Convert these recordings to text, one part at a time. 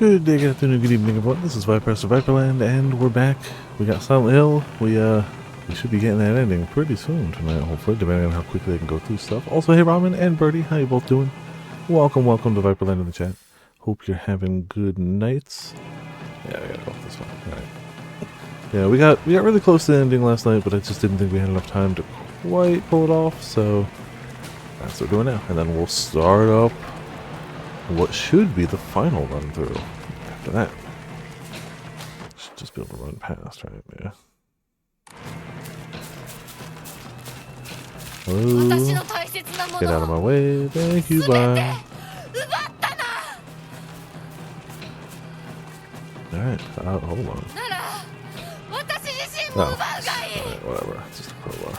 Good day, good afternoon, good evening, everyone. This is Viper's Viperland, and we're back. We got Silent Hill. We should be getting that ending pretty soon tonight, hopefully, depending on how quickly I can go through stuff. Also, hey, Ramen and Birdie, how you both doing? Welcome to Viperland in the chat. Hope you're having good nights. Yeah, I gotta go off this one. Alright. Yeah, we got really close to the ending last night, but I just didn't think we had enough time to quite pull it off, so that's what we're doing now. And then we'll start up what should be the final run through after that. Should just be able to run past, right? Yeah. Hello. Get out of my way. Thank you, bye. Alright, hold on. Oh, alright, whatever. It's just a crowbar.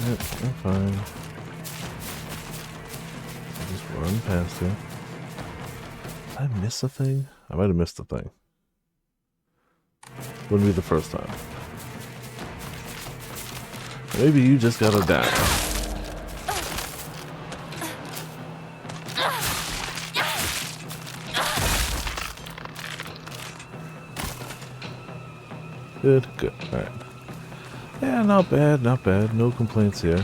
Yep, I'm fine. I'll just run past you. Did I miss a thing? I might have missed a thing. Wouldn't be the first time. Maybe you just gotta die. Good. Alright. Yeah, not bad. No complaints here.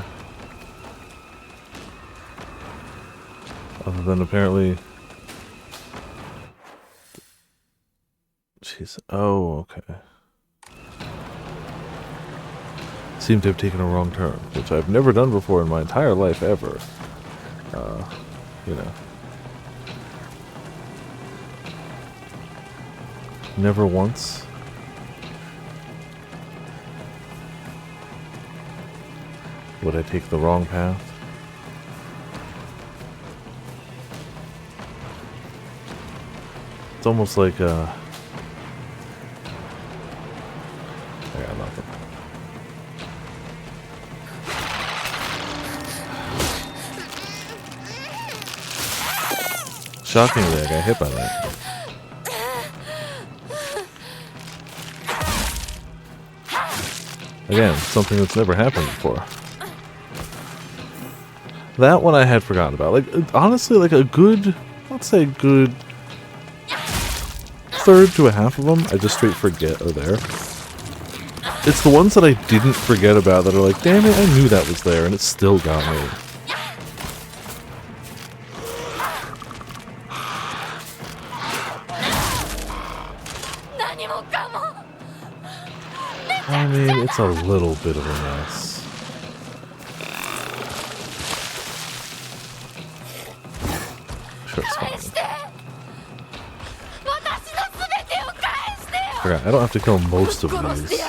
Other than apparently... Jeez. Oh, okay. Seem to have taken a wrong turn, which I've never done before in my entire life, ever. You know. Never once. Would I take the wrong path? It's almost like I got nothing. Shockingly, I got hit by that. Again, something that's never happened before. That one I had forgotten about. Like, honestly, like a good, let's say good third to a half of them, I just straight forget are there. It's the ones that I didn't forget about that are like, damn it, I knew that was there, and it still got me. I mean, it's a little bit of a mess. Sure, it's fine. I don't have to kill most of these.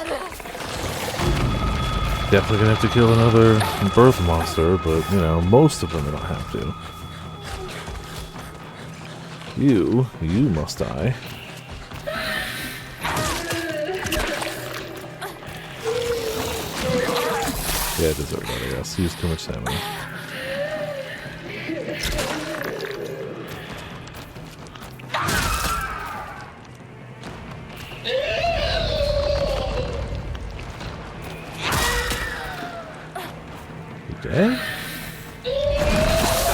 Definitely gonna have to kill another birth monster, but, you know, most of them I don't have to. You must die. Yeah, I deserve that, I guess. Use too much stamina. Okay.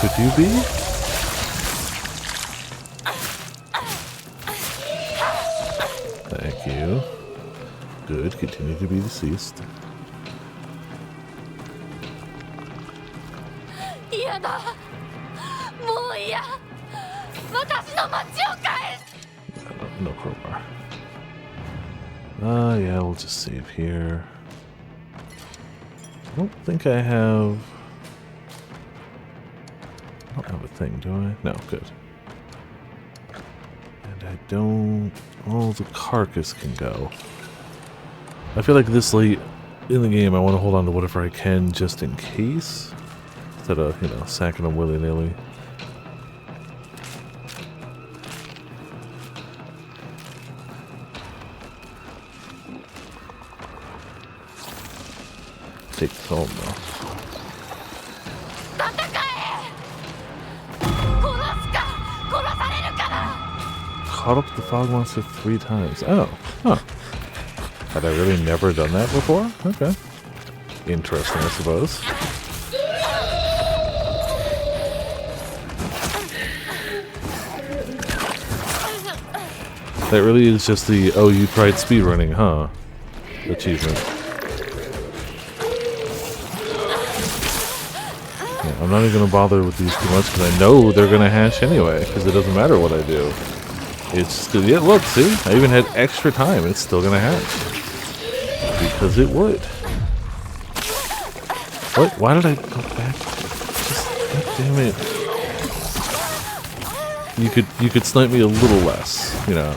Could you be? Thank you. Good, continue to be deceased. No crowbar. Yeah, we'll just save here. I don't think I have... I don't have a thing, do I? No, good. And I don't... Oh, the carcass can go. I feel like this late in the game I want to hold on to whatever I can just in case. Instead of, you know, sacking them willy-nilly. Take this home though. Caught up the fog monster 3 times. Oh, huh. Had I really never done that before? Okay. interesting, I suppose. That really is just the, oh, you tried speedrunning, huh? Achievement. Yeah, I'm not even going to bother with these too much because I know they're going to hatch anyway, because it doesn't matter what I do. It's just, yeah, look, see? I even had extra time, it's still going to hatch. Because it would. What? Why did I go back? Just, God damn it. You could snipe me a little less, you know.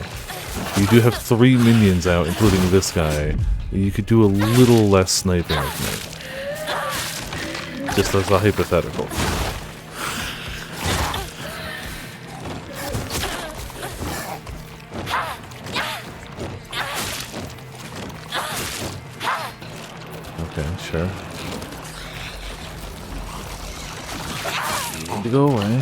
You do have 3 minions out, including this guy. You could do a little less sniping with me. Just as a hypothetical. Okay, sure. Need to go away.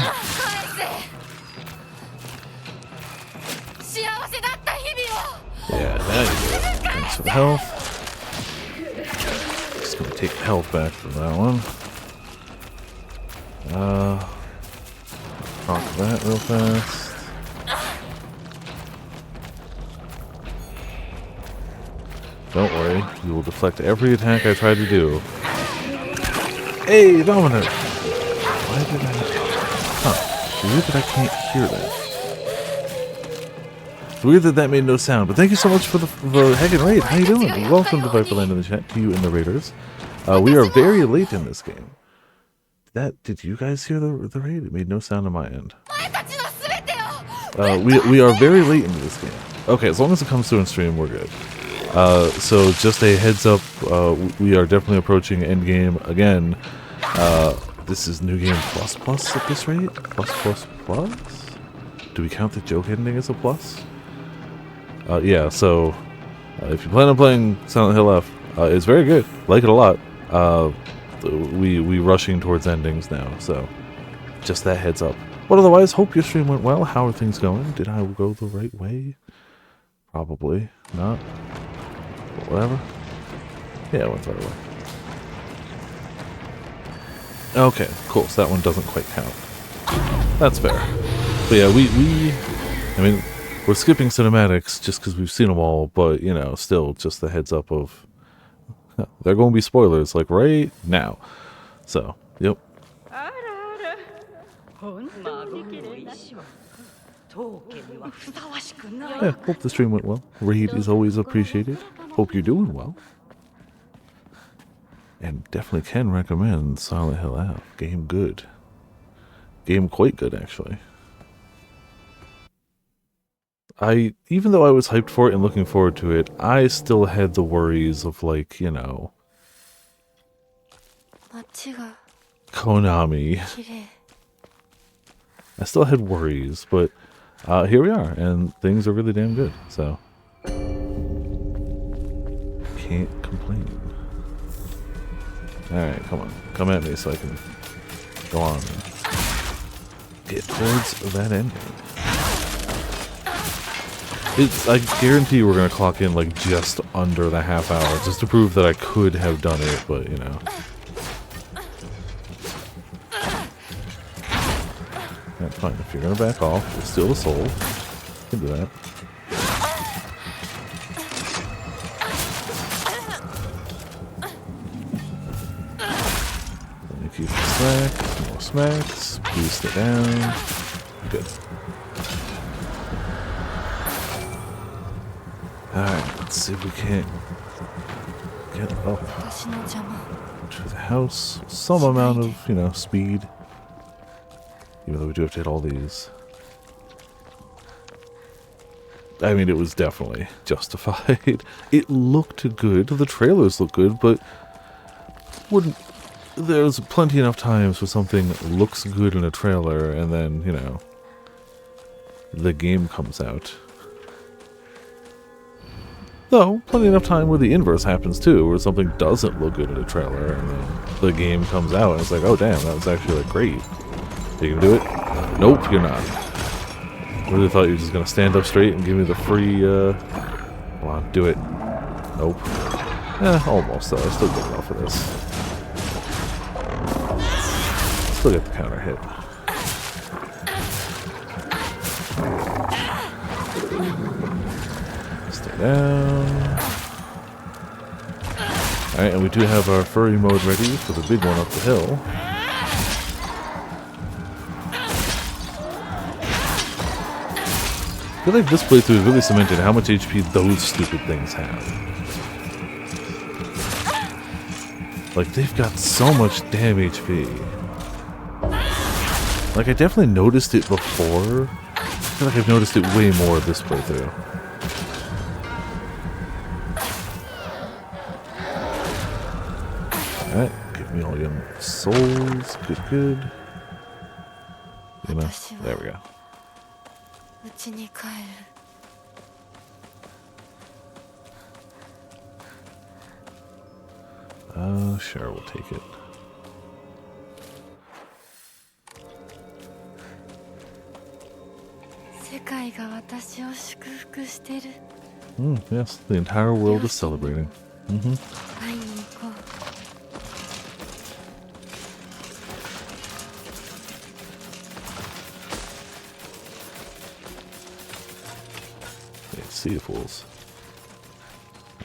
Yeah, now you do it. Thanks for the health. Just gonna take the health back for that one. Proc that real fast. Don't worry, you will deflect every attack I try to do. Hey, Dominic! Why did I... Huh. Weird that I can't hear that. It's weird that made no sound, but thank you so much for the heckin' raid. How you doing? Welcome to Viperland in the chat, to you and the raiders. We are very late in this game. Did you guys hear the raid? It made no sound on my end. We are very late into this game. Okay, as long as it comes through in stream, we're good. So just a heads up, we are definitely approaching endgame again. This is New Game Plus at this rate? Plus? Do we count the joke ending as a plus? Yeah, so if you plan on playing Silent Hill F, it's very good. Like it a lot. We rushing towards endings now, so just that heads up. But otherwise, hope your stream went well. How are things going? Did I go the right way? Probably not. But whatever. Yeah, it went the right way. Okay, cool. So that one doesn't quite count. That's fair. But yeah, I mean, we're skipping cinematics just because we've seen them all, but, you know, still just the heads up of... They're going to be spoilers, like, right now. So, yep. Yeah, hope the stream went well. Raid is always appreciated. Hope you're doing well. And definitely can recommend Silent Hill F. Game good. Game quite good, actually. Even though I was hyped for it and looking forward to it, I still had the worries of, like, you know, Konami. I still had worries, but here we are, and things are really damn good, so can't complain. Alright, come on. Come at me so I can go on and get towards that ending. I guarantee you we're going to clock in like just under the half hour just to prove that I could have done it, but you know. That's fine. If you're going to back off, we'll steal the soul. You can do that. Let me keep the smack. More smacks. Boost it down. Good. Alright, let's see if we can't get up to the house. Some amount of, you know, speed. Even though we do have to hit all these. I mean, it was definitely justified. It looked good. The trailers look good, but there's plenty enough times where something looks good in a trailer and then, you know, the game comes out. Though, plenty enough time where the inverse happens too, where something doesn't look good in a trailer, and then the game comes out, and it's like, oh damn, that was actually like great. Are you gonna do it? Nope, you're not. I really thought you were just gonna stand up straight and give me the free, come on, do it. Nope. Almost though. I still get it off of this. Still get the counter hit. Stay down. Alright, and we do have our furry mode ready for the big one up the hill. I feel like this playthrough really cemented how much HP those stupid things have. Like, they've got so much damn HP. Like, I definitely noticed it before. I feel like I've noticed it way more this playthrough. Alright, give me all your souls. Good, good. You know, there we go. Sure, we'll take it. Yes, the entire world is celebrating. Sea of Fools.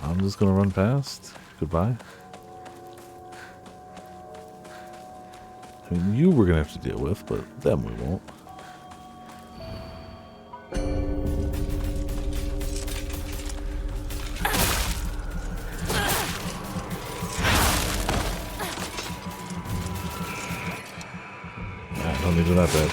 I'm just gonna run past. Goodbye. I mean, you we're gonna have to deal with, but them we won't. I don't need to do that bad.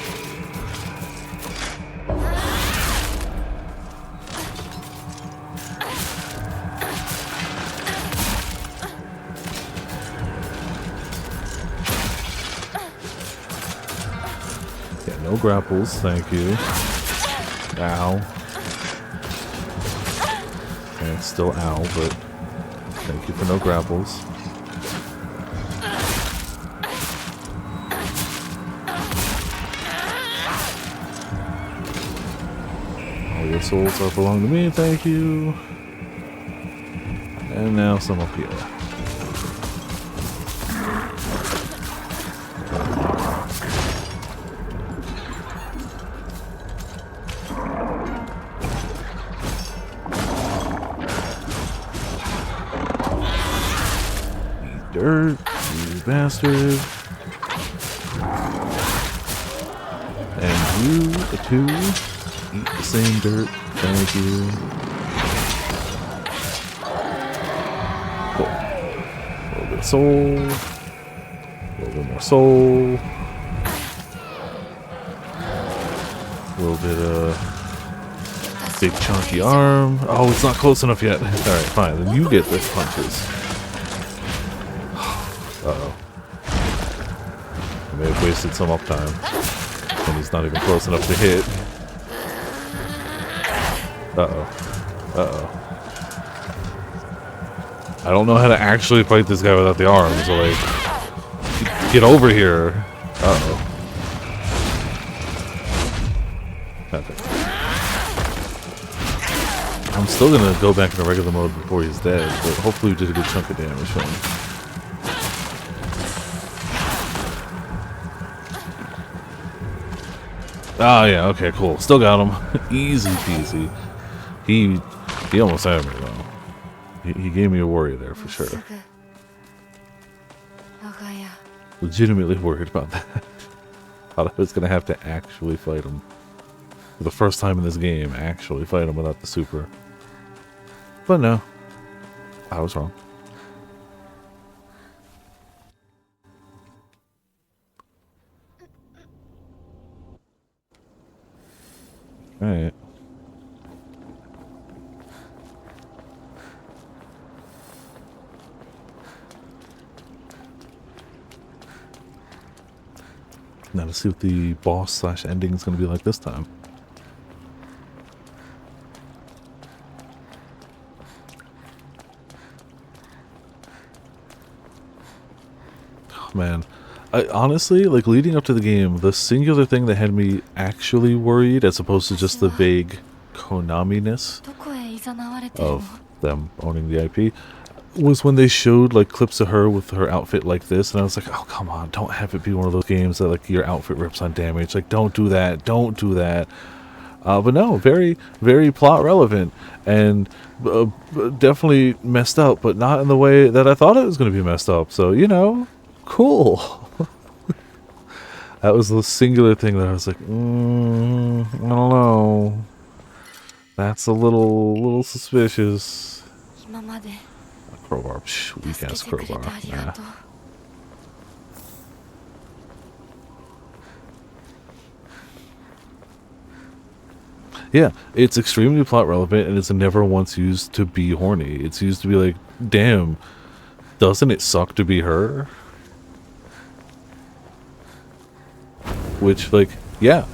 No grapples, thank you. Ow. And it's still ow, but thank you for no grapples. All your souls are belong to me, thank you. And now some up here. Dirt, you bastard. And you, too, eat the same dirt. Thank you. Cool. A little bit of soul. A little bit more soul. A little bit of big chunky arm. Oh, it's not close enough yet. Alright, fine. Then you get the punches. Uh-oh. I may have wasted some uptime. And he's not even close enough to hit. Uh-oh. Uh-oh. I don't know how to actually fight this guy without the arms, so like... Get over here! Uh-oh. Okay. I'm still gonna go back into regular mode before he's dead, but hopefully we did a good chunk of damage on him. Oh yeah, okay, cool. Still got him. Easy peasy. He almost had me though. He gave me a worry there for sure. Legitimately worried about that. Thought I was gonna have to actually fight him. For the first time in this game, actually fight him without the super. But no. I was wrong. Alright. Now to see what the boss / ending is going to be like this time. Oh man. Honestly, like leading up to the game, the singular thing that had me actually worried, as opposed to just the vague Konami-ness of them owning the IP, was when they showed like clips of her with her outfit like this, and I was like, oh come on, don't have it be one of those games that like your outfit rips on damage. Like, don't do that, don't do that. But no, very, very plot relevant, and definitely messed up, but not in the way that I thought it was going to be messed up. So, you know, cool. That was the singular thing that I was like, I don't know. That's a little suspicious. Crowbar, weak ass crowbar. Nah. Yeah, it's extremely plot relevant, and it's never once used to be horny. It's used to be like, damn, doesn't it suck to be her? Which, like, yeah,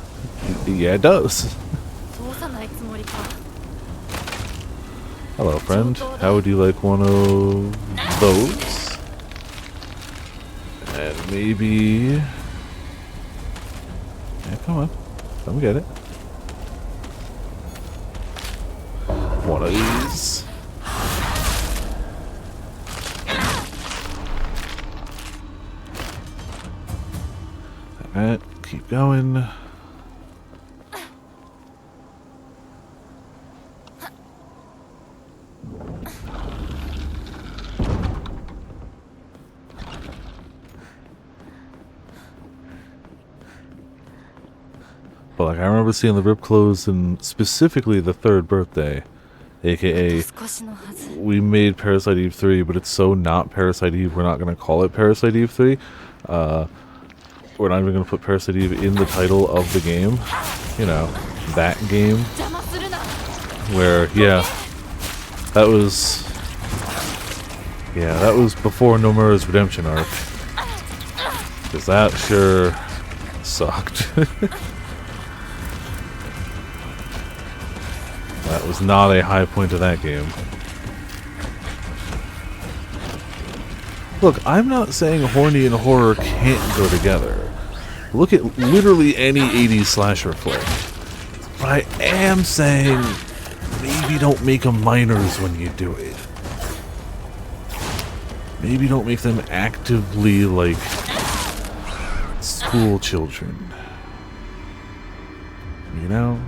it does. Hello, friend. How would you like one of those? And maybe... Yeah, come on. Come get it. One of these. Alright, keep going. But like, I remember seeing the rip clothes, and specifically the third birthday, aka we made Parasite Eve 3, but it's so not Parasite Eve, we're not going to call it Parasite Eve 3. We're not even going to put Parasite Eve in the title of the game. You know, that game. Where, yeah, that was before Nomura's Redemption arc. Because that sure sucked. That was not a high point of that game. Look, I'm not saying horny and horror can't go together. Look at literally any 80s slasher flick. But I am saying maybe don't make them minors when you do it. Maybe don't make them actively like school children. You know?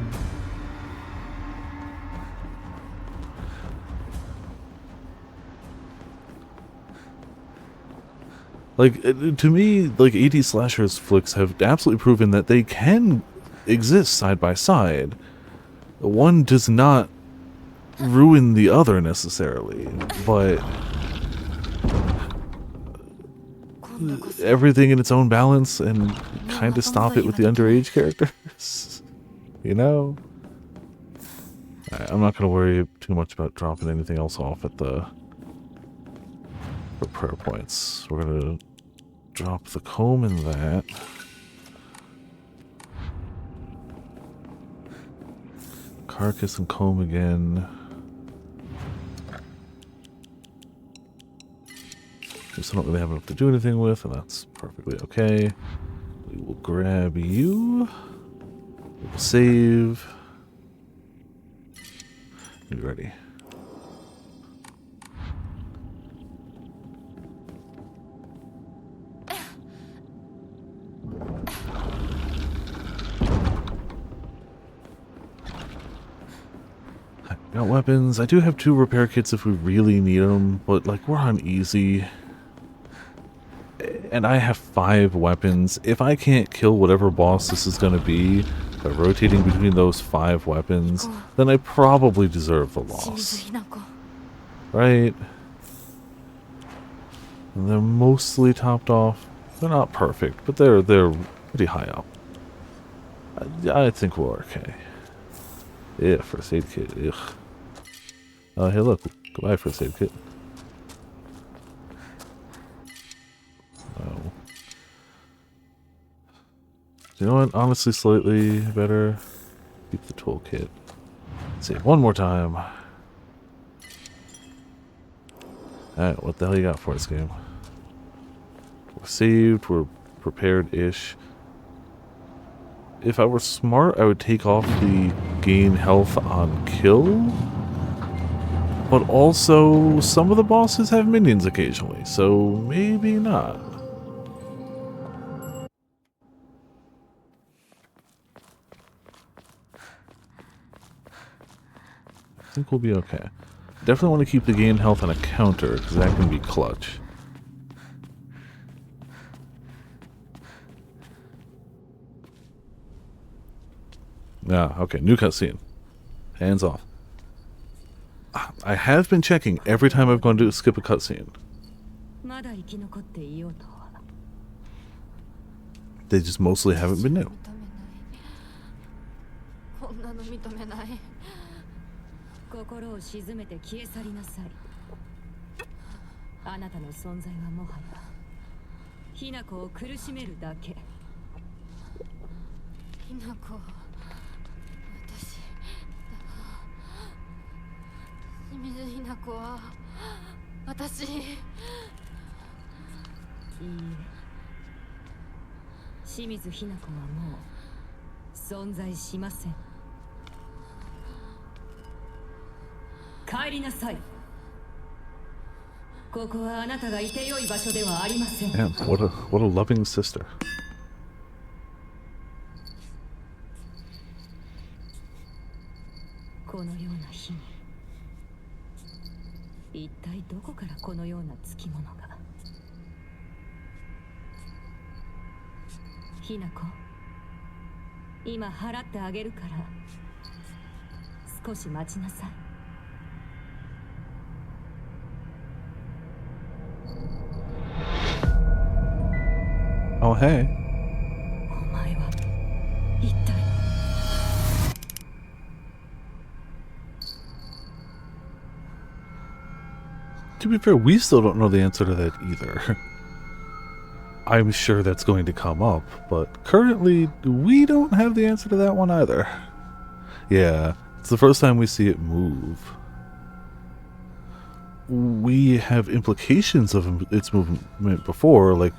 Like, to me, like, 80s slashers flicks have absolutely proven that they can exist side by side. One does not ruin the other necessarily, but everything in its own balance, and kind of stop it with the underage characters. You know? I'm not going to worry too much about dropping anything else off at the... for prayer points. We're going to drop the comb in that. Carcass and comb again. Just don't really have enough to do anything with, and that's perfectly okay. We will grab you. We'll save. Be ready. Got weapons. I do have 2 repair kits if we really need them, but like we're on easy. And I have 5 weapons. If I can't kill whatever boss this is going to be by rotating between those 5 weapons, then I probably deserve the loss. Right? And they're mostly topped off. They're not perfect, but they're pretty high up. I think we're okay. Yeah, first aid kit. Ugh. Oh, hey, look. Goodbye, first aid kit. Oh. You know what? Honestly, slightly better. Keep the toolkit. Save one more time. Alright, what the hell you got for us, game? We're saved. We're prepared-ish. If I were smart, I would take off the gain health on kill. But also, some of the bosses have minions occasionally, so maybe not. I think we'll be okay. Definitely want to keep the gain health on a counter, because that can be clutch. Yeah, okay, new cutscene. Hands off. I have been checking every time I've gone to skip a cutscene. They just mostly haven't been new. 心を静めて消え去りなさい。あなたの存在はもはやひな子を苦しめるだけ。ひな子、私、清水ひな子は私。いいえ、清水ひな子はもう存在しません。帰りなさい。ここはあなたがいて良い場所ではありません。Man, what a loving sister. このような日に、一体どこからこのようなつきものが。ひな子、今払ってあげるから少し待ちなさい。Oh, hey. お前は一体。To be fair, we still don't know the answer to that either. I'm sure that's going to come up, but currently we don't have the answer to that one either. Yeah, it's the first time we see it move. We have implications of its movement before, like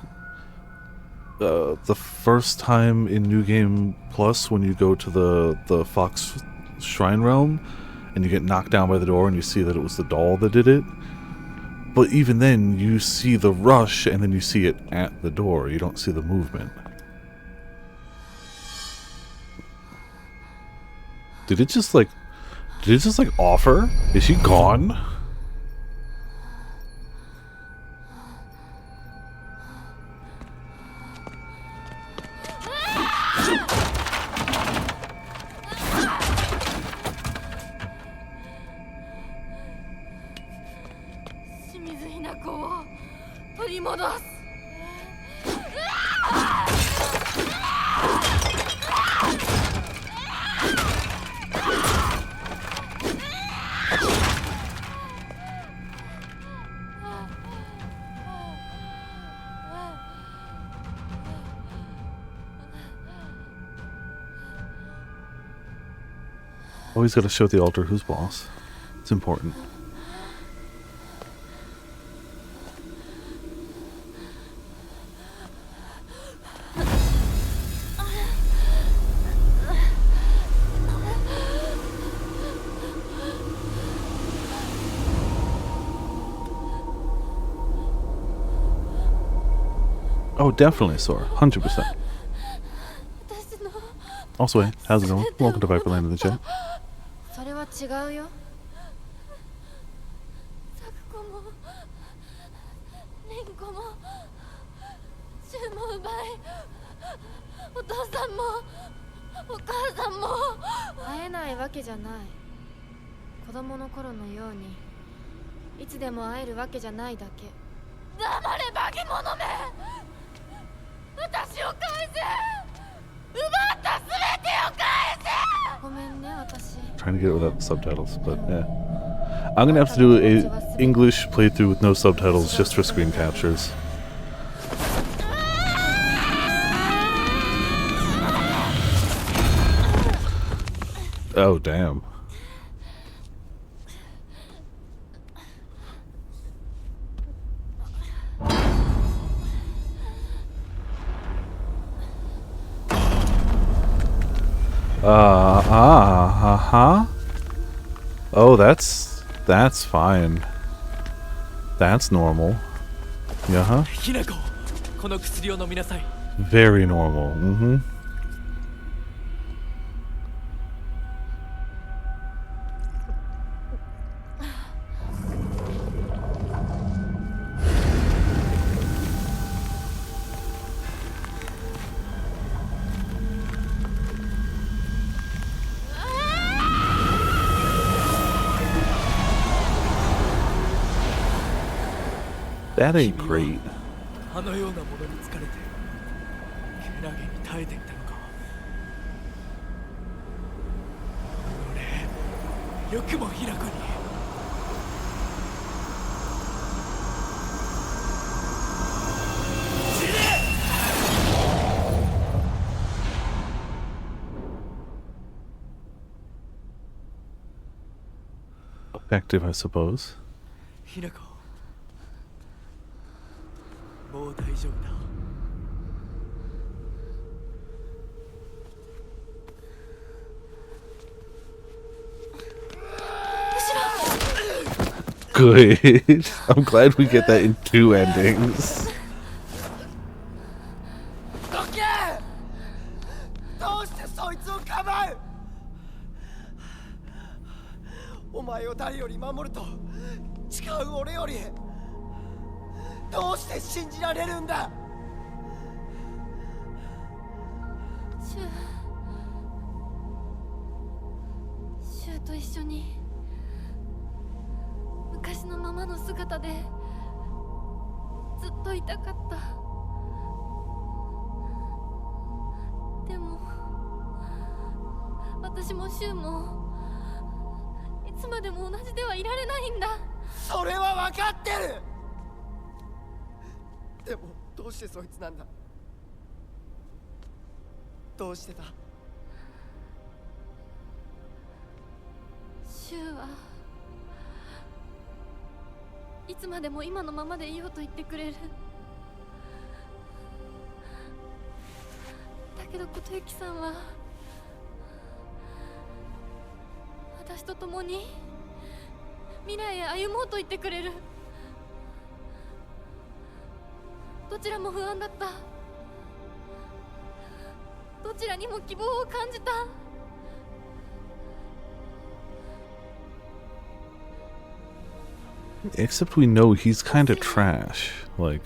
the first time in New Game Plus when you go to the Fox Shrine Realm and you get knocked down by the door and you see that it was the doll that did it. But even then, you see the rush and then you see it at the door. You don't see the movement. Did it just like offer? Is she gone? Always gotta show the altar who's boss. It's important. Oh, definitely, Sora. 100%. Also, hey, how's it going? Welcome to Viperland in the chat. それは違うよ。サクコもリンコもシュウも奪い、お父さんもお母さんも会えないわけじゃない。子供の頃のようにいつでも会えるわけじゃないだけ。黙れ化け物め、私を返せ、奪ったすべてを返せ。ごめんね、私。Trying to get it without the subtitles, but yeah. I'm gonna have to do a English playthrough with no subtitles just for screen captures. Oh, damn. Oh, that's That's fine. That's normal. Yeah, huh? ひなこ、この薬を飲みなさい。 Very normal. Mm-hmm. That ain't great. あのようなものに疲れて、けなげに耐えていたのか。俺、よくもひなこに。 Effective, I suppose. ひなこ、もう大丈夫だ。 Good. I'm glad we get that in 2 endings. どけ！どうしてそいつをかばう？お前を誰より守ると誓う俺よりどうして信じられるんだ？シュウと一緒に昔のままの姿でずっといたかった。でも私もシュウもいつまでも同じではいられないんだ。それは分かってる。でもどうしてそいつなんだ？どうしてだ？シュウはいつまでも今のままでいようと言ってくれる。だけど琴雪さんは私と共に未来へ歩もうと言ってくれる。どちらも不安だった。どちらにも希望を感じた。Except we know he's kind of trash. Like,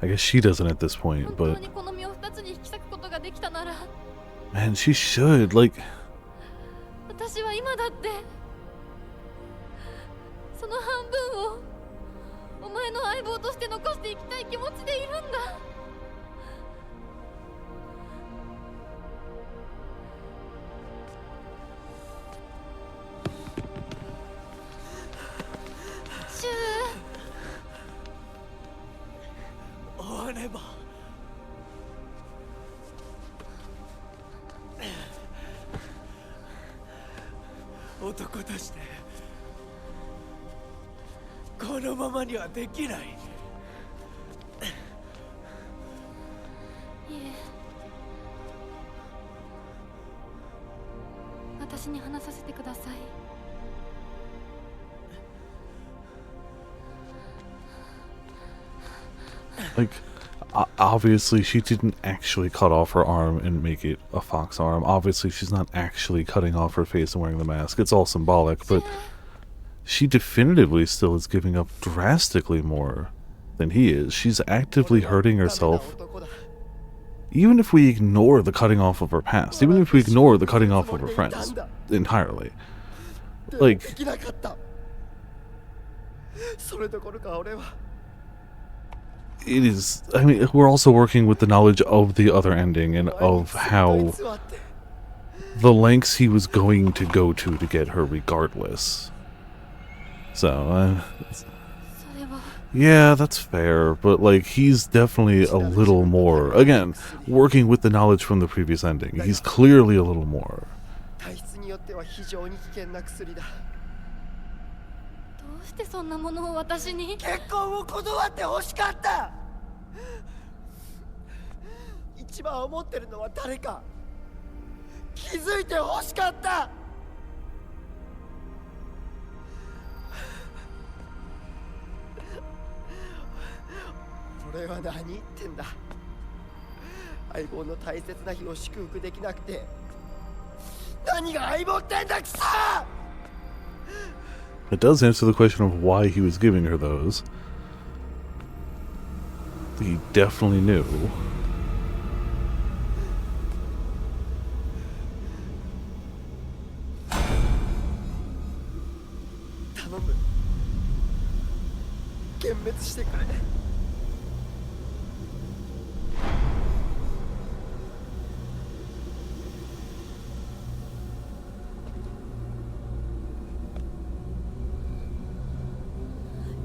I guess she doesn't at this point, 本 but 当にこの身を二つに引き裂くことができたなら、 man, she should. Like, 私は今だってその半分をお前の相棒として残していきたい気持ちでいるんだ。シュウ、終われば。男としてこのままにはできない。いえ、私に話させてください。 like, obviously she didn't actually cut off her arm and make it a fox arm. Obviously she's not actually cutting off her face and wearing the mask. It's all symbolic, but she definitively still is giving up drastically more than he is. She's actively hurting herself. Even if we ignore the cutting off of her past, even if we ignore the cutting off of her friends entirely, like, できなかった。それどころか俺は。 it is, I mean, we're also working with the knowledge of the other ending and of how the lengths he was going to go to get her regardless. So, それは yeah, that's fair, but like, he's definitely a little more, again, working with the knowledge from the previous ending, he's clearly a little more. 体質によっては非常に危険な薬だ。どうしてそんなものを私に。結婚を断って欲しかった。一番思ってるのは誰か気づいて欲しかった。俺は何言ってんだ。相棒の大切な日を祝福できなくて何が相棒ってんだくそ。 It does answer the question of why he was giving her those. He definitely knew. 頼む、幻滅してくれ。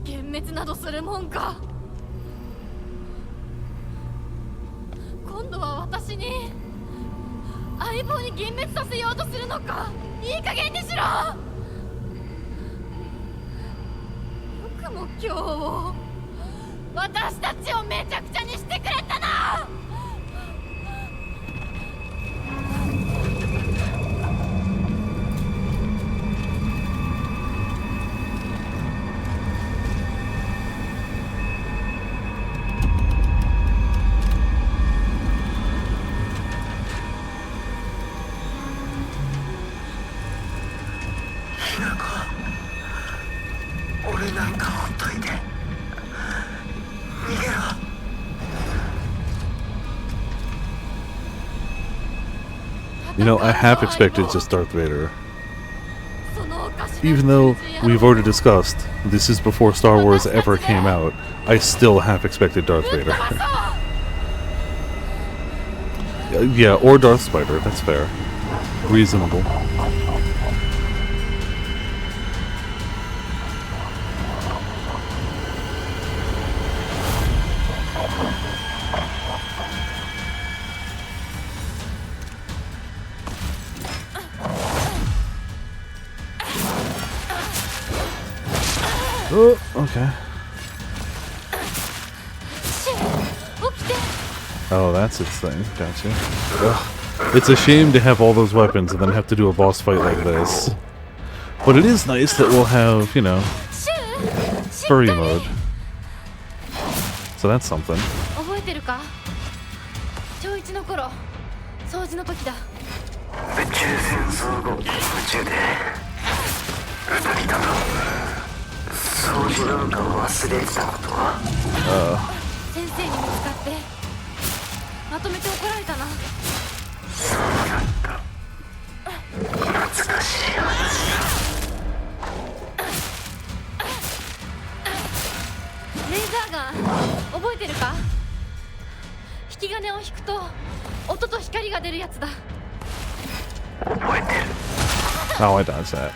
幻滅などするもんか。今度は私に相棒に幻滅させようとするのか。いい加減にしろ。よくも今日私たちをめちゃくちゃにしてくれたな。俺なんかほっといて逃げろ。 You know, I half expected just Darth Vader. そのおかしな Even though we've already discussed this is before Star Wars ever came out, I still half expected Darth Vader. Yeah, or Darth Spider, that's fair. Reasonable. Oh, okay. シュン、起きて。 Oh, that's its thing. Gotcha. Ugh. It's a shame to have all those weapons and then have to do a boss fight like this. But it is nice that we'll have, you know, シュン、しっか furry り mode. So that's something. 覚えてるか。小1の頃、掃除の時だ。宇宙戦争後、宇宙で二人だと掃除なんかを忘れてたことは。先生に見つかってまとめて怒られたな。そうだった。懐かしい話レーザーガン覚えてるか。引き金を引くと音と光が出るやつだ。だ。覚えてる。 Oh, I dodged that.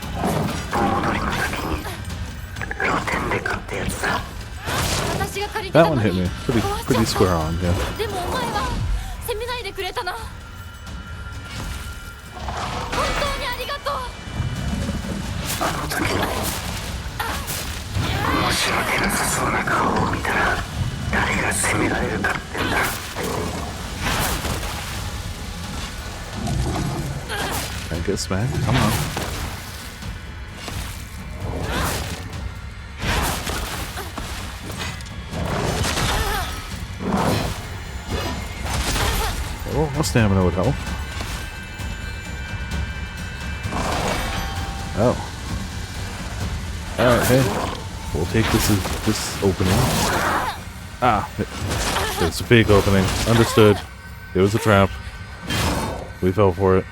盆踊りの時に露店で買ったやつだ。私が借りて That た one の hit に me. 壊 Pretty しちゃっ square た。 on, yeah. でもお前は責めないでくれたな。本当にありがとう。あの時の申し訳なさそうな顔を見たら誰が責められるかってんだ。 Can I get smacked? Come on. Oh, more stamina would help. Oh. Alright, hey. We'll take this opening. Ah, it's a big opening. Understood. It was a trap. We fell for it.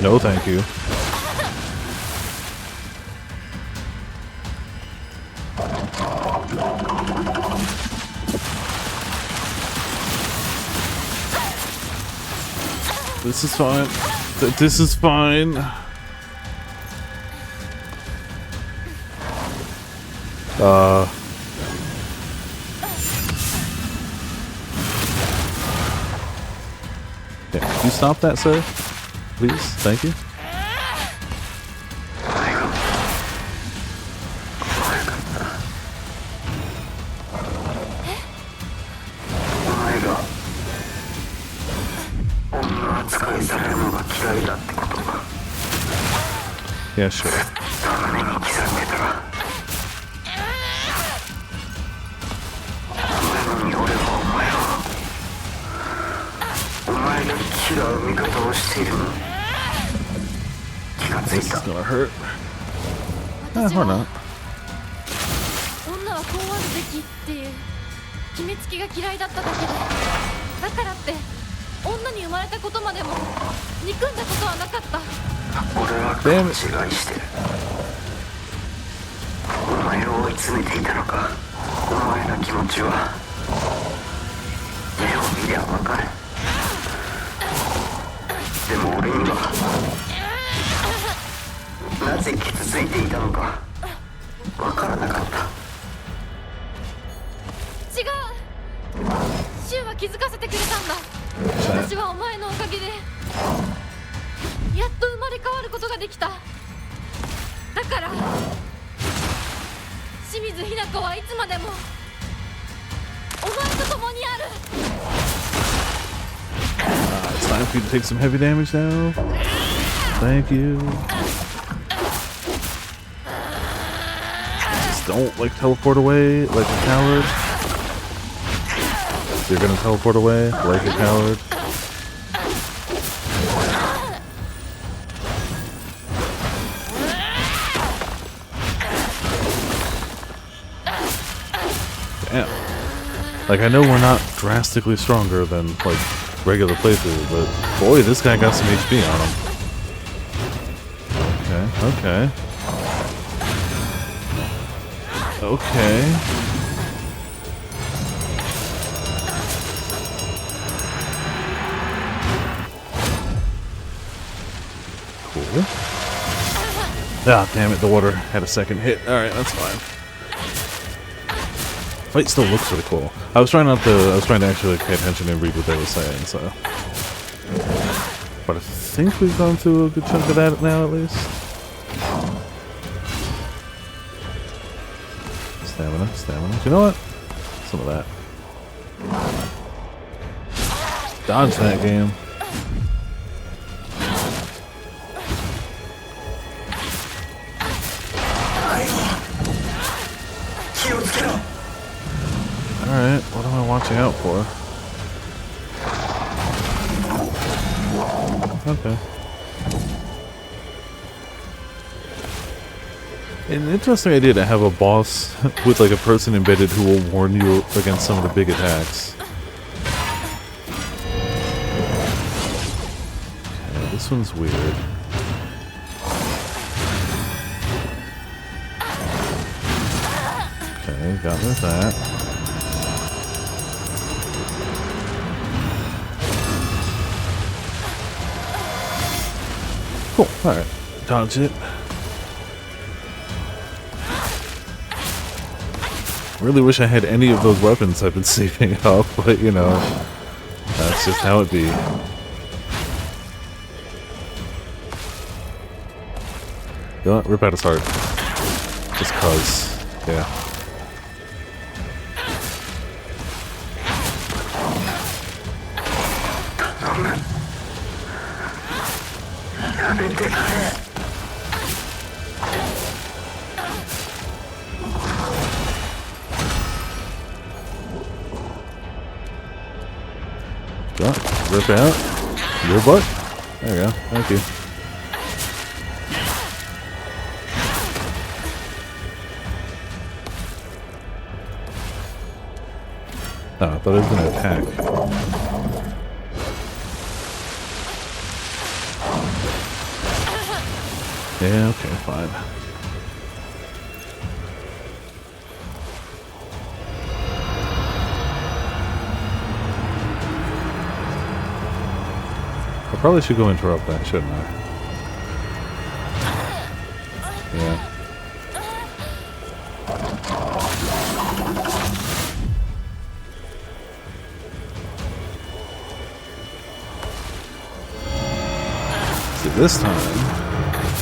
No, thank you. This is fine. This is fine. Yeah, can you stop that, sir? Please, thank you. お前が女扱いされるのが嫌いだってこと。Yeah, sure. 胸に刻んでたらなのに俺はお前の嫌う味方をしているの気がつ This 私 い is た gonna hurt. Or は not. 女はこうあるべきっていう決めつけが嫌いだっただけで、だからって女に生まれたことまでも憎んだことはなかった。俺は勘違いしてるお前を追い詰めていたのかお前の気持ちは目を見りゃわかるでも俺にはなぜ傷ついていたのかわからなかった違う、シュウは気づかせてくれたんだ。私はお前のおかげでやっと生まれ変わることができた。だから清水ひな子はいつまでもお前と共にある。 It's time for you to take some heavy damage now. Thank you. Just don't like teleport away like a coward. You're gonna teleport away like a coward. Damn. Like, I know we're not drastically stronger than, like, regular playthrough, but boy, this guy got some HP on him. Okay, okay. Okay. Cool. Ah, damn it, the water had a second hit. Alright, that's fine. Fight still looks really cool. I was trying to actually pay attention and read what they were saying, so. But I think we've gone through a good chunk of that now, at least. Stamina, stamina. You know what? Some of that. Dodge that game. Alright, what am I watching out for? Okay. An interesting idea to have a boss with like a person embedded who will warn you against some of the big attacks. Okay, this one's weird. Okay, got rid of that. Cool, alright. Dodge it. Really wish I had any of those weapons I've been saving up, but you know, that's just how it be. You know what? Rip out his heart. Just cause. Yeah. Rip out your butt. There you go. Thank you. Oh, I thought I was going to attack. Yeah, okay, fine. I probably should go interrupt that, shouldn't I? Yeah. See, this time,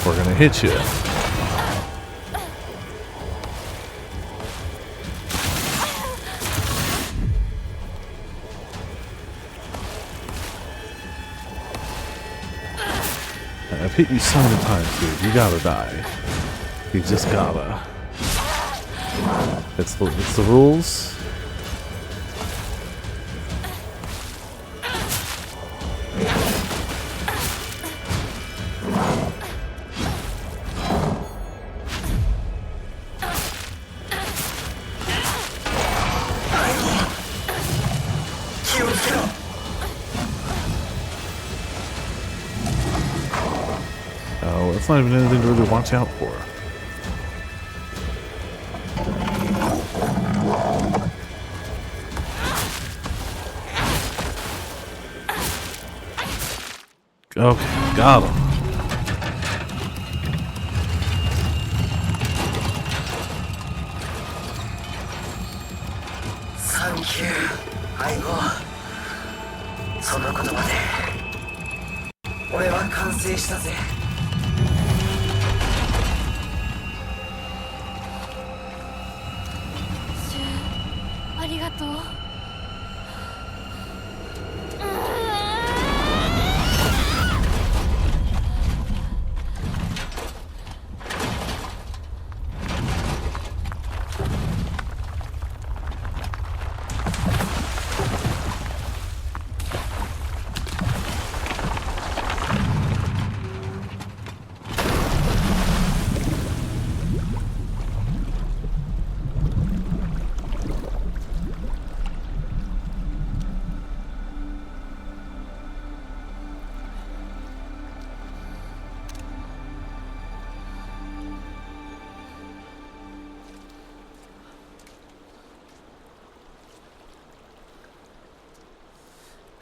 we're gonna hit you. I've hit you so many times, dude. You gotta die. You just gotta. It's the rules. Oh, it's not even anything to really watch out for. Okay, got him. Thank you, 相棒。その言葉で俺は完成したぜ。シュウ、ありがとう。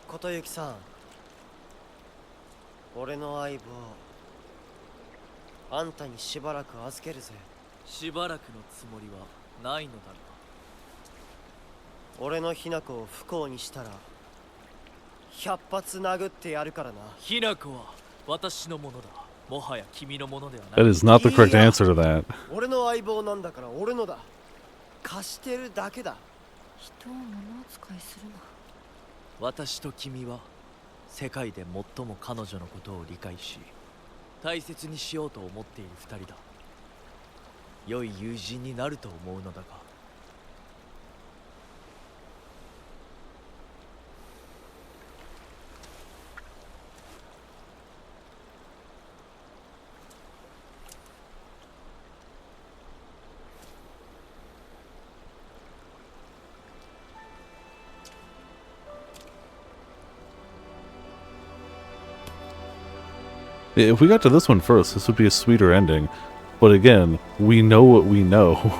琴行さん、俺の相棒あんたにしばらく預けるぜ。しばらくのつもりはないのだろ俺の雛子を不幸にしたら100発殴ってやるからな。う。ひな子は私のものだ。もはや君のものではな That い。 is not the correct answer to that. 俺の相棒なんだから俺のだ。貸してるだけだ。人を物扱いするな。私と君は世界で最も彼女のことを理解し大切にしようと思っている二人だ。良い友人になると思うのだが。If we got to this one first, this would be a sweeter ending. But again, we know what we know.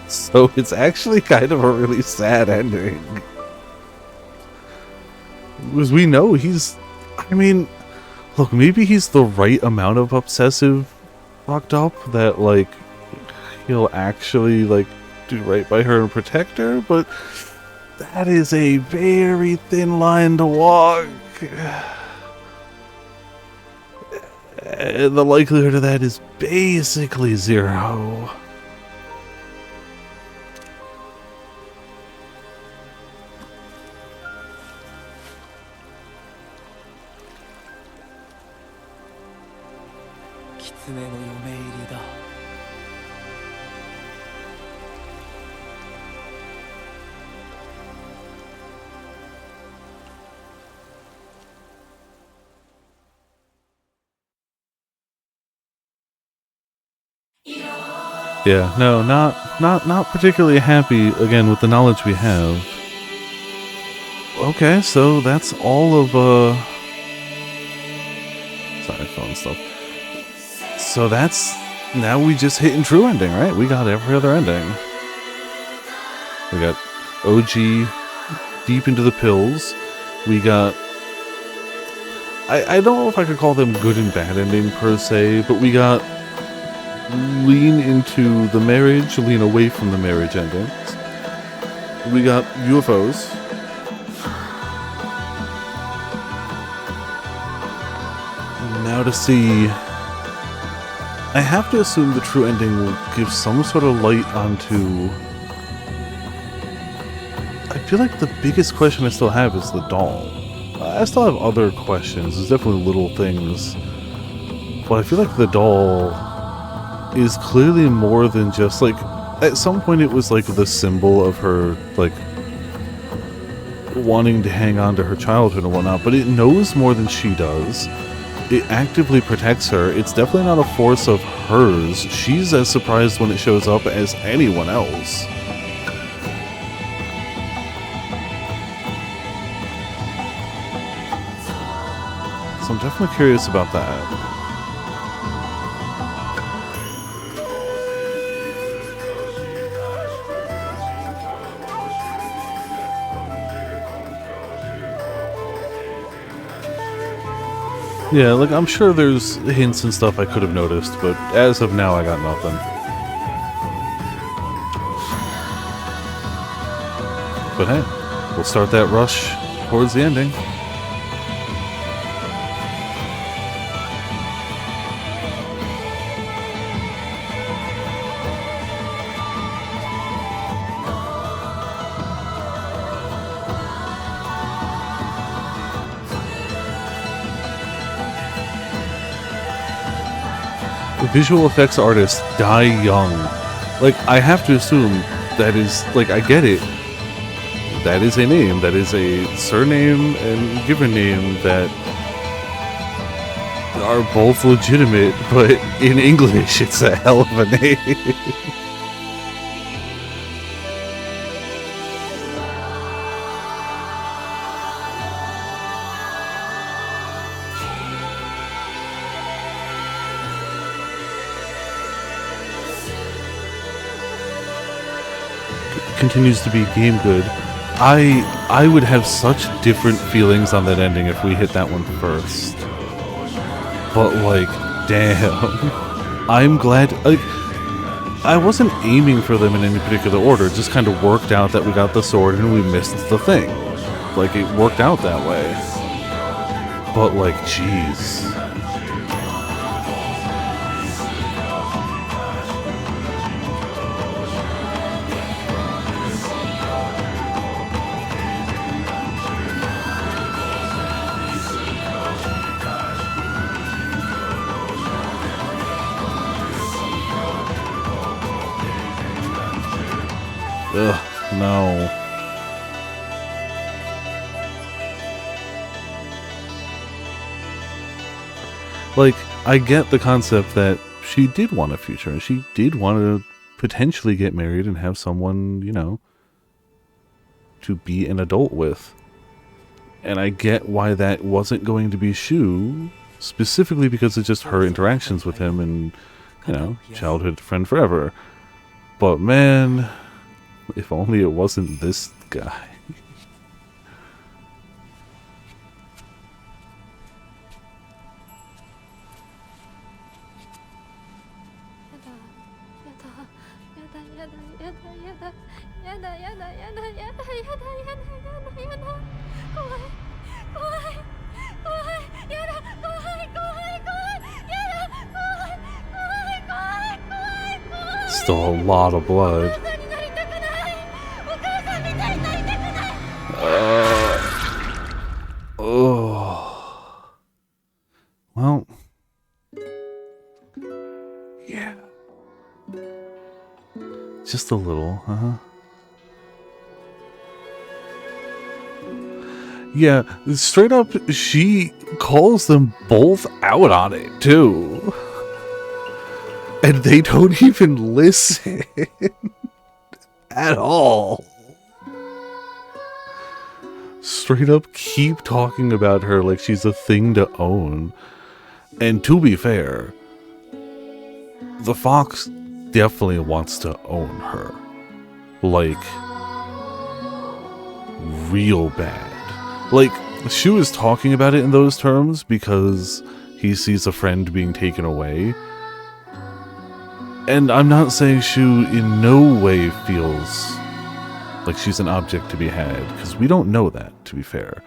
So it's actually kind of a really sad ending. Because we know he's... I mean, look, maybe he's the right amount of obsessive fucked up that, like, he'll actually, like, do right by her and protect her, but that is a very thin line to walk. And the likelihood of that is basically zero. Kitsune no yome iri da. Yeah, no, not particularly happy, again, with the knowledge we have. Okay, so that's all of, sorry, phone stuff. So that's, now we just hitting true ending, right? We got every other ending. We got OG deep into the pills. We got, I don't know if I could call them good and bad ending per se, but we got lean into the marriage, lean away from the marriage endings. We got UFOs. Now to see... I have to assume the true ending will give some sort of light onto... I feel like the biggest question I still have is the doll. I still have other questions. There's definitely little things But I feel like the doll is clearly more than just like, at some point it was like the symbol of her like wanting to hang on to her childhood and whatnot, but it knows more than she does. It actively protects her. It's definitely not a force of hers. She's as surprised when it shows up as anyone else. So I'm definitely curious about that. Yeah, like, I'm sure there's hints and stuff I could have noticed, but as of now, I got nothing. But hey, we'll start that rush towards the ending. Visual effects artists die young. Like, I have to assume that is, like, I get it. That is a name. That is a surname and given name that are both legitimate, but in English, it's a hell of a name. Continues to be game good. I would have such different feelings on that ending if we hit that one first. But like, damn. I'm glad, like, I wasn't aiming for them in any particular order. It just kind of worked out that we got the sword and we missed the thing. Like, it worked out that way. But like, jeez. Ugh, no. Like, I get the concept that she did want a future, and she did want to potentially get married and have someone, you know, to be an adult with. And I get why that wasn't going to be Shu, specifically because of just her interactions with him and, you know, childhood friend forever. But man, if only it wasn't this guy. Still a lot of blood. Oh. Well. Yeah. Just a little, huh? Yeah, straight up, she calls them both out on it, too. And they don't even listen at all. Straight up keep talking about her like she's a thing to own. And to be fair, the fox definitely wants to own her. Like, real bad. Like, Shu is talking about it in those terms because he sees a friend being taken away. And I'm not saying Shu in no way feels like she's an object to be had, because we don't know that, to be fair.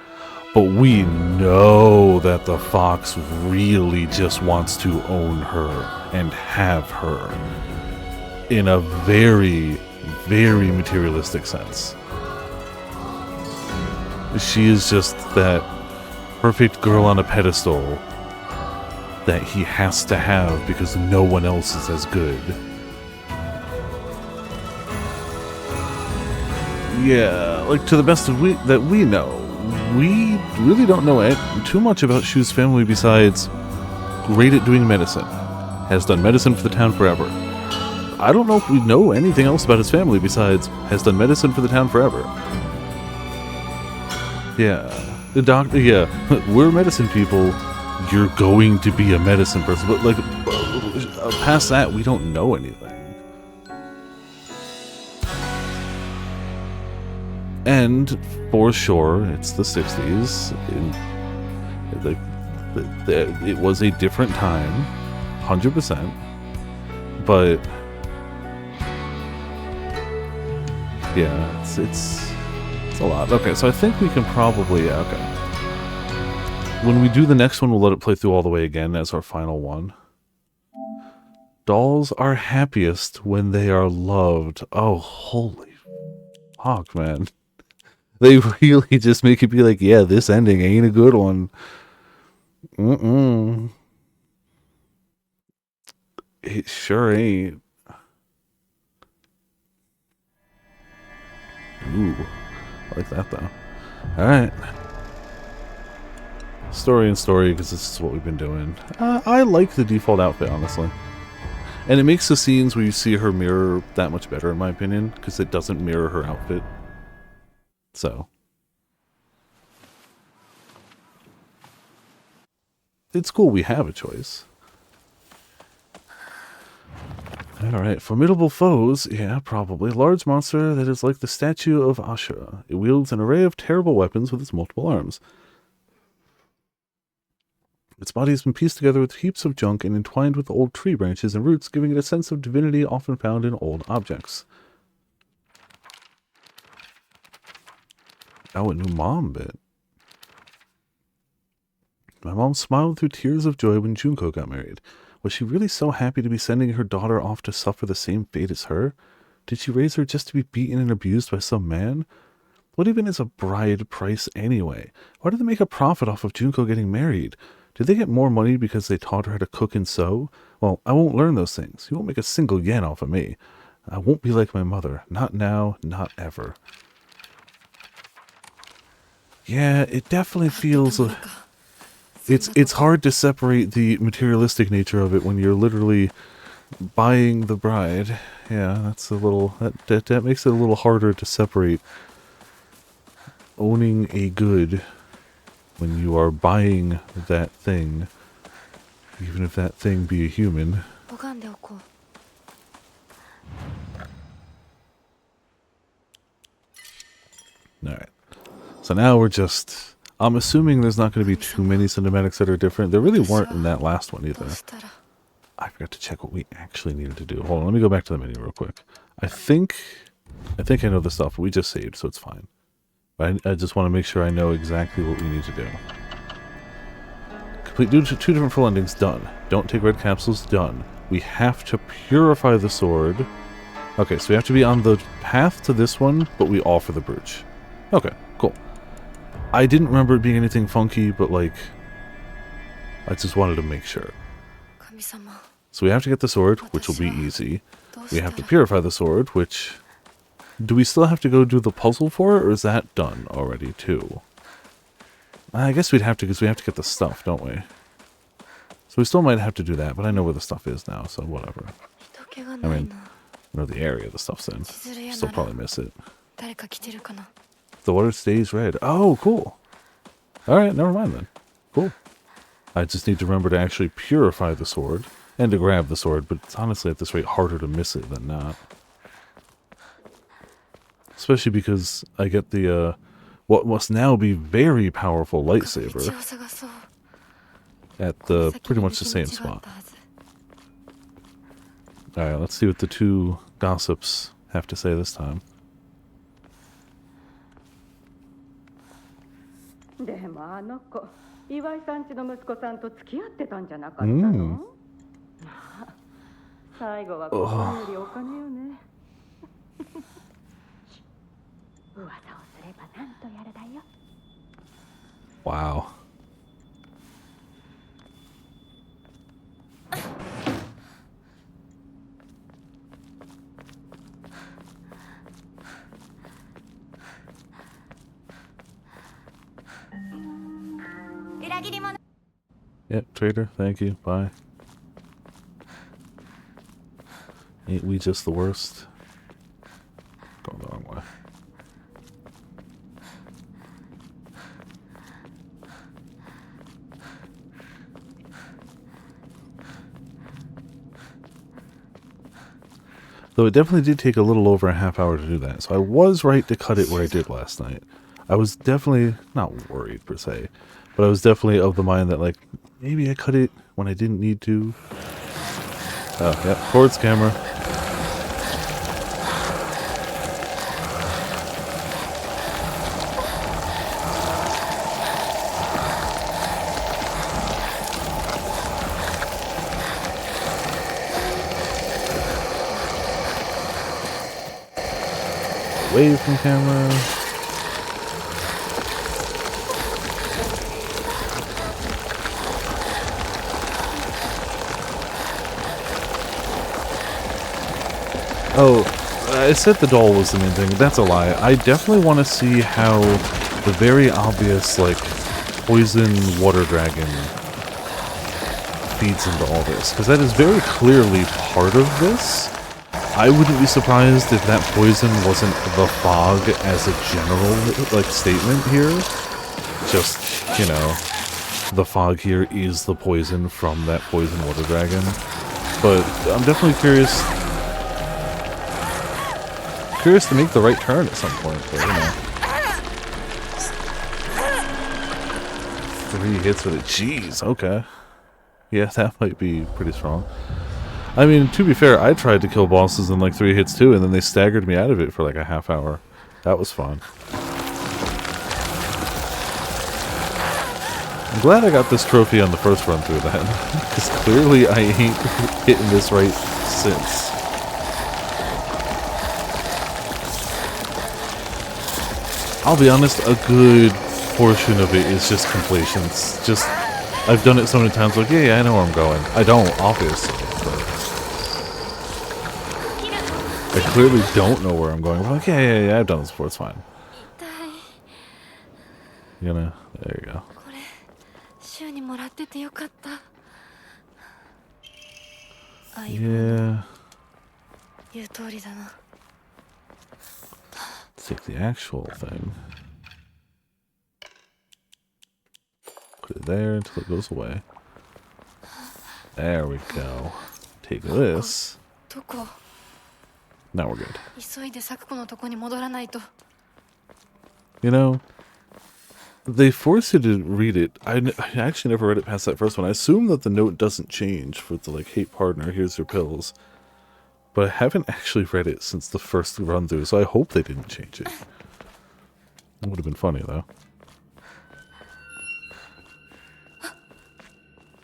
But we know that the fox really just wants to own her and have her in a very, very materialistic sense. She is just that perfect girl on a pedestal that he has to have because no one else is as good. Yeah, like to the best of that we know, we really don't know too much about Shu's family besides great at doing medicine. Has done medicine for the town forever. I don't know if we know anything else about his family besides has done medicine for the town forever. Yeah, the doctor. Yeah, we're medicine people. You're going to be a medicine person, but like past that, we don't know anything. And for sure, it's the 60s. It was a different time, 100%. But yeah, it's a lot. Okay, so I think we can probably okay. When we do the next one, we'll let it play through all the way again as our final one. Dolls are happiest when they are loved. Oh, holy fuck, man. They really just make it be like, yeah, this ending ain't a good one. It sure ain't. Ooh, I like that though. Alright. Story and story, because this is what we've been doing. I like the default outfit, honestly. And it makes the scenes where you see her mirror that much better, in my opinion, because it doesn't mirror her outfit. So. It's cool we have a choice. Alright, formidable foes. Yeah, probably. Large monster that is like the statue of Ashura. It wields an array of terrible weapons with its multiple arms. Its body has been pieced together with heaps of junk and entwined with old tree branches and roots, giving it a sense of divinity often found in old objects. Oh, a new mom bit. My mom smiled through tears of joy when Junko got married. Was she really so happy to be sending her daughter off to suffer the same fate as her? Did she raise her just to be beaten and abused by some man? What even is a bride price anyway? Why do they make a profit off of Junko getting married? Did they get more money because they taught her how to cook and sew? Well, I won't learn those things. You won't make a single yen off of me. I won't be like my mother. Not now, not ever. Yeah, it definitely feels... It's hard to separate the materialistic nature of it when you're literally buying the bride. Yeah, that's a little... That makes it a little harder to separate owning a good when you are buying that thing, even if that thing be a human. Alright. So now we're just... I'm assuming there's not going to be too many cinematics that are different. There really weren't in that last one either. I forgot to check what we actually needed to do. Hold on, let me go back to the menu real quick. I think I know the stuff. We just saved, so it's fine. But I just want to make sure I know exactly what we need to do. Complete two different full endings, done. Don't take red capsules, done. We have to purify the sword. Okay, so we have to be on the path to this one, but we offer the brooch. Okay, cool. I didn't remember it being anything funky, but like, I just wanted to make sure. So we have to get the sword, which will be easy. We have to purify the sword, which... Do we still have to go do the puzzle for it, or is that done already, too? I guess we'd have to, because we have to get the stuff, don't we? So we still might have to do that, but I know where the stuff is now, so whatever. I mean, I know the area the stuff's in. Still probably miss it. The water stays red. Oh, cool. Alright, never mind then. Cool. I just need to remember to actually purify the sword, and to grab the sword, but it's honestly at this rate harder to miss it than not. Especially because I get the, what must now be very powerful lightsaber at the pretty much the same spot. Alright, let's see what the two gossips have to say this time. でもあの子、岩井さんちの息子さんと付き合ってたんじゃなかったの？まあ、最後はここよりお金よね。噂をすればなんとやらだよ。Wow. 裏切り者 Yep, trader, thank you, bye. Ain't we just the worst? Going the wrong way. Though it definitely did take a little over a half hour to do that, so I was right to cut it where I did last night. I was definitely not worried per se, but I was definitely of the mind that like maybe I cut it when I didn't need to. Oh, yeah, towards camera. Away from camera. Oh, I said the doll was the main thing. That's a lie. I definitely want to see how the very obvious, like, poison water dragon feeds into all this. Because that is very clearly part of this. I wouldn't be surprised if that poison wasn't the fog as a general, like, statement here. Just, you know, the fog here is the poison from that poison water dragon. But I'm definitely curious to make the right turn at some point, but, you know. 3 hits with it. Jeez, okay. Yeah, that might be pretty strong. I mean, to be fair, I tried to kill bosses in like 3 hits too, and then they staggered me out of it for like a half hour. That was fun. I'm glad I got this trophy on the first run through then, because clearly I ain't hitting this right since. I'll be honest, a good portion of it is just completions. Just, I've done it so many times, like, yeah, I know where I'm going. I don't, obviously, but I clearly don't know where I'm going. I'm like, yeah, I've done this before, it's fine. You know, there you go. これ週にもらっててよかった Yeah. 言う通りだな Let's take the actual thing. Put it there until it goes away. There we go. Take this. どこ Now we're good. 急いで咲子のとこに戻らないと You know, they force you to read it. I actually never read it past that first one. I assume that the note doesn't change for the, like, hate partner, here's your pills. But I haven't actually read it since the first run through, so I hope they didn't change it. It would have been funny, though.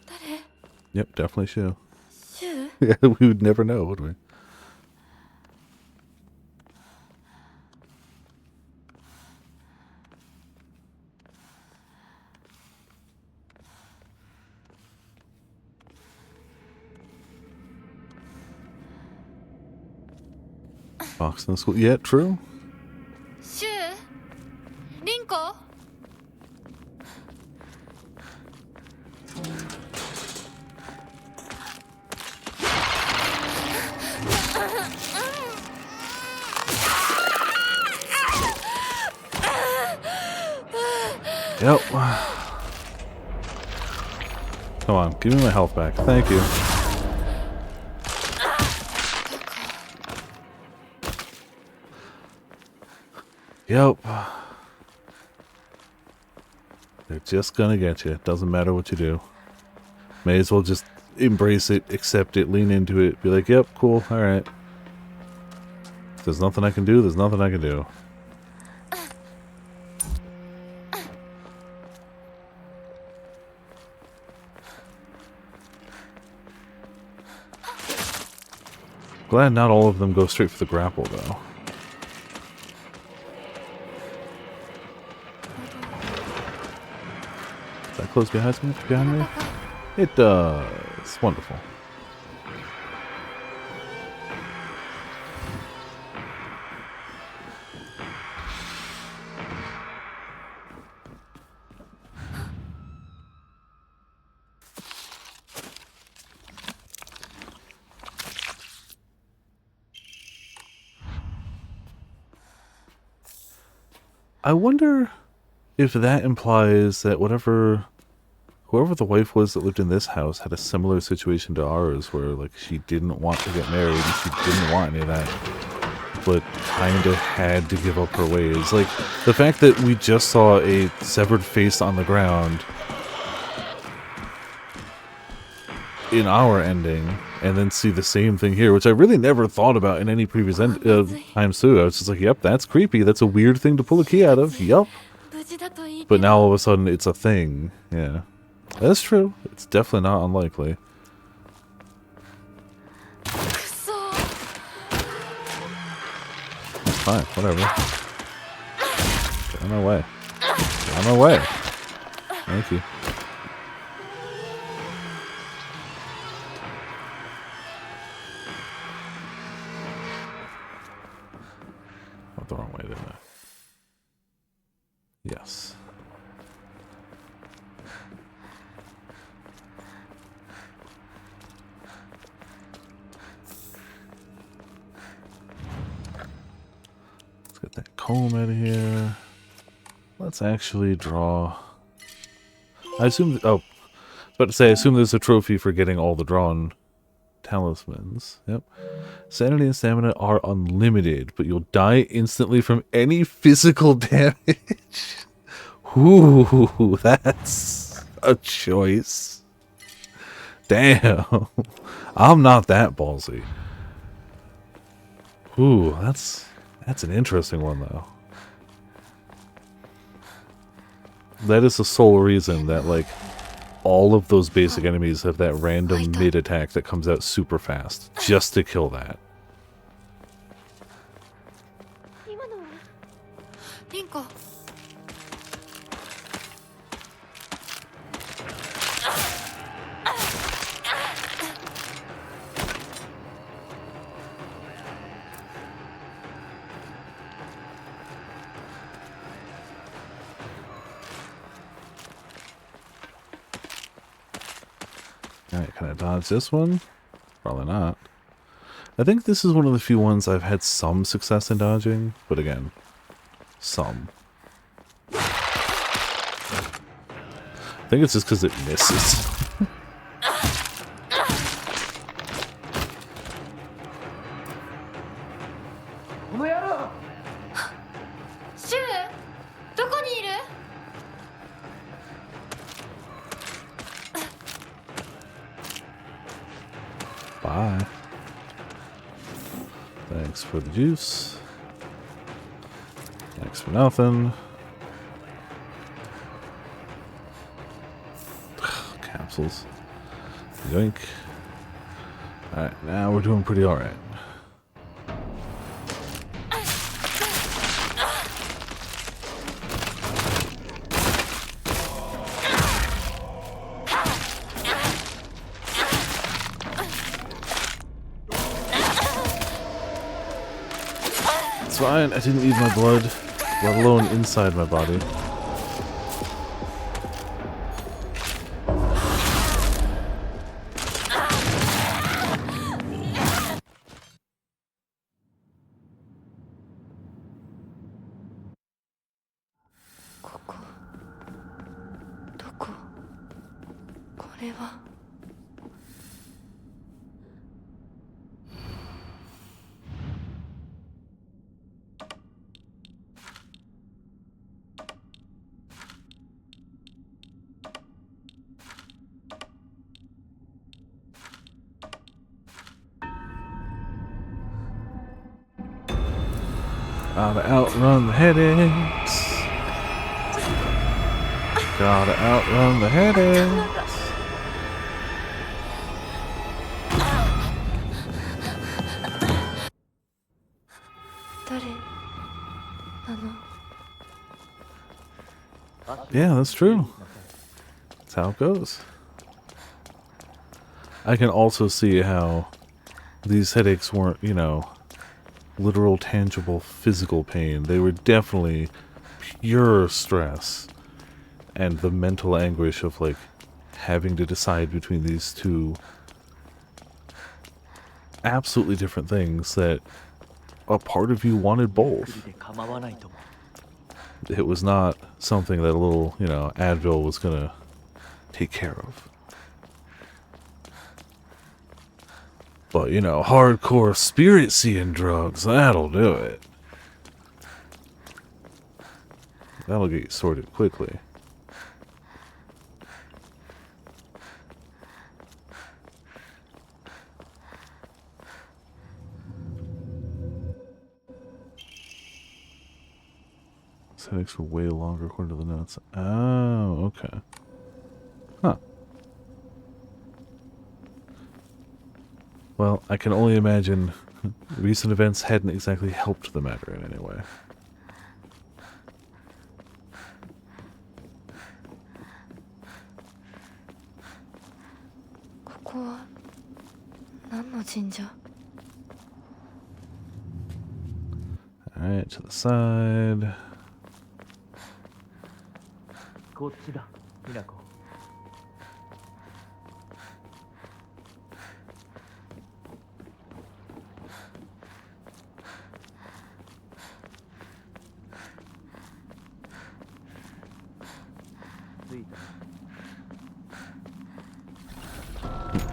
誰 Yep, definitely Shu. シュウ Yeah, we would never know, would we? Box in the school. Yeah, true. シュウリンコ Yep. Come on, give me my health back. Thank you. Yep. They're just gonna get you. Doesn't matter what you do. May as well just embrace it, accept it, lean into it, be like, yep, cool, alright. If there's nothing I can do, there's nothing I can do. Glad not all of them go straight for the grapple, though. Is that close behind me? Behind me? It does. Wonderful. I wonder if that implies that whoever the wife was that lived in this house had a similar situation to ours, where like she didn't want to get married and she didn't want any of that, but kind of had to give up her ways. Like the fact that we just saw a severed face on the ground in our ending, and then see the same thing here, which I really never thought about in any previous times too. I was just like, yep, that's creepy. That's a weird thing to pull a key out of. Yup. 無事だといいけど。 But now all of a sudden it's a thing. Yeah. That's true. It's definitely not unlikely. くそ。 Fine, whatever. Get on my way. Get on my way. Thank you. Went the wrong way, didn't I? Yes. Let's get that comb out of here. Let's actually draw. I assume. Oh, I was about to say, I assume there's a trophy for getting all the drawn talismans. Yep. Sanity and stamina are unlimited, but you'll die instantly from any physical damage. Ooh, that's a choice. Damn. I'm not that ballsy. Ooh, that's an interesting one, though. That is the sole reason that, like, all of those basic enemies have that random mid-attack that comes out super fast, just to kill that. 今のはリンコ。 Alright, can I dodge this one? Probably not. I think this is one of the few ones I've had some success in dodging, but again, some. I think it's just because it misses. Bye. Thanks for the juice. Thanks for nothing. Capsules. Yoink. Alright, now we're doing pretty alright. It's fine, I didn't need my blood, let alone inside my body. Gotta outrun the headaches. Gotta outrun the headaches. Yeah, that's true. That's how it goes. I can also see how these headaches weren't, you know, literal, tangible, physical pain. They were definitely pure stress and the mental anguish of, like, having to decide between these two absolutely different things that a part of you wanted both. it was not something that a little, you know, Advil was gonna take care of. But, you know, hardcore spirit seeing drugs, that'll do it. That'll get you sorted quickly. Headaches were way longer according to the notes. Oh, okay. Huh. Well, I can only imagine recent events hadn't exactly helped the matter in any way. Alright, to the side. こっちだ、ミナコ。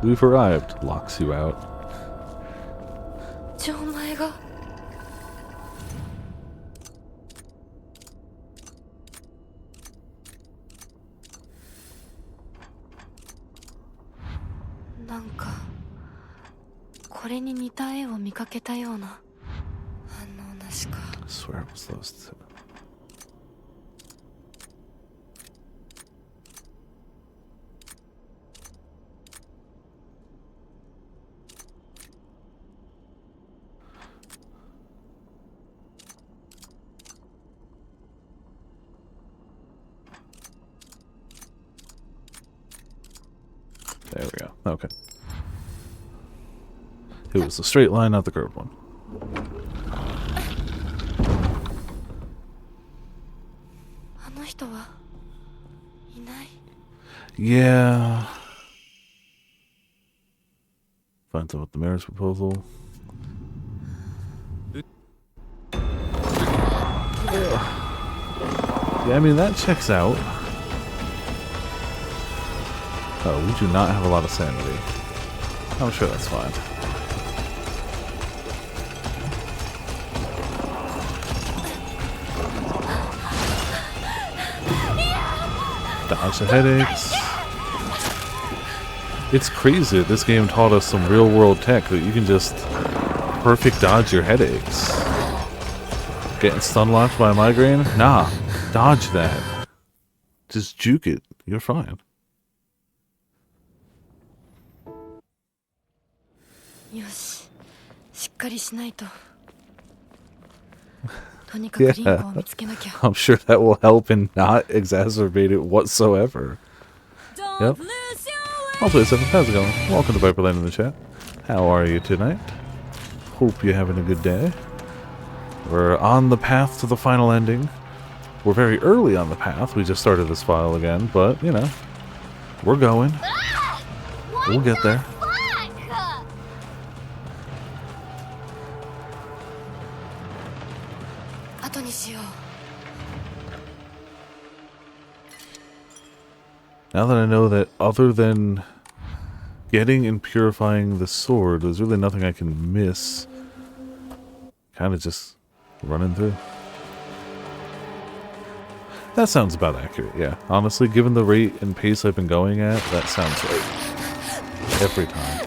We've arrived. Locks you out. じゃあお前がなんかこれに似た絵を見かけたような反応なしか I swear it was those two. There we go. Okay. It was the straight line, not the curved one. あの人はいない Yeah. Finds out about the marriage proposal. Yeah, I mean, that checks out. Oh, we do not have a lot of sanity. I'm sure that's fine. Dodge the headaches. It's crazy that this game taught us some real world tech that you can just perfect dodge your headaches. Getting stun locked by a migraine? Nah, dodge that. Just juke it. You're fine. よししっかりしないととにかくリンゴを見つけなきゃ I'm sure that will help and not exacerbate it whatsoever. Yep. I'll play 7. How's it going? Welcome to Viperland in the chat. How are you tonight? Hope you're having a good day. We're on the path to the final ending. We're very early on the path. We just started this file again, but, you know, we're going. We'll get there. Now that I know that other than getting and purifying the sword, there's really nothing I can miss. Kind of just running through. That sounds about accurate, yeah. Honestly, given the rate and pace I've been going at, that sounds right. Every time.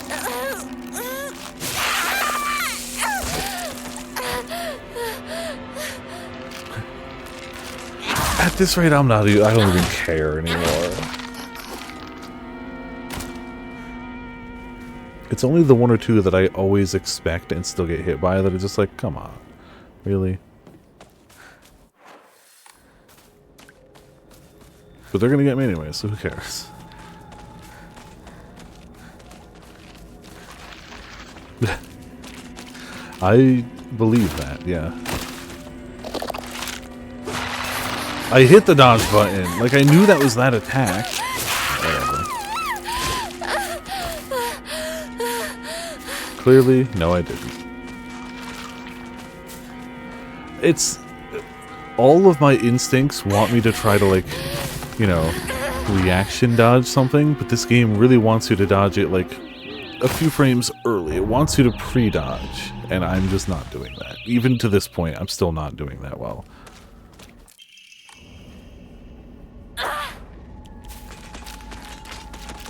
At this rate, I don't even care anymore. It's only the one or two that I always expect and still get hit by that are just like, come on. Really? But they're gonna get me anyway, so who cares? I believe that, yeah. I hit the dodge button. Like, I knew that was that attack. Whatever. Clearly, no I didn't. It's... all of my instincts want me to try to, like, you know, reaction dodge something, but this game really wants you to dodge it, like, a few frames early. It wants you to pre-dodge, and I'm just not doing that. Even to this point, I'm still not doing that well.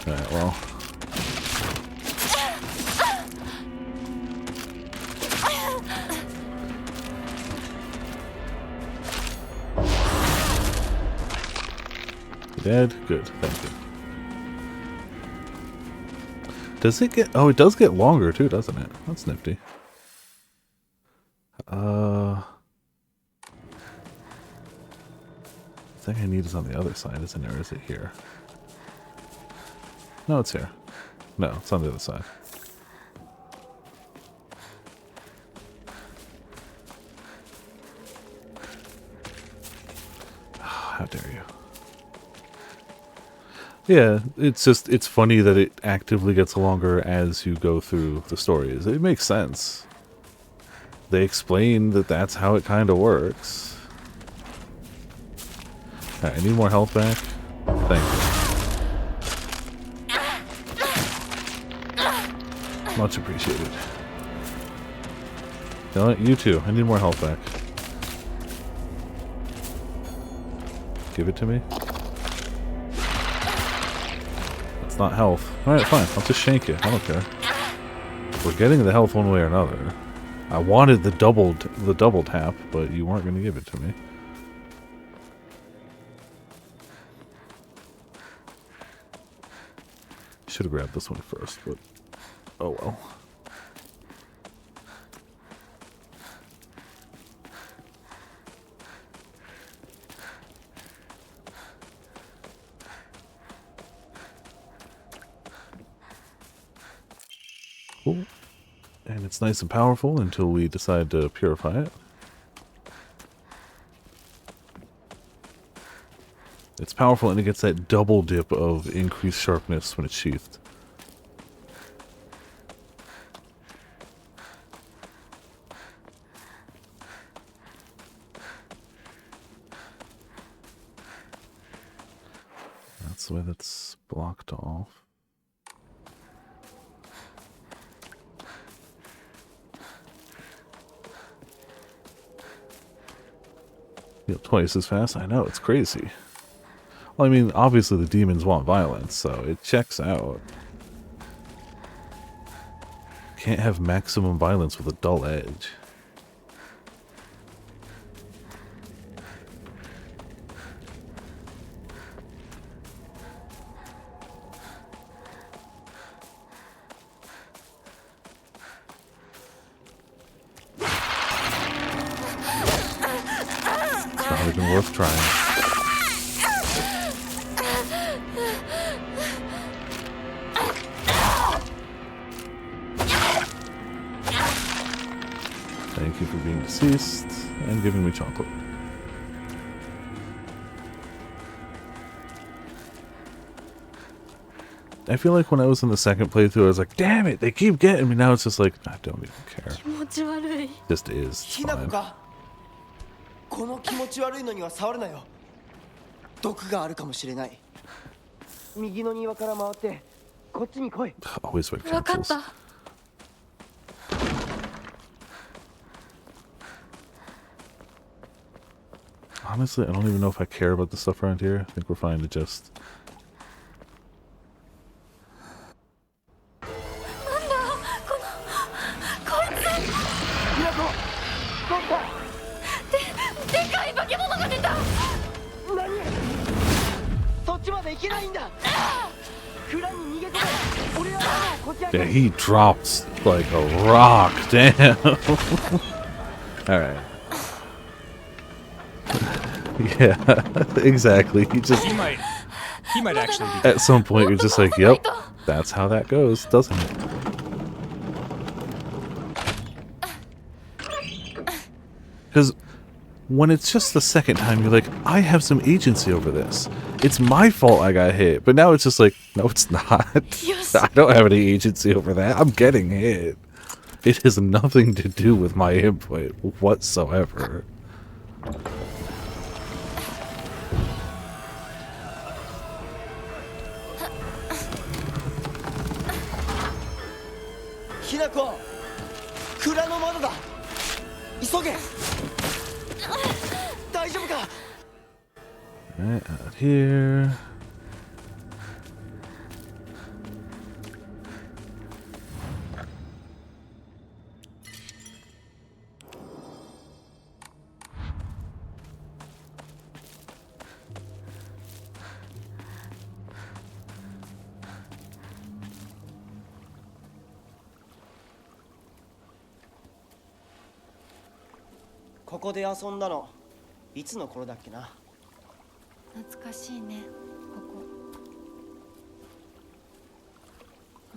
Alright, well. Dead? Good, thank you. Does it get... Oh, it does get longer too, doesn't it? That's nifty. I think I need is on the other side, isn't it? Or is it here? No, it's here. No, it's on the other side. How dare you. Yeah, it's just, it's funny that it actively gets longer as you go through the stories. It makes sense. They explain that that's how it kind of works. Alright, I need more health back. Thank you. Much appreciated. You know what? You too. I need more health back. Give it to me. It's not health. Alright, fine. I'll just shank you. I don't care. We're getting the health one way or another. I wanted the double tap, but you weren't going to give it to me. Should have grabbed this one first, but oh well. Cool. And it's nice and powerful until we decide to purify it. It's powerful and it gets that double dip of increased sharpness when it's sheathed. That's the way that's blocked off. Twice as fast. I know, it's crazy. Well, I mean, obviously the demons want violence, so it checks out. Can't have maximum violence with a dull edge. Not even worth trying. Thank you for being deceased and giving me chocolate. I feel like when I was in the second playthrough, I was like, damn it, they keep getting me. Now it's just like, I don't even care. Just is. It's fine. この気持ち悪いのには触るなよ。毒があるかもしれない。右の庭から回ってこっちに来い。Always with わかっ cancels. た。Honestly, I don't even know if I care about the stuff around here. I think we're fine to just... なんだこいつ。ひなこ、どうした？でかい化け物が出た。何？そっちまで行けないんだ。蔵に逃げ込め。俺はこっちへ。 Yeah, he drops like a rock. Damn. Alright. Yeah, exactly. He might actually be. At some point, you're just like, yep, that's how that goes, doesn't it? Because when it's just the second time, you're like, I have some agency over this. It's my fault I got hit. But now it's just like, no, it's not. Yes. I don't have any agency over that. I'm getting hit. It has nothing to do with my input whatsoever. ひなこ、蔵の窓だ。急げ。大丈夫か。 Alright, out here.「ここで遊んだのいつの頃だっけな。懐かしいね、ここ。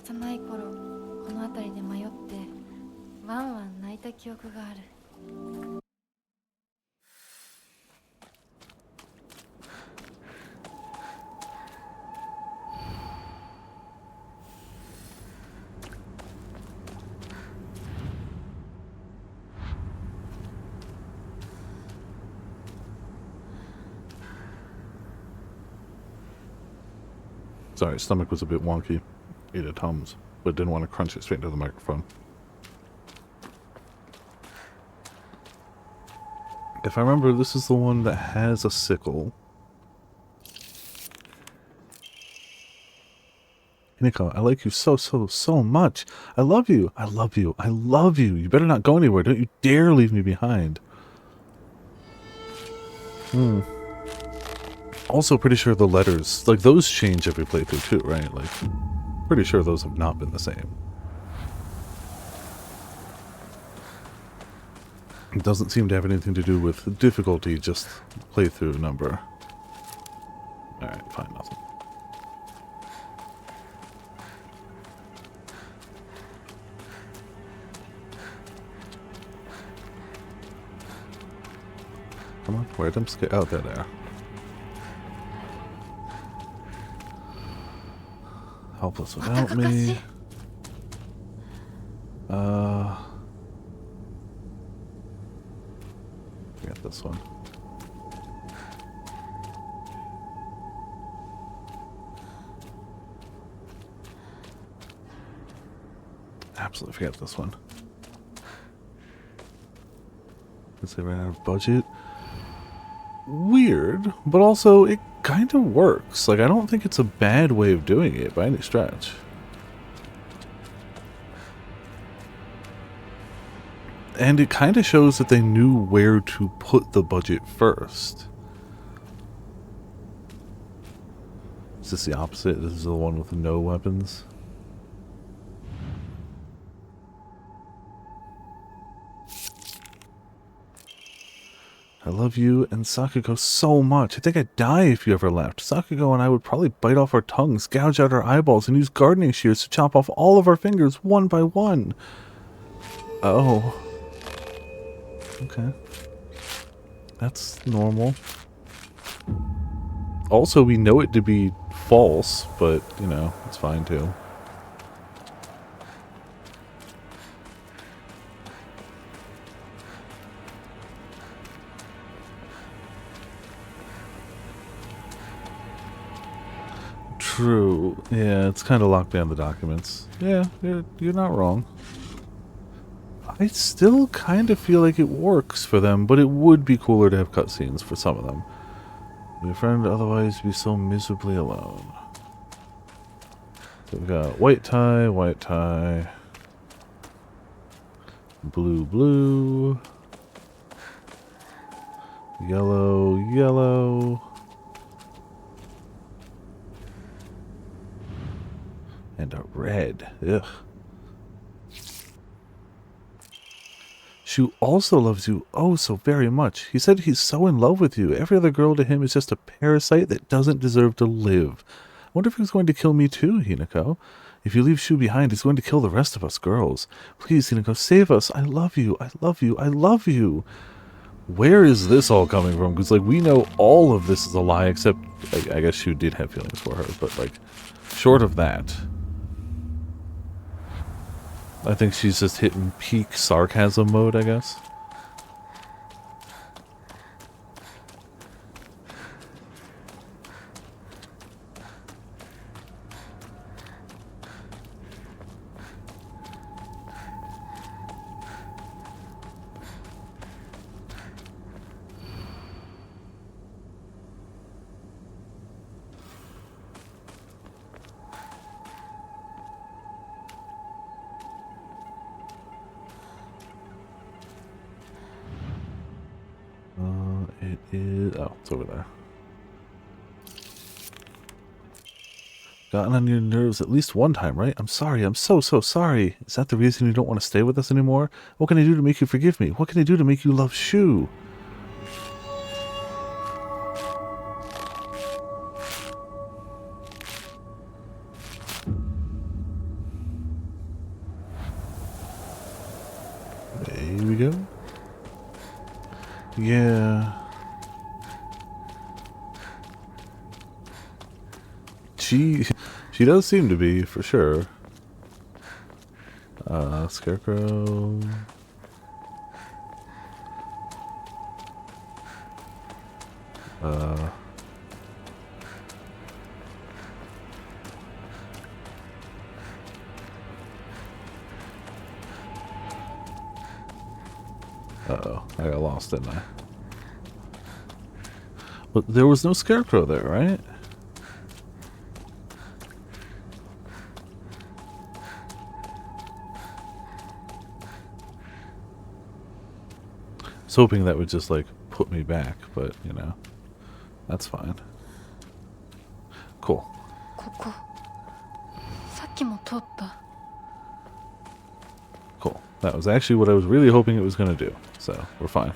幼い頃この辺りで迷ってワンワン泣いた記憶がある。Sorry, stomach was a bit wonky. Ate a Tums, but didn't want to crunch it straight into the microphone. If I remember, this is the one that has a sickle. Hinako, I like you so much. I love you. I love you. I love you. You better not go anywhere. Don't you dare leave me behind. Also, pretty sure the letters, like, those change every playthrough too, right? Like, pretty sure those have not been the same. It doesn't seem to have anything to do with difficulty, just playthrough number. Alright, fine, nothing. Come on, where them skate? Oh, there. Helpless without me. Forget this one. Absolutely forget this one. Because they ran out of budget. Weird, but also it kind of works. Like, I don't think it's a bad way of doing it by any stretch. And it kind of shows that they knew where to put the budget first. Is this the opposite? This is the one with no weapons? I love you and Sakugo so much. I think I'd die if you ever left. Sakugo and I would probably bite off our tongues, gouge out our eyeballs, and use gardening shears to chop off all of our fingers one by one. Oh. Okay. That's normal. Also, we know it to be false, but, you know, it's fine too. True. Yeah, it's kind of locked down the documents. Yeah, you're not wrong. I still kind of feel like it works for them, but it would be cooler to have cutscenes for some of them. My friend otherwise be so miserably alone. So we got white tie, blue, yellow, and a red. Ugh. Shu also loves you oh so very much. He said he's so in love with you. Every other girl to him is just a parasite that doesn't deserve to live. I wonder if he's going to kill me too, Hinako. If you leave Shu behind, he's going to kill the rest of us girls. Please, Hinako, save us. I love you. I love you. I love you. Where is this all coming from? Because, like, we know all of this is a lie, except, I guess Shu did have feelings for her, but, like, short of that, I think she's just hitting peak sarcasm mode, I guess. is... Oh, it's over there. Gotten on your nerves at least one time, right? I'm sorry. I'm so sorry. Is that the reason you don't want to stay with us anymore? What can I do to make you forgive me? What can I do to make you love Shu? There we go. Yeah. She does seem to be, for sure. Scarecrow. Uh-oh, I got lost, didn't I? But there was no Scarecrow there, right? I was hoping that would just, like, put me back, but, you know, that's fine. Cool. ここさっきも通った Cool. That was actually what I was really hoping it was going to do, so we're fine.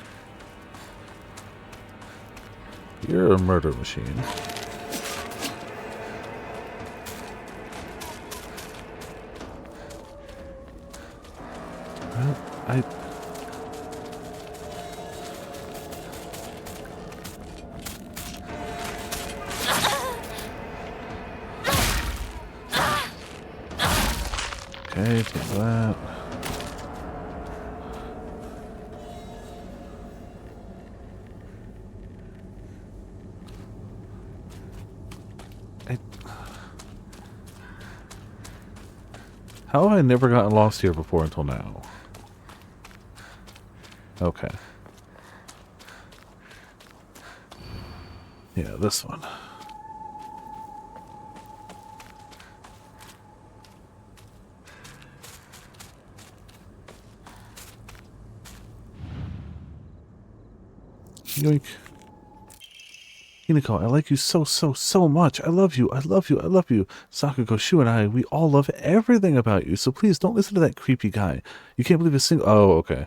You're a murder machine. Well, Okay, take that. How have I never gotten lost here before until now? Okay. Yeah, this one. Yoink. Hinako, I like you so much. I love you. I love you. I love you. Sakugo, Shu, and I, we all love everything about you. So please don't listen to that creepy guy. You can't believe a single... Oh, okay.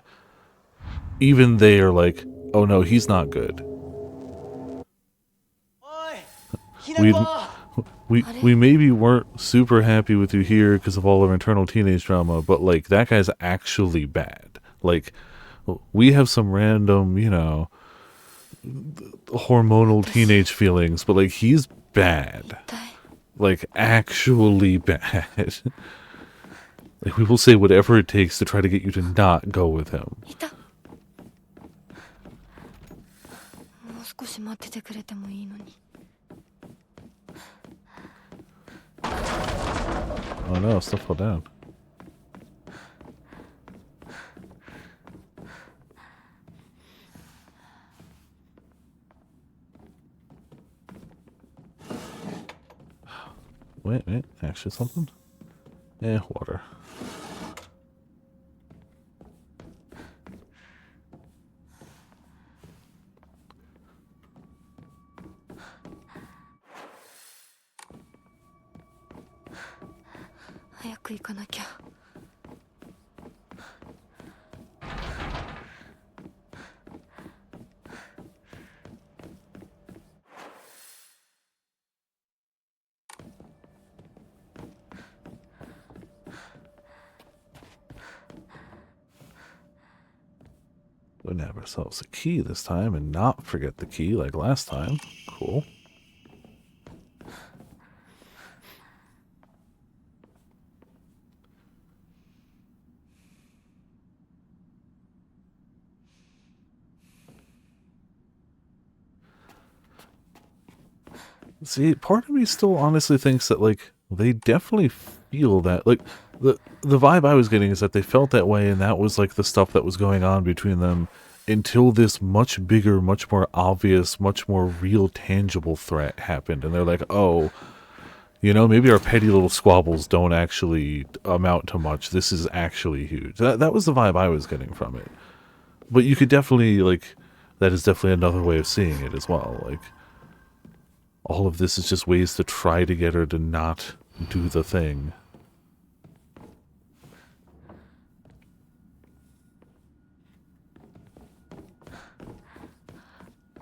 Even they are like, oh no, he's not good. We maybe weren't super happy with you here because of all our internal teenage drama, but like that guy's actually bad. Like we have some random, you know, hormonal teenage feelings, but like he's bad. Like actually bad. Like we will say whatever it takes to try to get you to not go with him. もう少し待っててくれてもいいのに Oh no, stuff fell down. Wait, actually something? Water. We'll have ourselves a key this time and not forget the key like last time. Cool. See, part of me still honestly thinks that, like, they definitely feel that, like, the vibe I was getting is that they felt that way, and that was, like, the stuff that was going on between them until this much bigger, much more obvious, much more real, tangible threat happened, and they're like, oh, you know, maybe our petty little squabbles don't actually amount to much. This is actually huge. That was the vibe I was getting from it. But you could definitely, like, that is definitely another way of seeing it as well. Like, all of this is just ways to try to get her to not do the thing.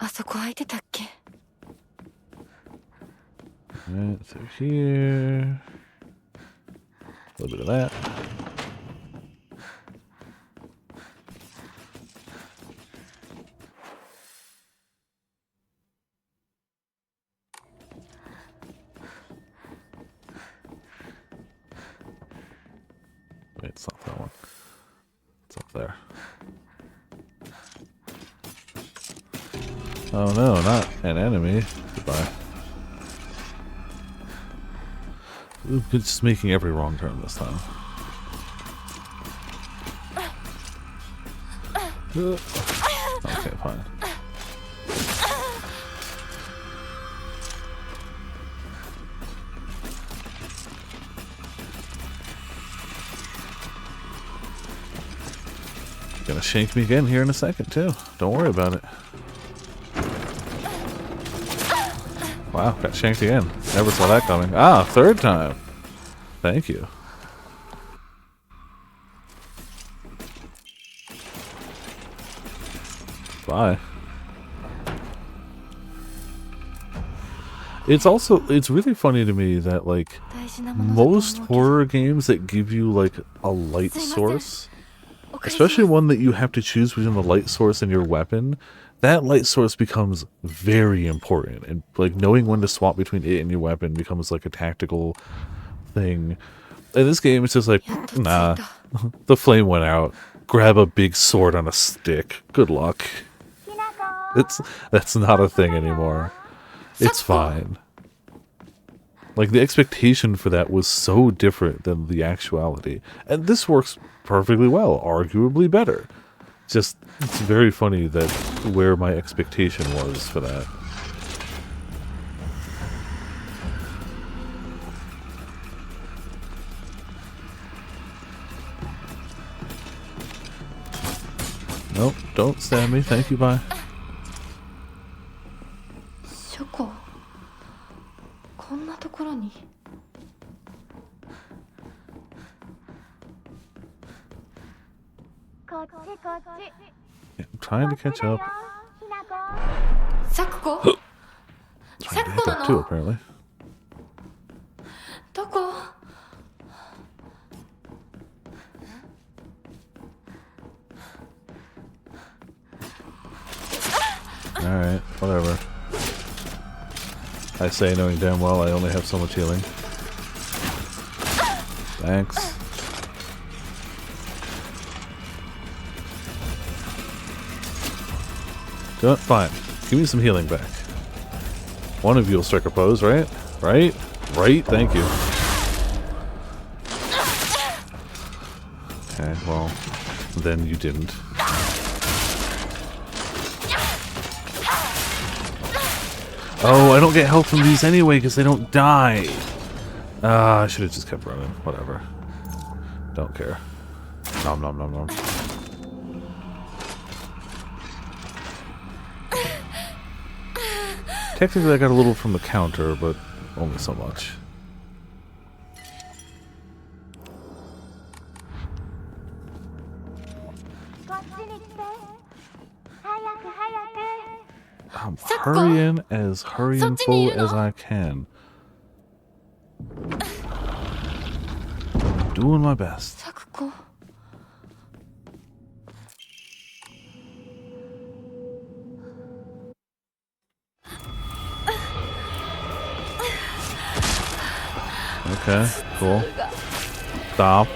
あそこ空いてたっけ? Alright, through here. A little bit of that. Wait, it's not that one. It's up there. Oh no, not an enemy. Goodbye. Ooh, it's just making every wrong turn this time. Okay, fine. Gonna shank me again here in a second too. Don't worry about it. Wow, got shanked again. Never saw that coming. Ah, third time. Thank you. Bye. It's really funny to me that, like, most horror games that give you, like, a light source, especially one that you have to choose between the light source and your weapon, that light source becomes very important, and like knowing when to swap between it and your weapon becomes like a tactical thing. In this game, it's just like, nah, the flame went out. Grab a big sword on a stick. Good luck. That's not a thing anymore. It's fine. Like, the expectation for that was so different than the actuality, and this works perfectly well, arguably better. Just, it's very funny that where my expectation was for that. Nope, don't stab me. Thank you, bye. Shoko, こんなところに? Yeah, I'm trying to catch up. Sakuko? Trying to catch up too, apparently. どこ? Alright, whatever. I say knowing damn well I only have so much healing. Thanks. Fine. Give me some healing back. One of you will strike a pose, right? Right? Right? Thank you. Okay, well, then you didn't. Oh, I don't get health from these anyway because they don't die. I should have just kept running. Whatever. Don't care. Nom nom nom nom. Technically I got a little from the counter, but only so much. I'm hurrying as hurrying-ful as I can. Doing my best. Sakuko. Okay, cool. Stop.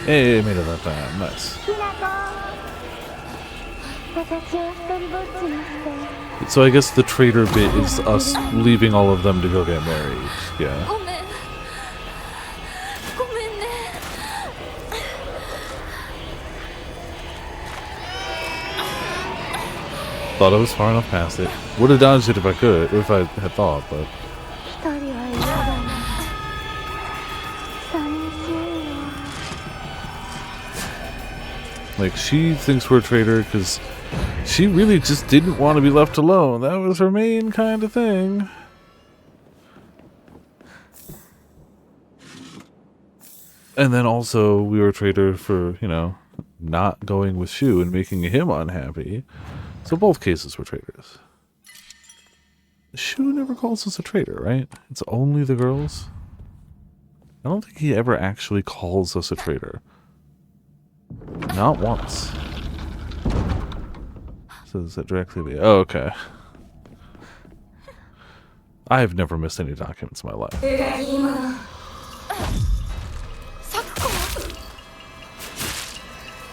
Hey, made it that time. Nice. So I guess the traitor bit is us leaving all of them to go get married. Yeah. Thought I was far enough past it. Would have dodged it if I could, if I had thought, but 一人は嫌だな寂しいよ like she thinks we're a traitor because she really just didn't want to be left alone. That was her main kind of thing. And then also we were a traitor for, you know, not going with Shu and making him unhappy. So both cases were traitors. Shu never calls us a traitor, right? It's only the girls. I don't think he ever actually calls us a traitor. Not once. Says that directly. Oh, okay. I have never missed any documents in my life. 咲子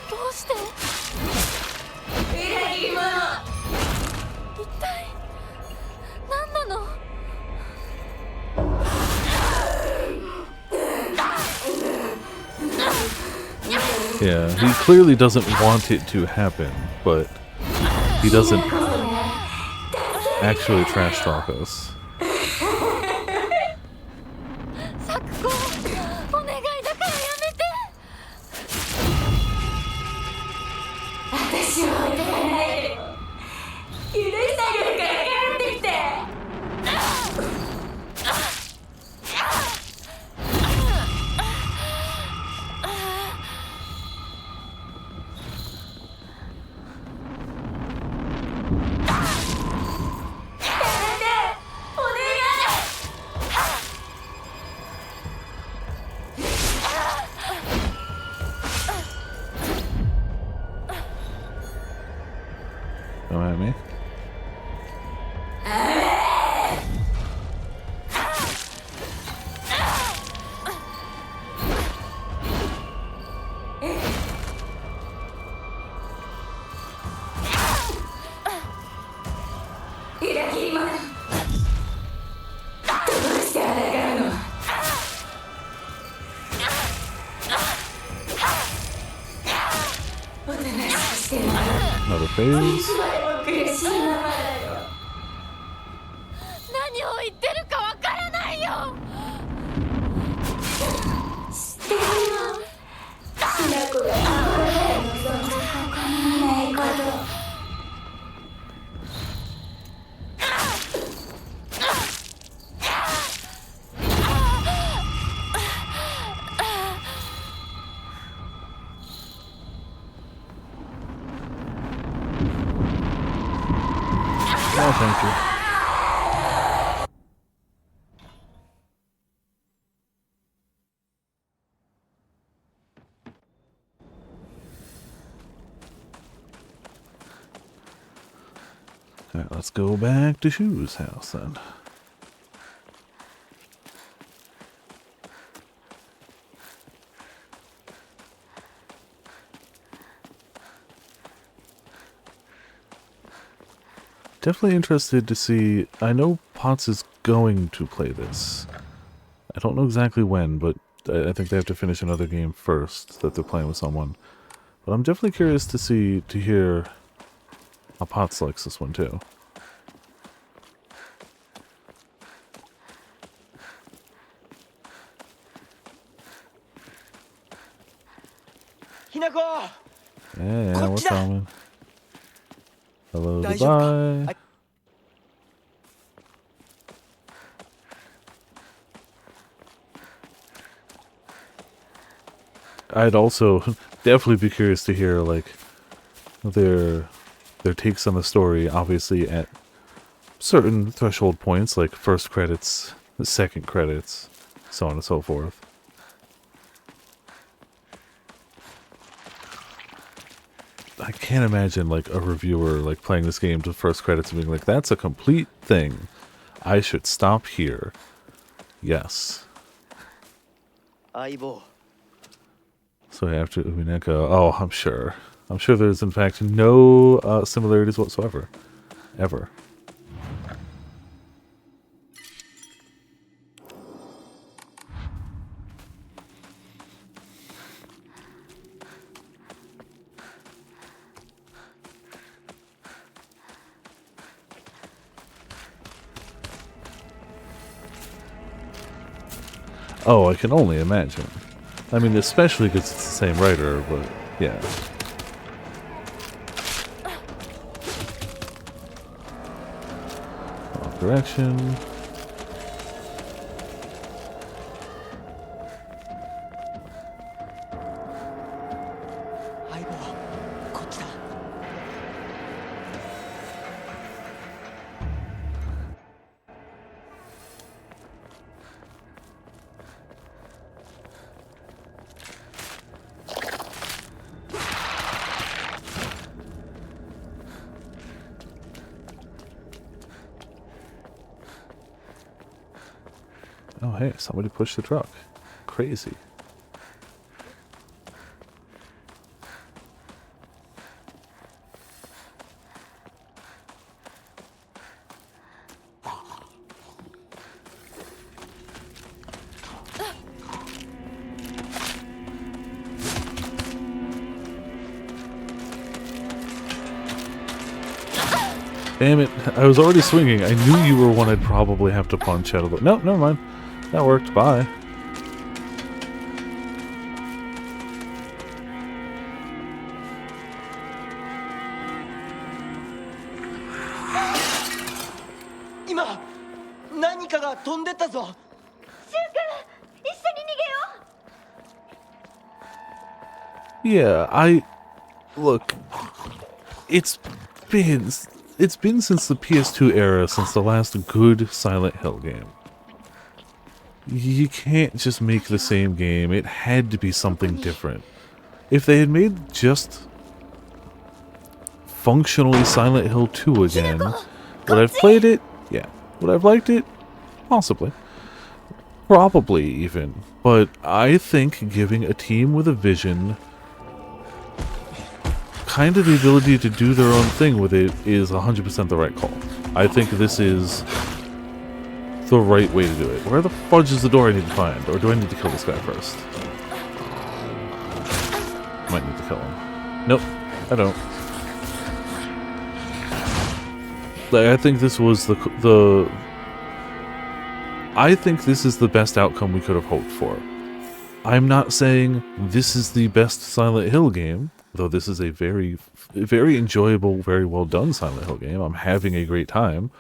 どうして一体何なの Yeah, he clearly doesn't want it to happen, but he doesn't actually trash talk us. 咲子お願いだからやめて私を置いてかないでよ許してあげるから帰ってきて Come at me. Another phase. 何を言ってるかわからないよ知ってるよしなこが望んで他にないことOh, thank you. Alright, let's go back to Shu's house then. Definitely interested to see. I know Potts is going to play this. I don't know exactly when, but I think they have to finish another game first that they're playing with someone. But I'm definitely curious to hear how Potts likes this one too. Hinako! Yeah, what's coming? Hello, 大丈夫か goodbye. I'd also definitely be curious to hear like their takes on the story, obviously at certain threshold points, like first credits, second credits, so on and so forth. I can't imagine like a reviewer like playing this game to first credits and being like, that's a complete thing. I should stop here. Yes. 相棒 So after Umineko, oh, I'm sure. I'm sure there's in fact no similarities whatsoever. Ever. Oh, I can only imagine. I mean, especially because it's the same writer, but yeah. Wrong direction. Oh, hey, somebody pushed the truck. Crazy. Damn it, I was already swinging. I knew you were one I'd probably have to punch out of the... No, never mind. That worked. Bye. Ima, 何かが飛んでったぞ。Yeah, look, it's been since the PS2 era, since the last good Silent Hill game. You can't just make the same game. It had to be something different. If they had made just functionally Silent Hill 2 again, would I have played it? Yeah. Would I have liked it? Possibly. Probably even. But I think giving a team with a vision kind of the ability to do their own thing with it is 100% the right call. I think this is the right way to do it. Where the fudge is the door I need to find? Or do I need to kill this guy first? Might need to kill him. Nope, I don't. I think this was I think this is the best outcome we could have hoped for. I'm not saying this is the best Silent Hill game, though this is a very, very enjoyable, very well done Silent Hill game. I'm having a great time.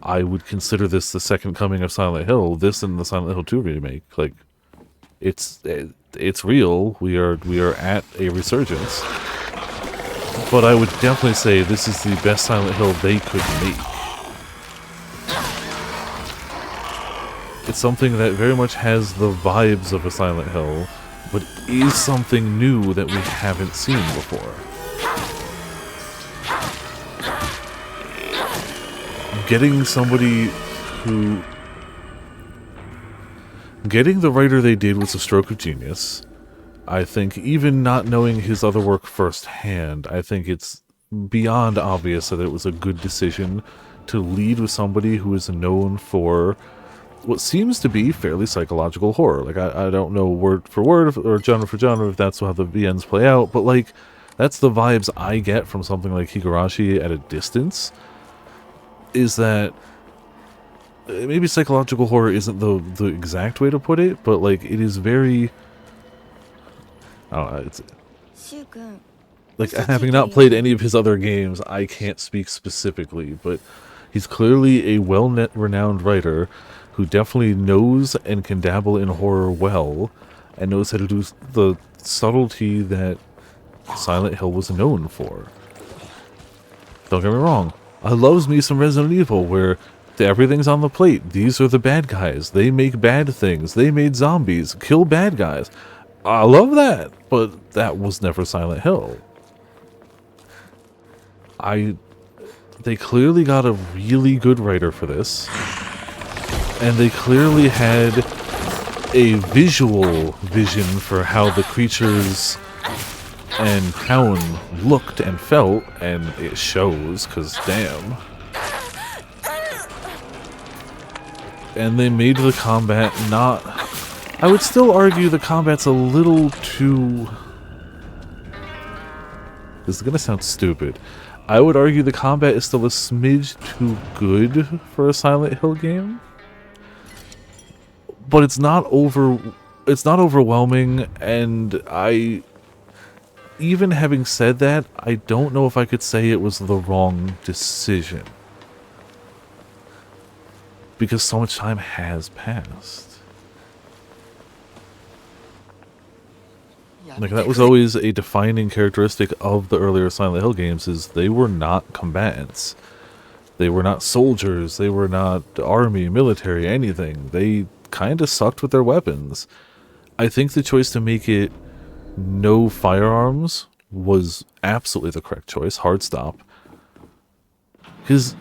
I would consider this the second coming of Silent Hill. This and the Silent Hill 2 remake, like, it's real. We are at a resurgence. But I would definitely say this is the best Silent Hill they could make. It's something that very much has the vibes of a Silent Hill, but is something new that we haven't seen before. Getting the writer they did was a stroke of genius. I think even not knowing his other work firsthand, I think it's beyond obvious that it was a good decision to lead with somebody who is known for what seems to be fairly psychological horror. Like, I don't know word for word or genre for genre if that's how the VNs play out, but like, that's the vibes I get from something like Higurashi at a distance, is that maybe psychological horror isn't the exact way to put it, but like, it is very, I don't know, it's like, having not played any of his other games, I can't speak specifically, but he's clearly a well-renowned writer who definitely knows and can dabble in horror well, and knows how to do the subtlety that Silent Hill was known for. Don't get me wrong, I loves me some Resident Evil, where everything's on the plate. These are the bad guys. They make bad things. They made zombies. Kill bad guys. I love that, but that was never Silent Hill. They clearly got a really good writer for this. And they clearly had a visual vision for how the creatures and town looked and felt, and it shows, because damn. And they made the combat not... I would still argue the combat's a little too... This is gonna sound stupid. I would argue the combat is still a smidge too good for a Silent Hill game. but it's not overwhelming, and I, even having said that, I don't know if I could say it was the wrong decision. Because so much time has passed. Like, that was always a defining characteristic of the earlier Silent Hill games, is they were not combatants. They were not soldiers, they were not army, military, anything. They kind of sucked with their weapons. I think the choice to make it no firearms was absolutely the correct choice. Hard stop. Because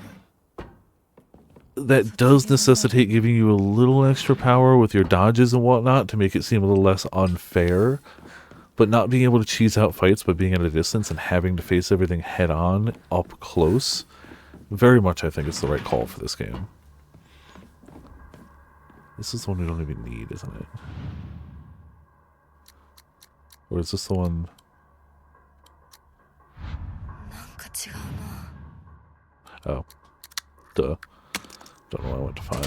that does necessitate giving you a little extra power with your dodges and whatnot to make it seem a little less unfair. But not being able to cheese out fights by being at a distance and having to face everything head on, up close, very much I think it's the right call for this game. This is the one we don't even need, isn't it? Or is this the one? Oh. Duh. Don't know why I went to 5.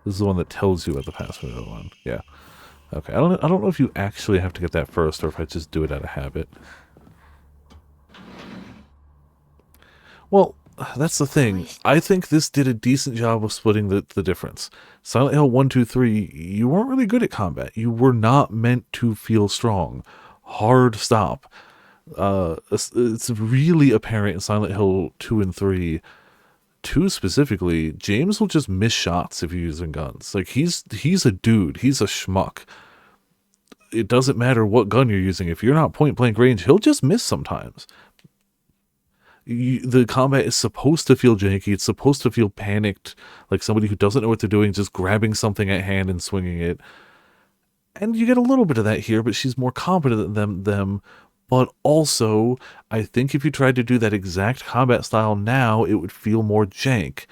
This is the one that tells you what the password is on. Yeah. Okay. I don't know if you actually have to get that first or if I just do it out of habit. Well, that's the thing. I think this did a decent job of splitting the difference. Silent Hill 1, 2, 3, you weren't really good at combat. You were not meant to feel strong. Hard stop. It's really apparent in Silent Hill 2 and 3. 2 specifically, James will just miss shots if you're using guns. Like, he's a dude. He's a schmuck. It doesn't matter what gun you're using. If you're not point-blank range, he'll just miss sometimes. The combat is supposed to feel janky. It's supposed to feel panicked, like somebody who doesn't know what they're doing, just grabbing something at hand and swinging it. And you get a little bit of that here, but she's more competent than them. But also, I think if you tried to do that exact combat style now, it would feel more jank.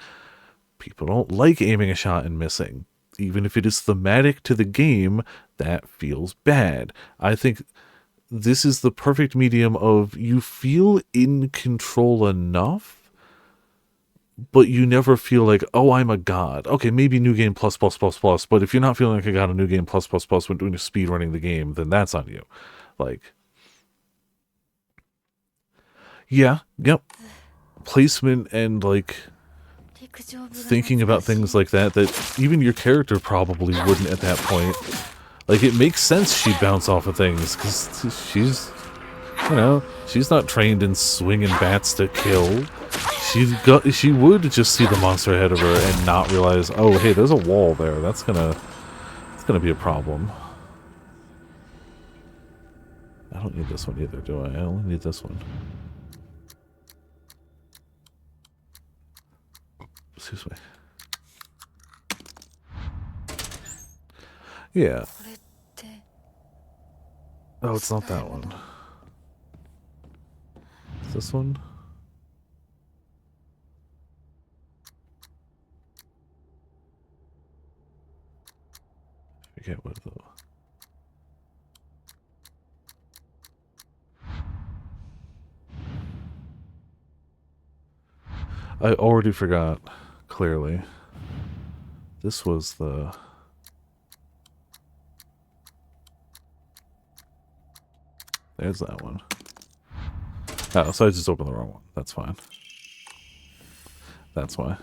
People don't like aiming a shot and missing. Even if it is thematic to the game, that feels bad. I think this is the perfect medium of you feel in control enough, but you never feel like, oh, I'm a god. Okay, maybe New Game plus, but if you're not feeling like a god of New Game plus when doing speed running the game, then that's on you. Like, yeah, yep. Placement and, like, thinking about things like that even your character probably wouldn't at that point. Like, it makes sense she'd bounce off of things, because she's, you know, she's not trained in swinging bats to kill. She would just see the monster ahead of her and not realize, oh, hey, there's a wall there. That's gonna be a problem. I don't need this one either, do I? I only need this one. Excuse me. Yeah. Oh, it's not that one. Is this one? I forget what the... I already forgot, clearly. This was the... There's that one. Oh, so I just opened the wrong one. That's fine. That's why.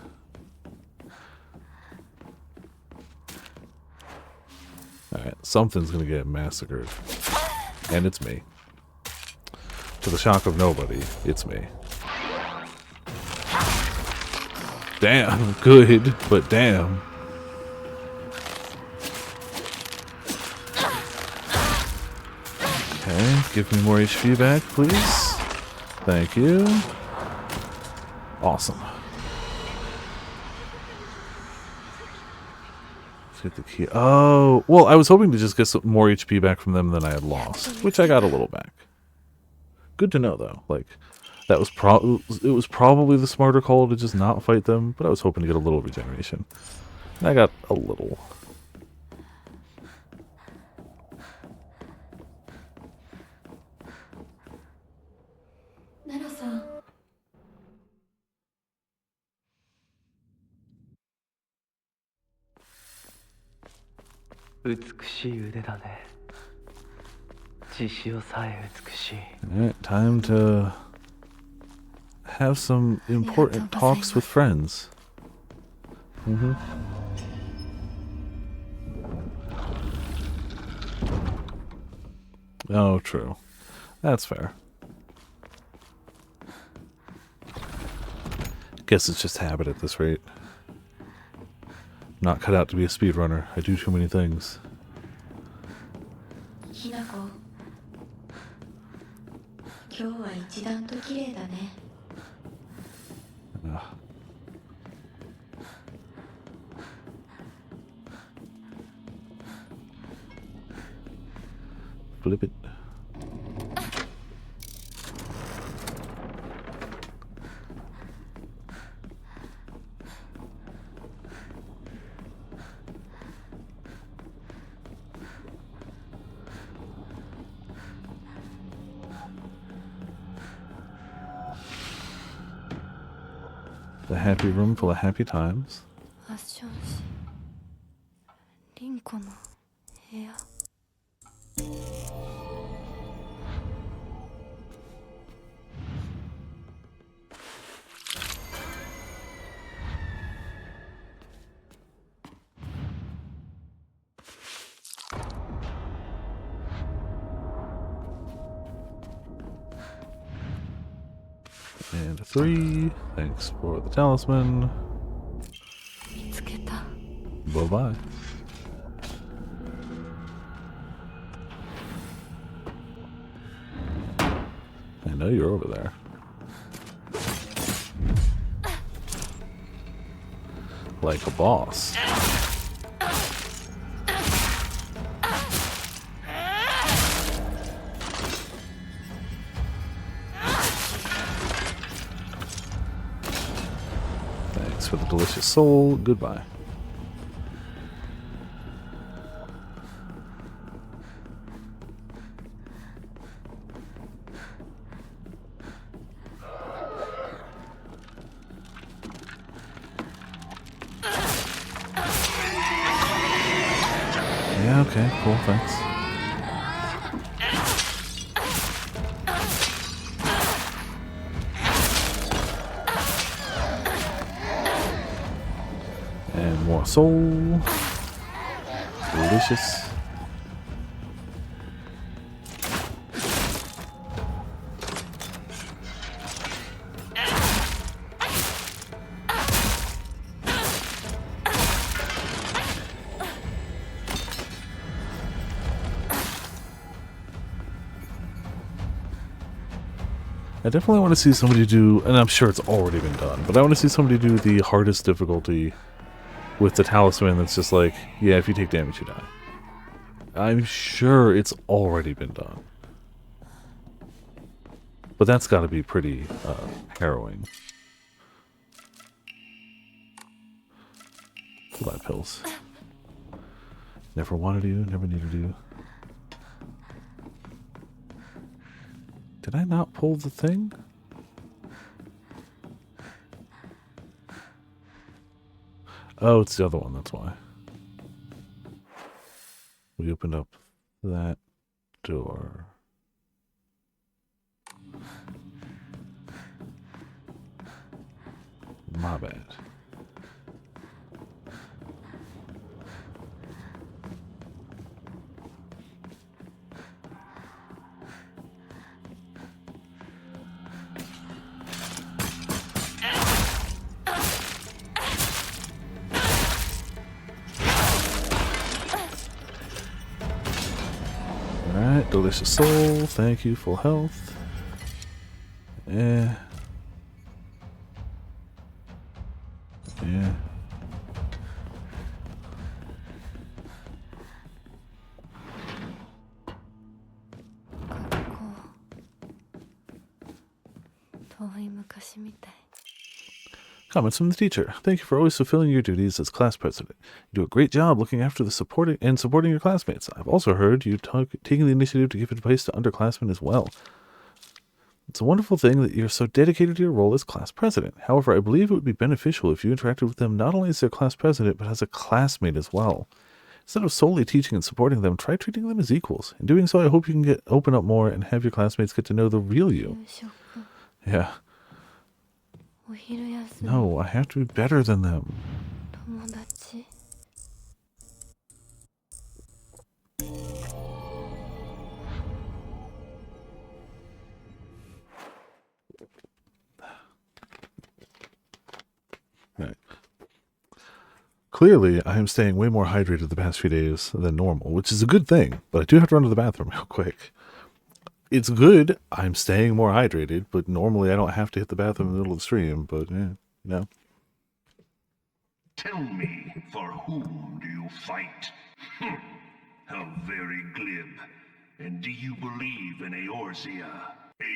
Alright, something's gonna get massacred. And it's me. To the shock of nobody, it's me. Damn, good, but damn. Okay, give me more HP back, please. Thank you. Awesome. Let's get the key. Oh, well, I was hoping to just get some more HP back from them than I had lost, which I got a little back. Good to know, though. Like, that was it was probably the smarter call to just not fight them, but I was hoping to get a little regeneration. And I got a little. 美しい腕だね。血潮さえ美しい。 Alright, time to have some important talks with friends. Oh, true. That's fair. Guess it's just habit at this rate. Not cut out to be a speedrunner. I do too many things. きなこ、今日は一段と綺麗だね。 Ugh. Flip it. The happy room full of happy times. ファッション誌、リンコの部屋。And a 3. Thanks for the talisman. 見つけた。 Bye bye. I know you're over there. Like a boss. Thanks for the delicious soul. Goodbye. Yeah, okay, cool, thanks. And more soul. Delicious. I definitely want to see somebody do, and I'm sure it's already been done, but I want to see somebody do the hardest difficulty with the talisman that's just like, yeah, if you take damage, you die. I'm sure it's already been done. But that's got to be pretty harrowing. Goodbye, pills. Never wanted you, never needed you. Did I not pull the thing? Oh, it's the other one, that's why. We opened up that door. My bad. Alright, delicious soul, thank you, full health. Yeah. Yeah. Comments from the teacher. Thank you for always fulfilling your duties as class president. You do a great job looking after the supporting your classmates. I've also heard you taking the initiative to give advice to underclassmen as well. It's a wonderful thing that you're so dedicated to your role as class president. However, I believe it would be beneficial if you interacted with them not only as their class president, but as a classmate as well. Instead of solely teaching and supporting them, try treating them as equals. In doing so, I hope you can open up more and have your classmates get to know the real you. 夕食 Yeah. お昼休み No, I have to be better than them. 友達 Right. Clearly, I am staying way more hydrated the past few days than normal, which is a good thing, but I do have to run to the bathroom real quick. It's good I'm staying more hydrated, but normally I don't have to hit the bathroom in the middle of the stream, but yeah, you know. Tell me, for whom do you fight? How very glib. And do you believe in Eorzea?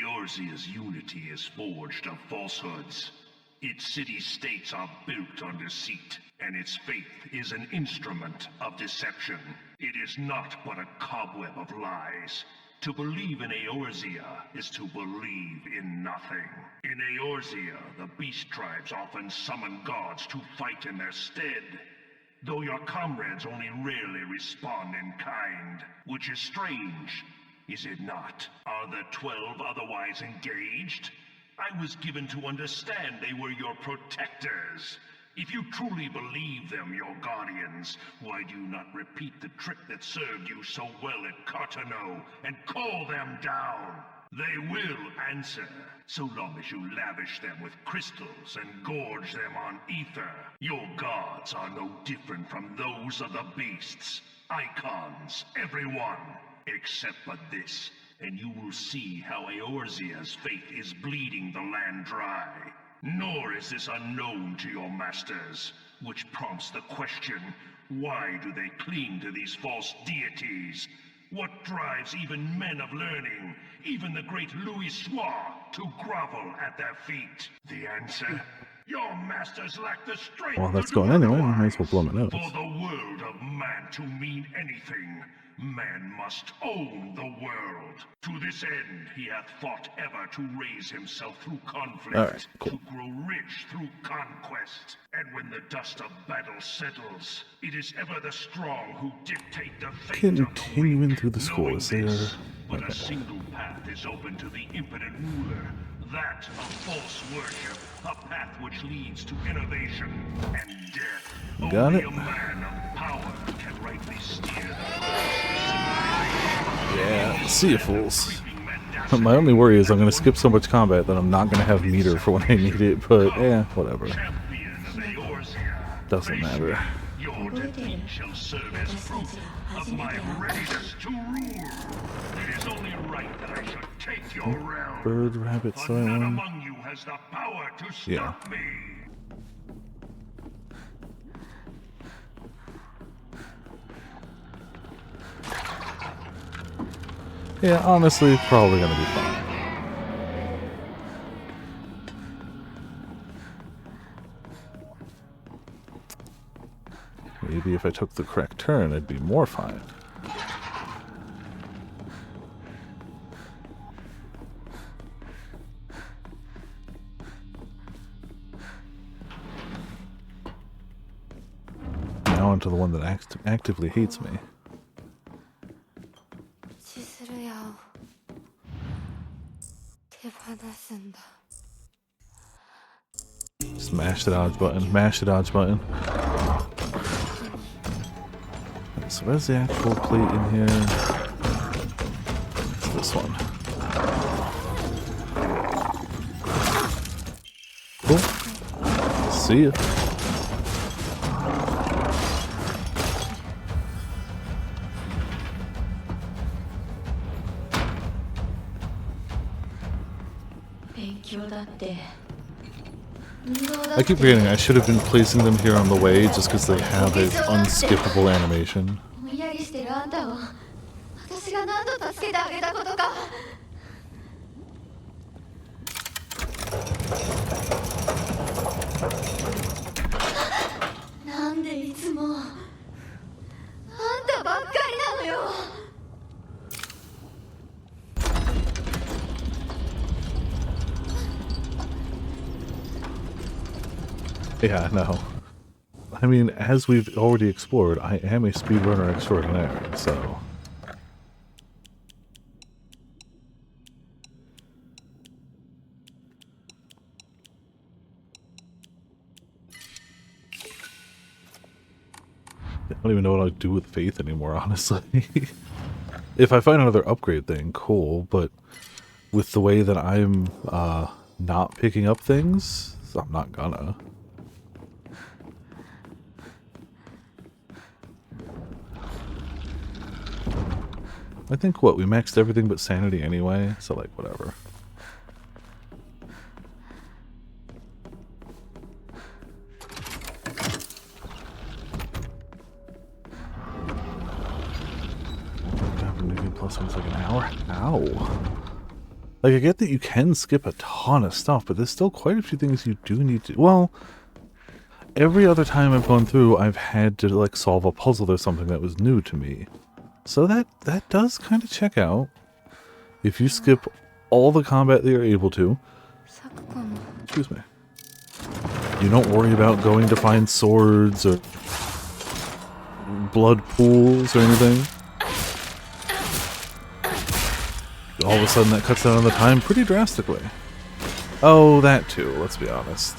Eorzea's unity is forged of falsehoods. Its city-states are built on deceit, and its faith is an instrument of deception. It is not but a cobweb of lies. To believe in Eorzea is to believe in nothing. In Eorzea, the beast tribes often summon gods to fight in their stead, though your comrades only rarely respond in kind, which is strange, is it not? Are the 12 otherwise engaged? I was given to understand they were your protectors. If you truly believe them your guardians, why do you not repeat the trick that served you so well at Cartano and call them down? They will answer, so long as you lavish them with crystals and gorge them on ether. Your gods are no different from those of the beasts. Icons, everyone, except but this, and you will see how Eorzea's faith is bleeding the land dry. Nor is this unknown to your masters, which prompts the question, why do they cling to these false deities? What drives even men of learning, even the great Louis Soir, to grovel at their feet? The answer? Your masters lack the strength. Well, that's to do going anyway. otherwise. Might as well blow my nose. For the world of man to mean anything, man must own the world. To this end, he hath fought ever to raise himself through conflict, Alright, cool. to grow rich through conquest. And when the dust of battle settles, it is ever the strong who dictate the fate of Continuing the weak. through the scores Knowing there. this, but a single path is open to the impotent ruler, that of false worship, a path which leads to innovation and death. Got Only it. a man of power can rightly steer the Yeah, Sea of Fools. My only worry is I'm going to skip so much combat that I'm not going to have meter for when I need it, but yeah, whatever. champion of Eorzea. Doesn't matter. Your defeat shall serve as proof of my readiness to rule. It is only right that I should take your realm. Bird, rabbit, But soy none one. among you has the power to stop Yeah. me. Yeah, honestly, probably going to be fine. Maybe if I took the correct turn, I'd be more fine. Now onto the one that actively hates me. 千鶴屋を手放すんだ Smash the dodge button. Mash the dodge button. So where's the actual plate in here? It's this one. Cool. See ya. I keep forgetting I should have been placing them here on the way just because they have an unskippable animation. ぼんやりしてるあんたを私が何度助けてあげたことかなんでいつもあんたばっかりなのよ Yeah, no. I mean, as we've already explored, I am a speedrunner extraordinaire, so... I don't even know what I'd do with Faith anymore, honestly. If I find another upgrade thing, cool, but with the way that I'm not picking up things, I'm not gonna. I think, what, we maxed everything but sanity anyway, so like, whatever. Plus one's like an hour. Ow. Like, I get that you can skip a ton of stuff, but there's still quite a few things you do need to... Well, every other time I've gone through, I've had to, like, solve a puzzle or something that was new to me. So that does kind of check out. If you skip all the combat that you're able to... Excuse me. You don't worry about going to find swords or blood pools or anything. All of a sudden that cuts down on the time pretty drastically. Oh, that too, let's be honest.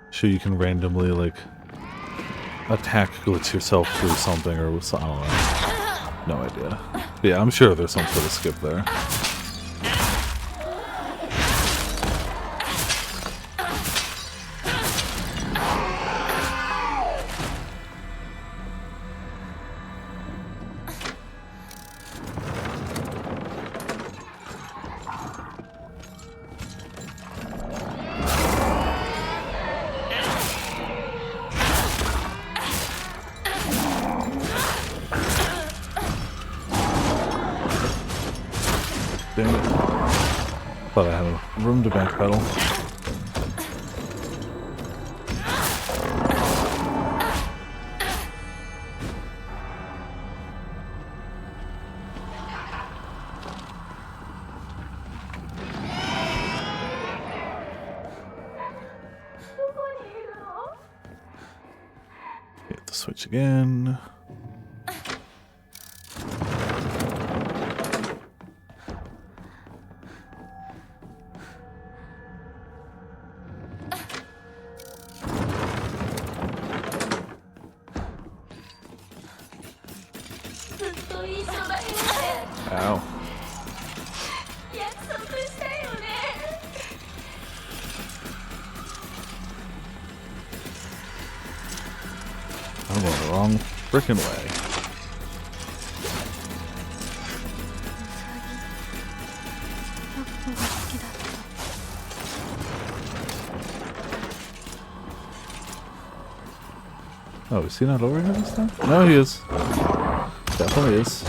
Sure, you can randomly, like, attack glitch yourself through something or I don't know. No idea. But yeah, I'm sure there's some sort of skip there. Dang it. Thought I had a room to backpedal. Hit the switch again. Ow. I'm going the wrong frickin' way. Oh, is he not over here this time? No, he is. Definitely is.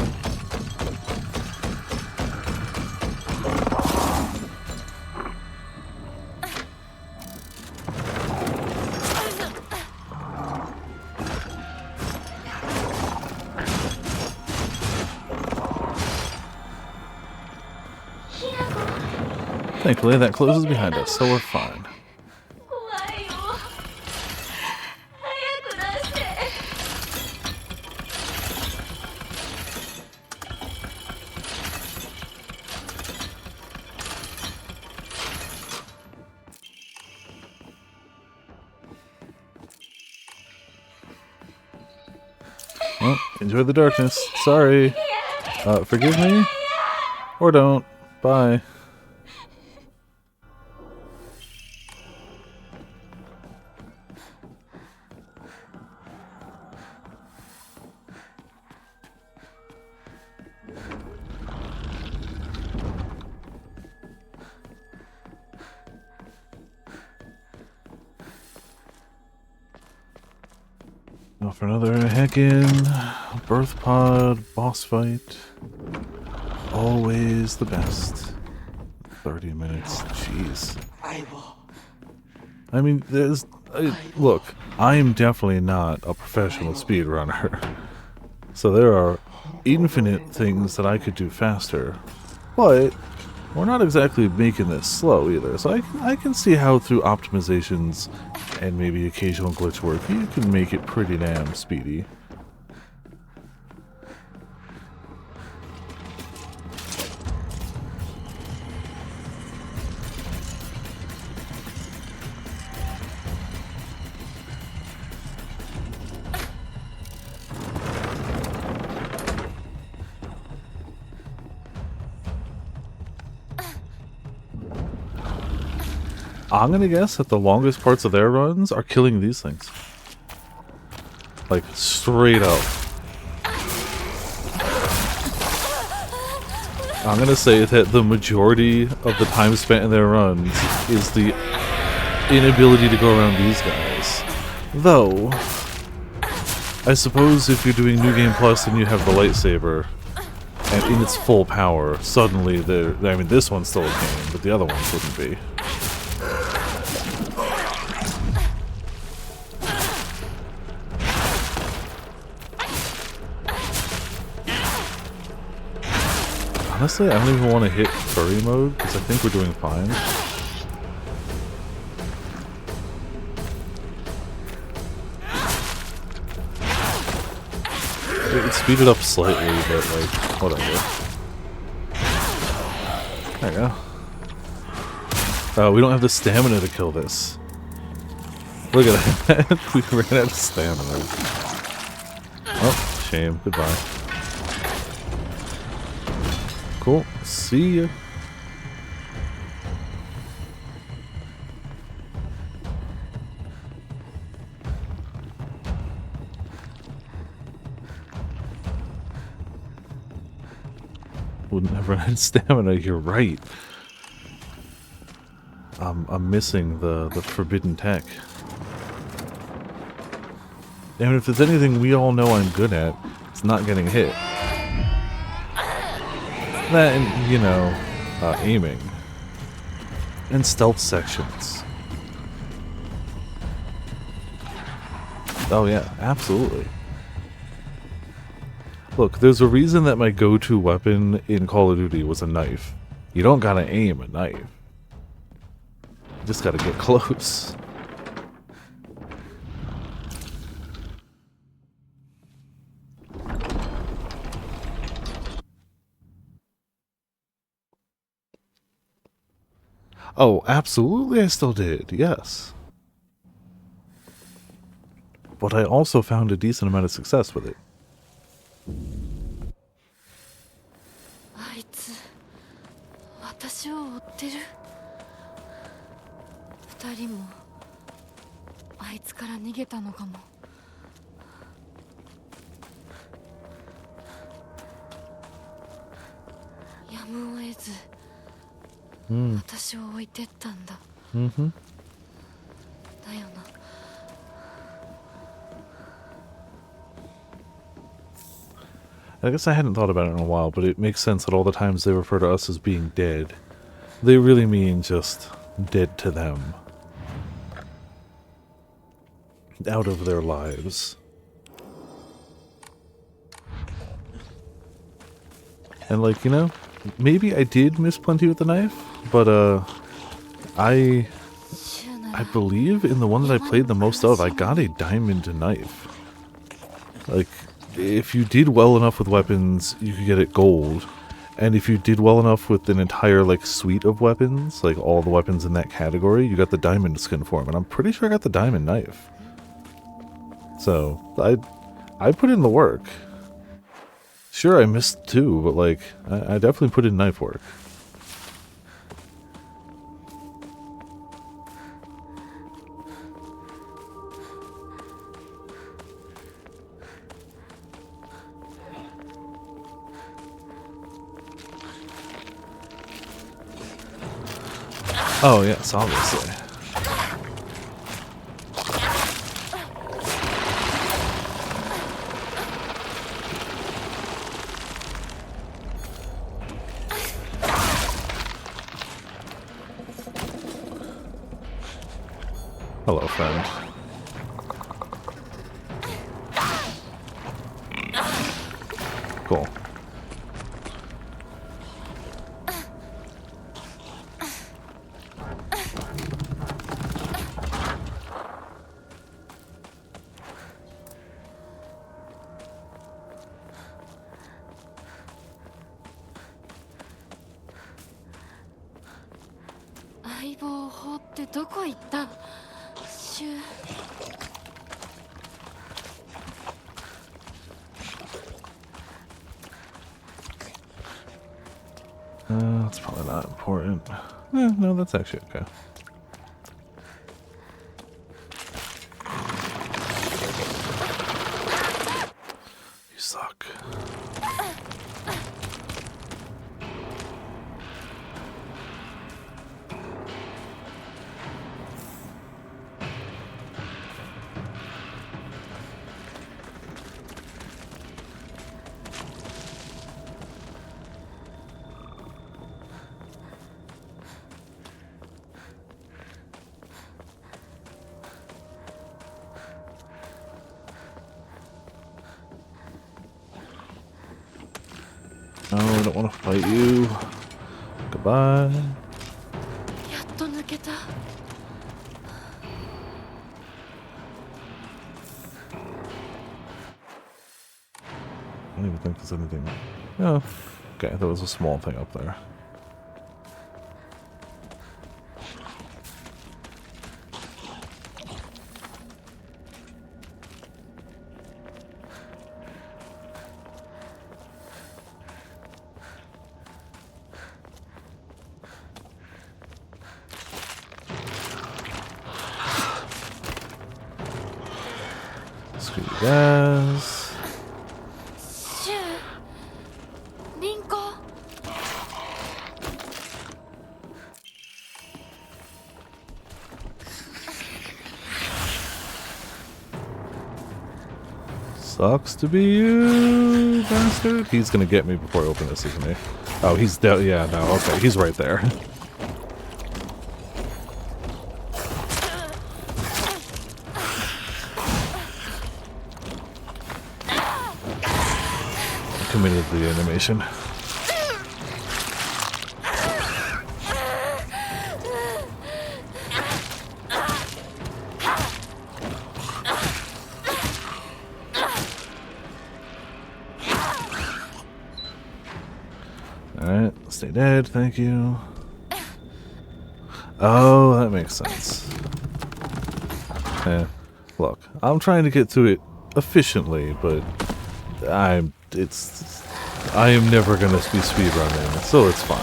Thankfully, that closes behind us, so we're fine. Well, enjoy the darkness. Sorry. Forgive me? Or don't. Bye. Now for another heckin' birth pod boss fight. Always the best. 30 minutes, jeez. I mean, look, I am definitely not a professional speedrunner. So there are infinite things that I could do faster. But we're not exactly making this slow either. So I can see how through optimizations and maybe occasional glitch work, you can make it pretty damn speedy. I'm gonna guess that the longest parts of their runs are killing these things. Like, straight up. I'm gonna say that the majority of the time spent in their runs is the inability to go around these guys. Though, I suppose if you're doing New Game Plus and you have the lightsaber, and in its full power, suddenly I mean, this one's still a pain, but the other ones wouldn't be. Honestly, I don't even want to hit furry mode, because I think we're doing fine. It would speed it up slightly, but like, whatever. There you go. We don't have the stamina to kill this. Look at that. We ran out of stamina. Oh, shame. Goodbye. Cool. See ya. Wouldn't have run out of stamina. You're right. I'm missing the forbidden tech. And if there's anything we all know I'm good at, it's not getting hit. That and, you know, aiming. And stealth sections. Oh yeah, absolutely. Look, there's a reason that my go-to weapon in Call of Duty was a knife. You don't gotta aim a knife. You just gotta get close. Oh, absolutely I still did, yes. But I also found a decent amount of success with it. あいつ私を追ってる。二人もあいつから逃げたのかも。やむを得ず私を置いてったんだ。だよな。I guess I hadn't thought about it in a while, but it makes sense that all the times they refer to us as being dead, they really mean just dead to them. Out of their lives. And like, you know, maybe I did miss plenty with the knife, but I believe in the one that I played the most of, I got a diamond knife. Like, if you did well enough with weapons, you could get it gold. And if you did well enough with an entire, like, suite of weapons, like all the weapons in that category, you got the diamond skin for them. And I'm pretty sure I got the diamond knife. So, I put in the work. Sure, I missed two, but, like, I definitely put in knife work. Oh, yes, obviously. Hello, friend. Cool.相棒を放ってどこ行ったシュ。That's probably not important. No, that's actually okay. You suck. No, I don't want to fight you. Goodbye. やっと抜けた。I don't even think there's anything. Oh, okay, there was a small thing up there. Screw you guys. シュリンコ。Sucks to be you, bastard. He's gonna get me before I open this, isn't he? Oh, he's dead. Yeah, no, okay, he's right there. Committed the animation. Alright, stay dead, thank you. Oh, that makes sense. Look, I'm trying to get to it efficiently, but I am never gonna be speedrunning, so it's fine.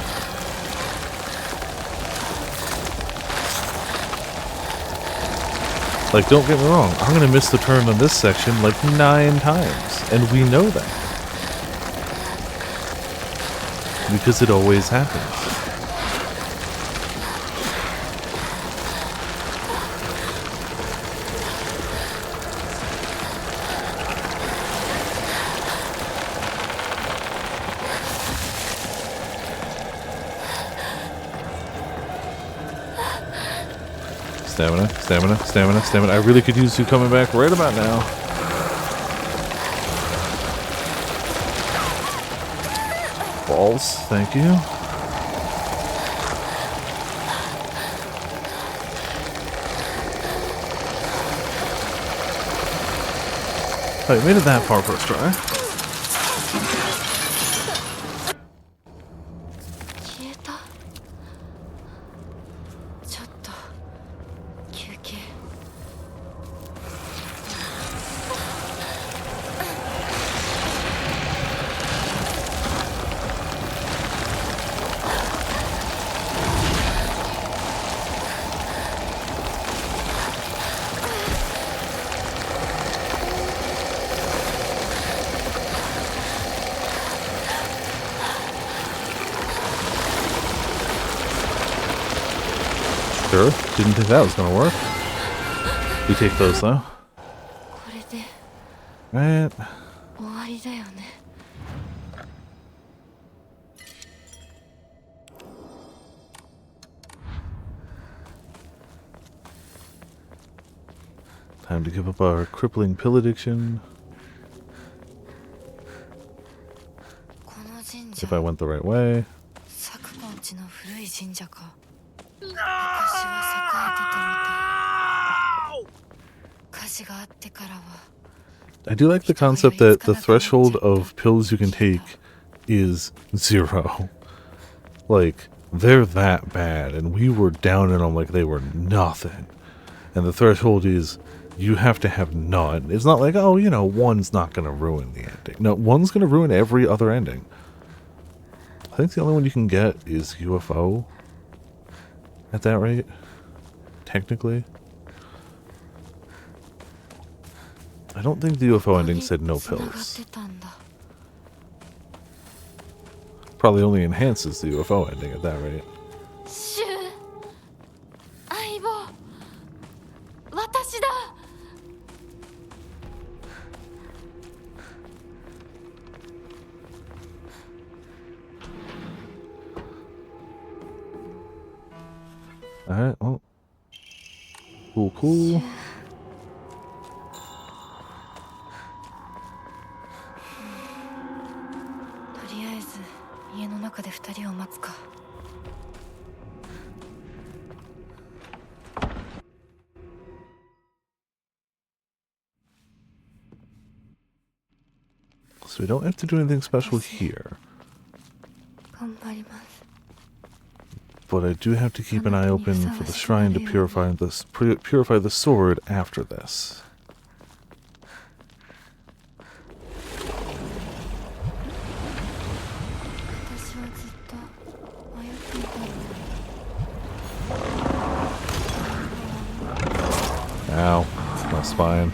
Like, don't get me wrong, I'm gonna miss the turn on this section like 9 times, and we know that. Because it always happens. Stamina, stamina, stamina, stamina. I really could use you coming back right about now. Balls, thank you. Oh, you made it that far first try. 消えた。ちょっと休憩。Sure, didn't think that was gonna work. We take those though. これで Right. 終わりだよね。Time to give up our crippling pill addiction. この神 If 社 I went the right way. 佐久間んちの古い神社か。昔は栄えてたみたい。火事があってからは I do like the concept that the threshold of pills you can take is 0. Like, they're that bad, and we were down in them like they were nothing. And the threshold is you have to have none. It's not like, oh, you know, one's not going to ruin the ending. No, one's going to ruin every other ending. I think the only one you can get is UFO at that rate, technically. I don't think the UFO ending said no 繋がっ pills. てたんだ。 Probably only enhances the UFO ending at that rate. シュウ、相棒、私だ。 Alright, well. Cool, cool. とりあえず家の中で2人を待つか。 So we don't have to do anything special here. 頑張ります。 But I do have to keep an eye open for the shrine to purify the sword after this. 私はずっと迷っていたんだ。 Ow, my spine.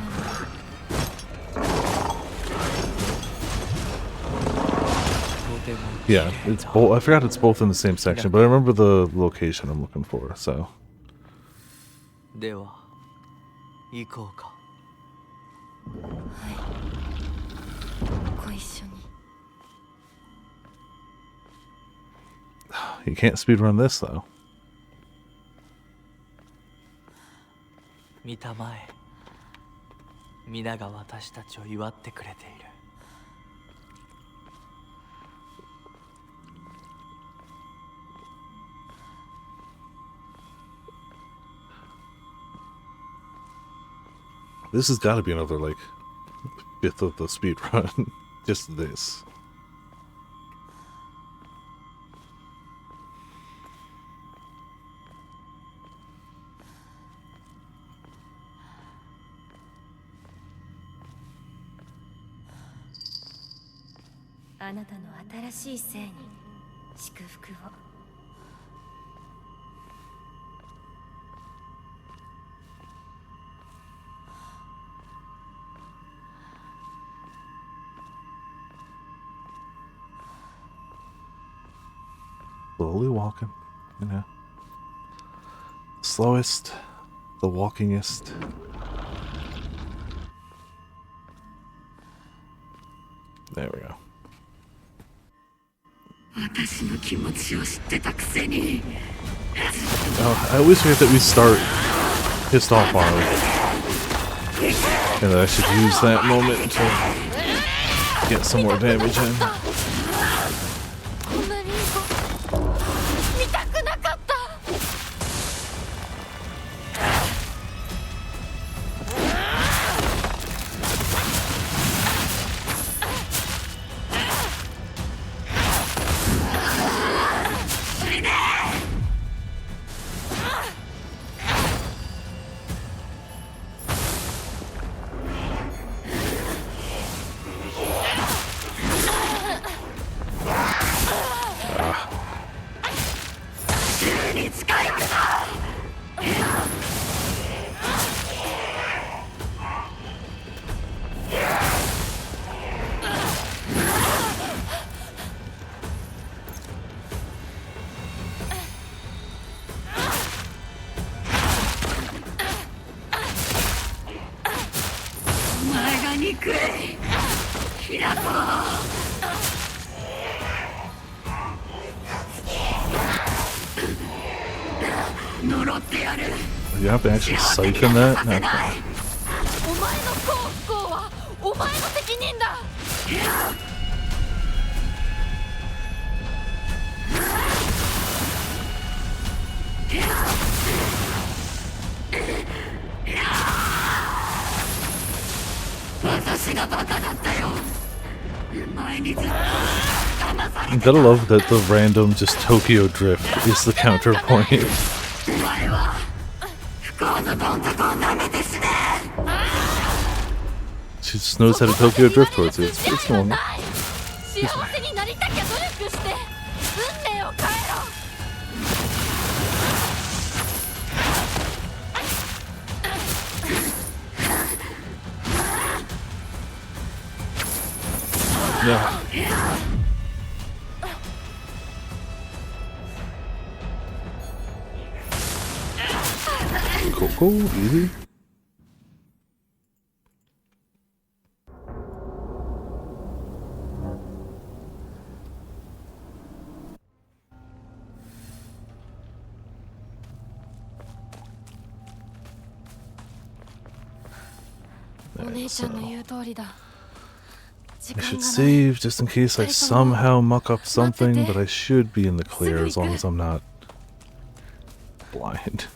Yeah, it's both. I forgot it's both in the same section, but I remember the location I'm looking for, so. では行こうか。ご一緒に。 You can't speedrun this, though. 見たまえ。皆が私たちを祝ってくれている。 This has got to be another, like, fifth of the speed run. Just this. Ah, あなたの新しい生に祝福を。 Slowly walking, you know. Slowest, the walkingest. There we go. Oh, I always forget that we start pissed off on him. And that I should use that moment to get some more damage in. こんなにいい子見たくなかった。 You have to actually siphon that? Okay. お前の責任だ。You gotta love that the random just Tokyo Drift is the counterpoint. She just knows how to Tokyo Drift towards it. It's normal. 幸せになりたきゃ努力して運命を変えろ。 Yeah. Cool, easy. I should save just in case I somehow muck up something, but I should be in the clear as long as I'm not blind.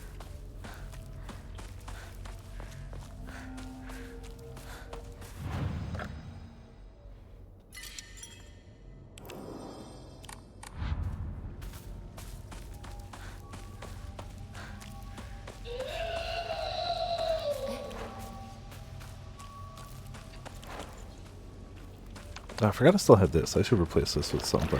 I forgot I still had this. I should replace this with something.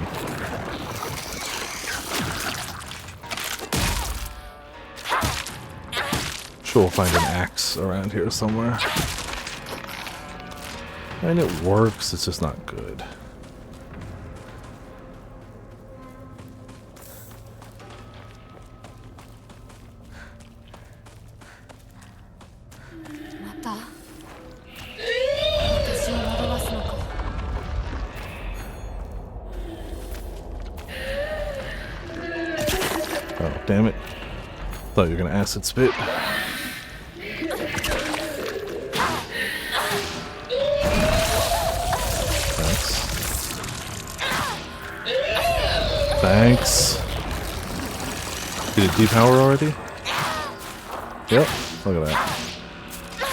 Sure, we'll find an axe around here somewhere. And it works, it's just not good. Oh, damn it. Thought you were gonna acid spit. Thanks. Did it depower already? Yep, look at that.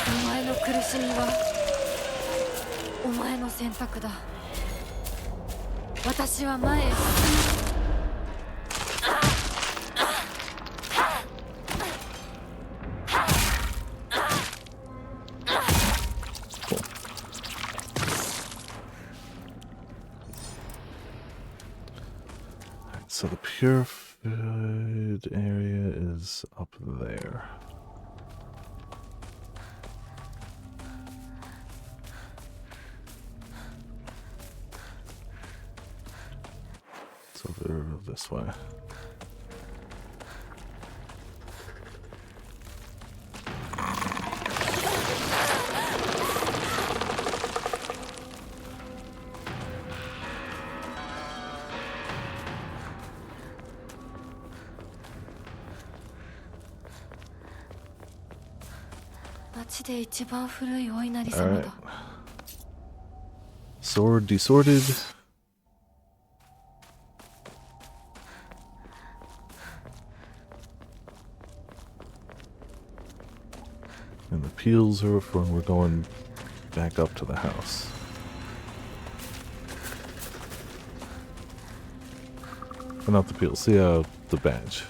お前の苦しみはお前の選択だ。私は前へ進む。 So the purified area is up there. It's over this way. Alright. Sword desorted. And the peels are for when we're going back up to the house. But not the peels, the badge.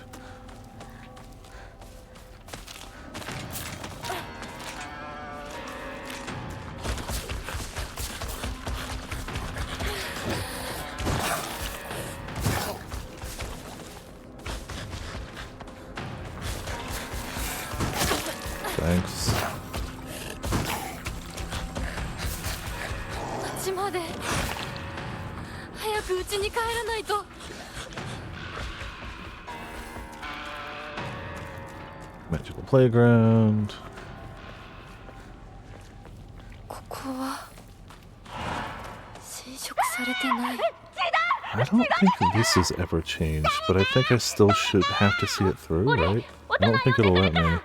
Thanks. 町まで早く家に帰らないと。 Magical playground. ここは侵食されてない。 I don't think this has ever changed, but I think I still should have to see it through, right? I don't think it'll let me.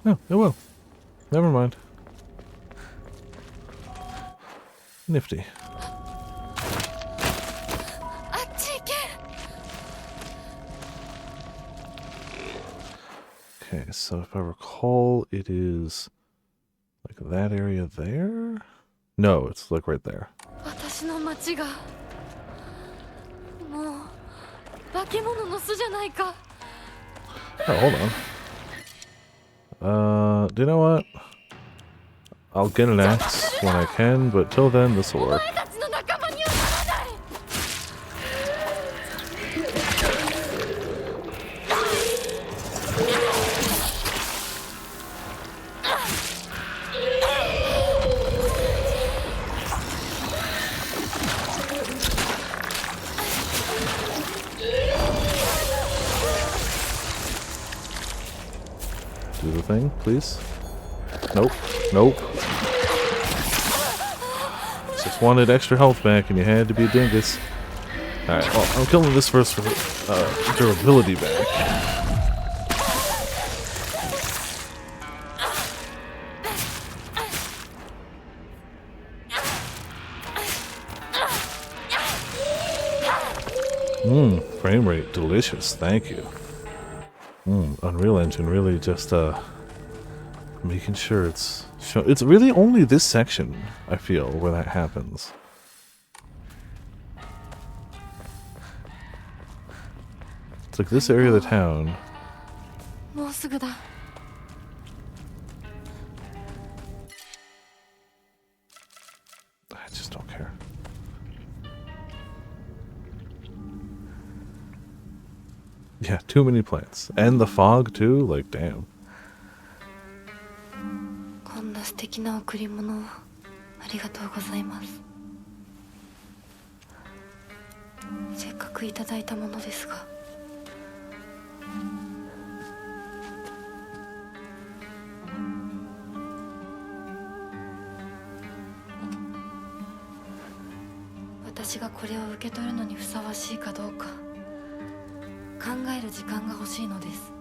No, it will. Never mind. Nifty. あっち行け Okay, so if I recall, it is like that area there? No, it's like right there. 私の町がもう化け物の巣じゃないか Oh, hold on. Do you know what? I'll get an axe when I can, but till then, this will お work. 前たちの仲間にはならない Do the thing, please. Nope. Nope. Just wanted extra health back, and you had to be a dingus. Alright, well, I'm killing this first for durability back. Frame rate, delicious, thank you. Unreal Engine really just making sure it's it's really only this section, I feel, where that happens. It's like this area of the town. もうすぐだ I just don't care. Yeah, too many plants. And the fog too, like damn. こんな素敵な贈り物をありがとうございますせっかくいただいたものですが私がこれを受け取るのにふさわしいかどうか考える時間が欲しいのです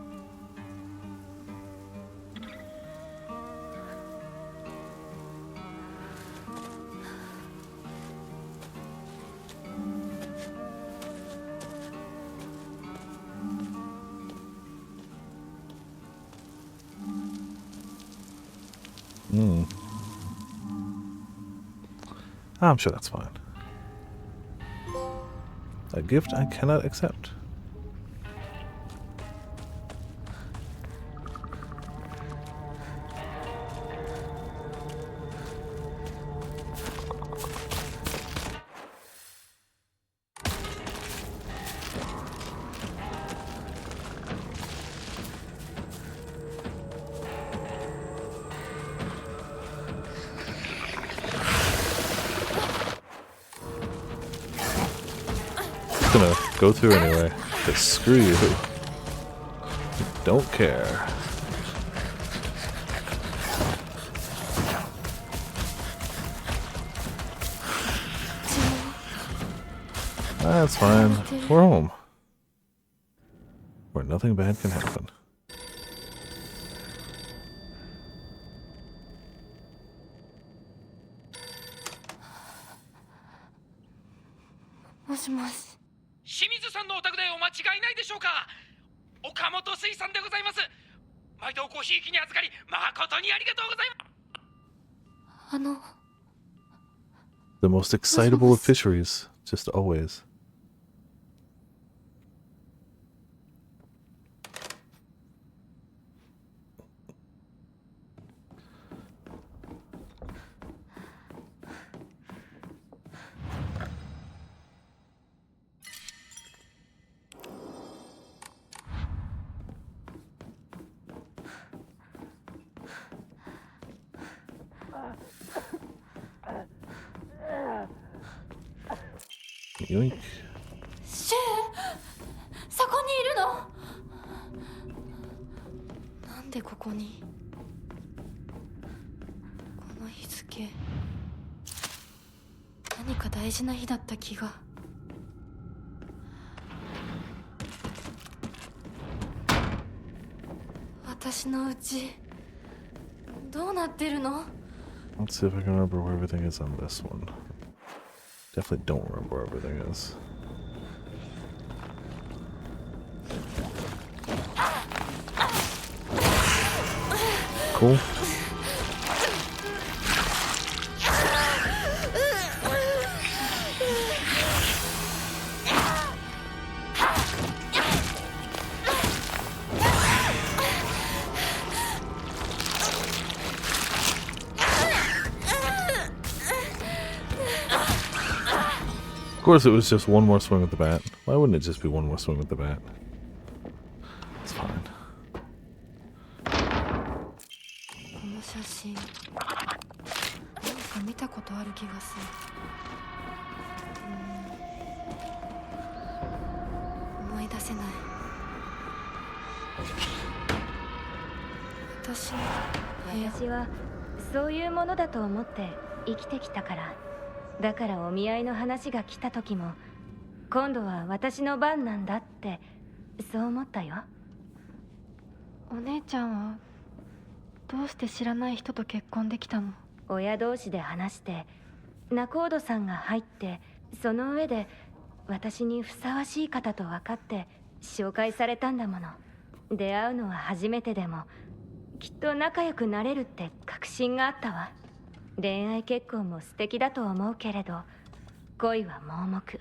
I'm sure that's fine. A gift I cannot accept. Gonna go through anyway, because screw you. Don't care. That's fine. We're home. Where nothing bad can happen. Moshi. 清水さんのお宅でお間違いないでしょうか。岡本水産でございます。毎度ごひいきに預かり誠にありがとうございます。The most excitable of fisheries, just always. Yoink. シュウそこにいるのなんでここにこの日付何か大事な日だった気が私のうちどうなってるの Let's see if I can remember where everything is on this one. Definitely don't remember where everything is. Cool. Of course, it was just one more swing with the bat. Why wouldn't it just be one more swing with the bat? It's fine. この写真何か見たことある気がする。思い出せない。私はそういうものだと思って生きてきたから。だからお見合いの話が来た時も今度は私の番なんだってそう思ったよ。お姉ちゃんはどうして知らない人と結婚できたの？親同士で話して仲人さんが入ってその上で私にふさわしい方と分かって紹介されたんだもの。出会うのは初めてでもきっと仲良くなれるって確信があったわ。恋愛結婚も素敵だと思うけれど恋は盲目。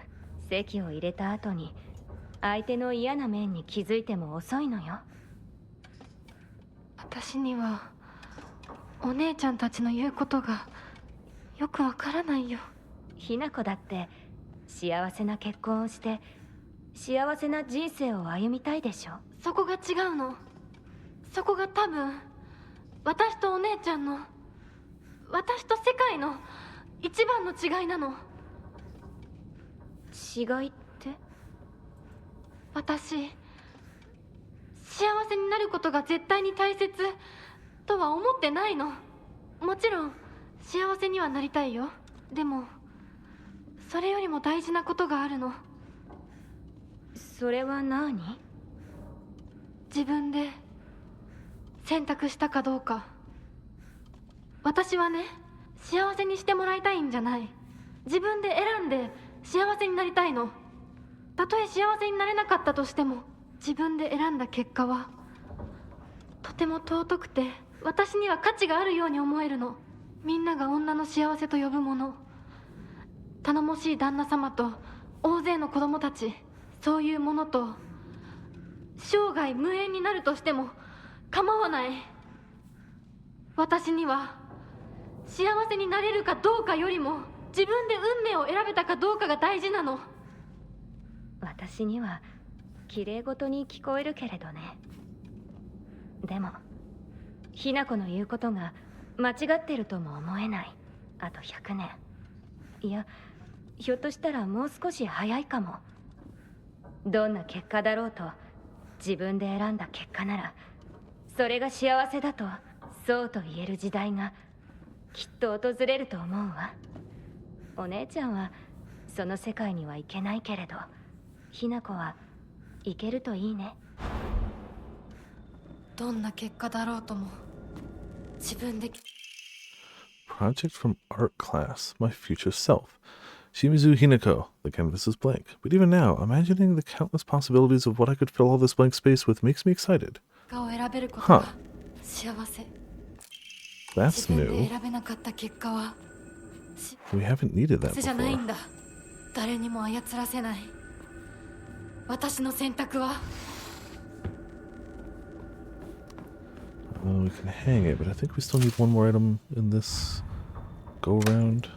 籍を入れた後に相手の嫌な面に気づいても遅いのよ。私にはお姉ちゃんたちの言うことがよくわからないよ。ひな子だって幸せな結婚をして幸せな人生を歩みたいでしょ。そこが違うの。そこが多分私とお姉ちゃんの私と世界の一番の違いなの。違いって？私幸せになることが絶対に大切とは思ってないの。もちろん幸せにはなりたいよ。でもそれよりも大事なことがあるの。それは何？自分で選択したかどうか。私はね、幸せにしてもらいたいんじゃない。自分で選んで幸せになりたいの。たとえ幸せになれなかったとしても自分で選んだ結果はとても尊くて私には価値があるように思えるの。みんなが女の幸せと呼ぶもの、頼もしい旦那様と大勢の子供たち、そういうものと生涯無縁になるとしても構わない。私には幸せになれるかどうかよりも自分で運命を選べたかどうかが大事なの。私には綺麗事に聞こえるけれどね。でもひな子の言うことが間違ってるとも思えない。あと100年、いやひょっとしたらもう少し早いかも。どんな結果だろうと自分で選んだ結果ならそれが幸せだとそうと言える時代がきっと訪れると思うわ。お姉ちゃんはその世界には行けないけれどひな子は行けるといいね。どんな結果だろうとも自分で。 Project from art class, my future self. Shimizu Hinako, the canvas is blank. But even now, imagining the countless possibilities of what I could fill all this blank space with makes me excited. を選べることは幸せ。 That's 自分 new. で選べなかった結果は We haven't needed that 幸せじゃないん before. だ。誰にも操らせない。私の選択は We can hang it, but I think we still need one more item in this go around.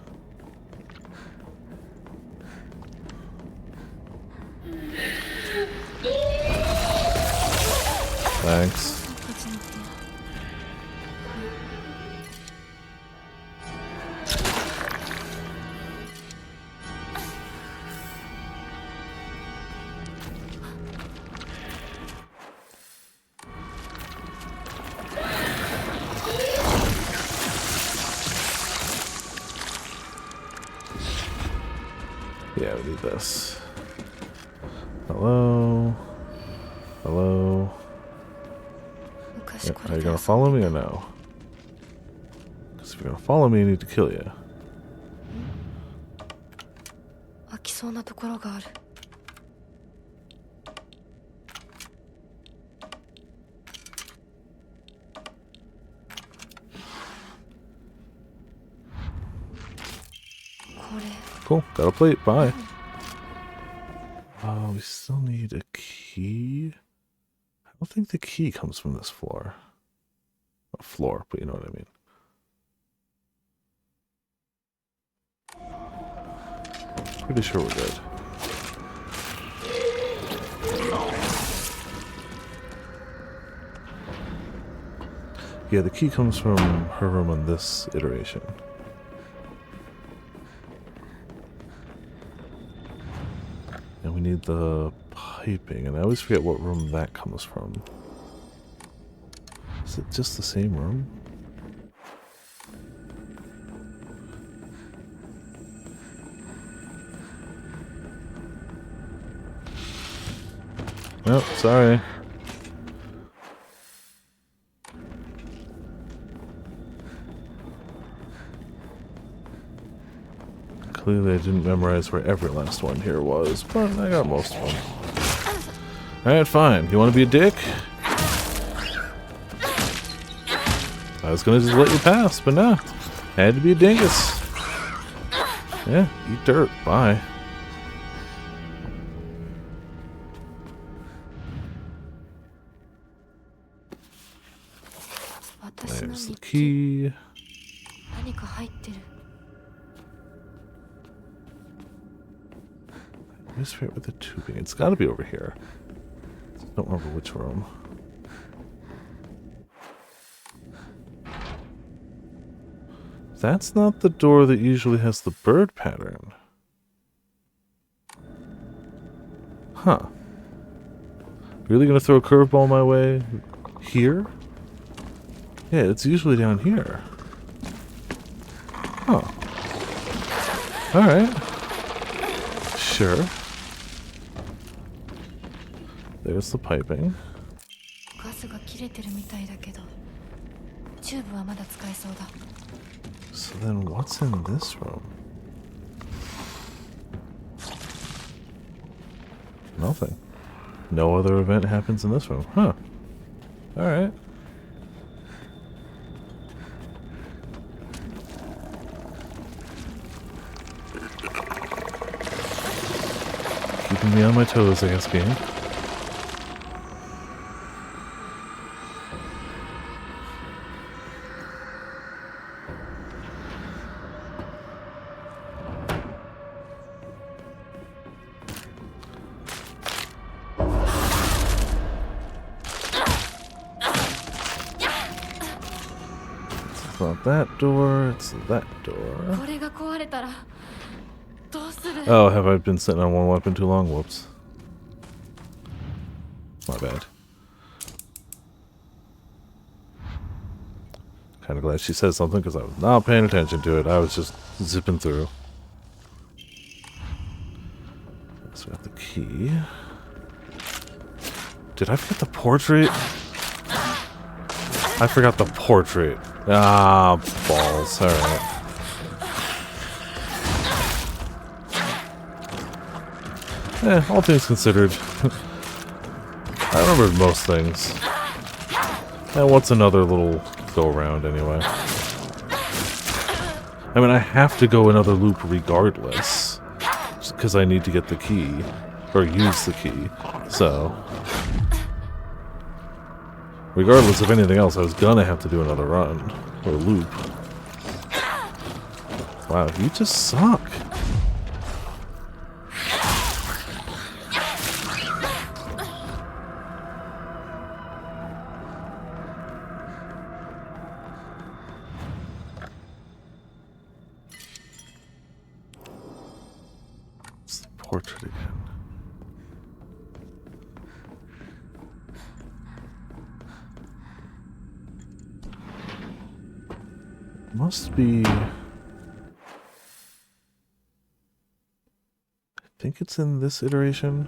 Thanks. Yeah, we need this. Hello? Hello? Yeah, are you gonna follow me or no? Because if you're gonna follow me, I need to kill you. きそうなところがある。これ Cool. Got a plate. Bye. We still need a key. I don't think the key comes from this floor. A floor, but you know what I mean. Pretty sure we're good. Yeah, the key comes from her room on this iteration. And we need the piping, and I always forget what room that comes from. Is it just the same room? Nope, sorry. Clearly I didn't memorize where every last one here was, but I got most of them. Alright, fine. You want to be a dick? I was gonna just let you pass, but no. I had to be a dingus. Yeah, eat dirt. Bye. There's the key. 何か入ってる。 I always forget with the tubing. It's gotta be over here. Don't remember which room. That's not the door that usually has the bird pattern. Huh. Really gonna throw a curveball my way? Here? Yeah, it's usually down here. Huh. Alright. Sure. There's the piping. ガスが切れてるみたいだけど、チューブはまだ使えそうだ。 So then what's in this room? Nothing. No other event happens in this room. Huh. Alright. Keeping me on my toes, I guess, game. It's not that door, it's that door. これが壊れたらどうする？ Oh, have I been sitting on one weapon too long? Whoops. My bad. Kind of glad she said something because I was not paying attention to it. I was just zipping through. So we got the key. Did I forget the portrait? I forgot the portrait. Ah, balls. Alright. All things considered, I remembered most things. And what's another little go-around anyway? I mean, I have to go another loop regardless, because I need to get the key, or use the key, so... Regardless of anything else, I was gonna have to do another run, or loop. Wow, you just suck. Portrait again. Must be... I think it's in this iteration.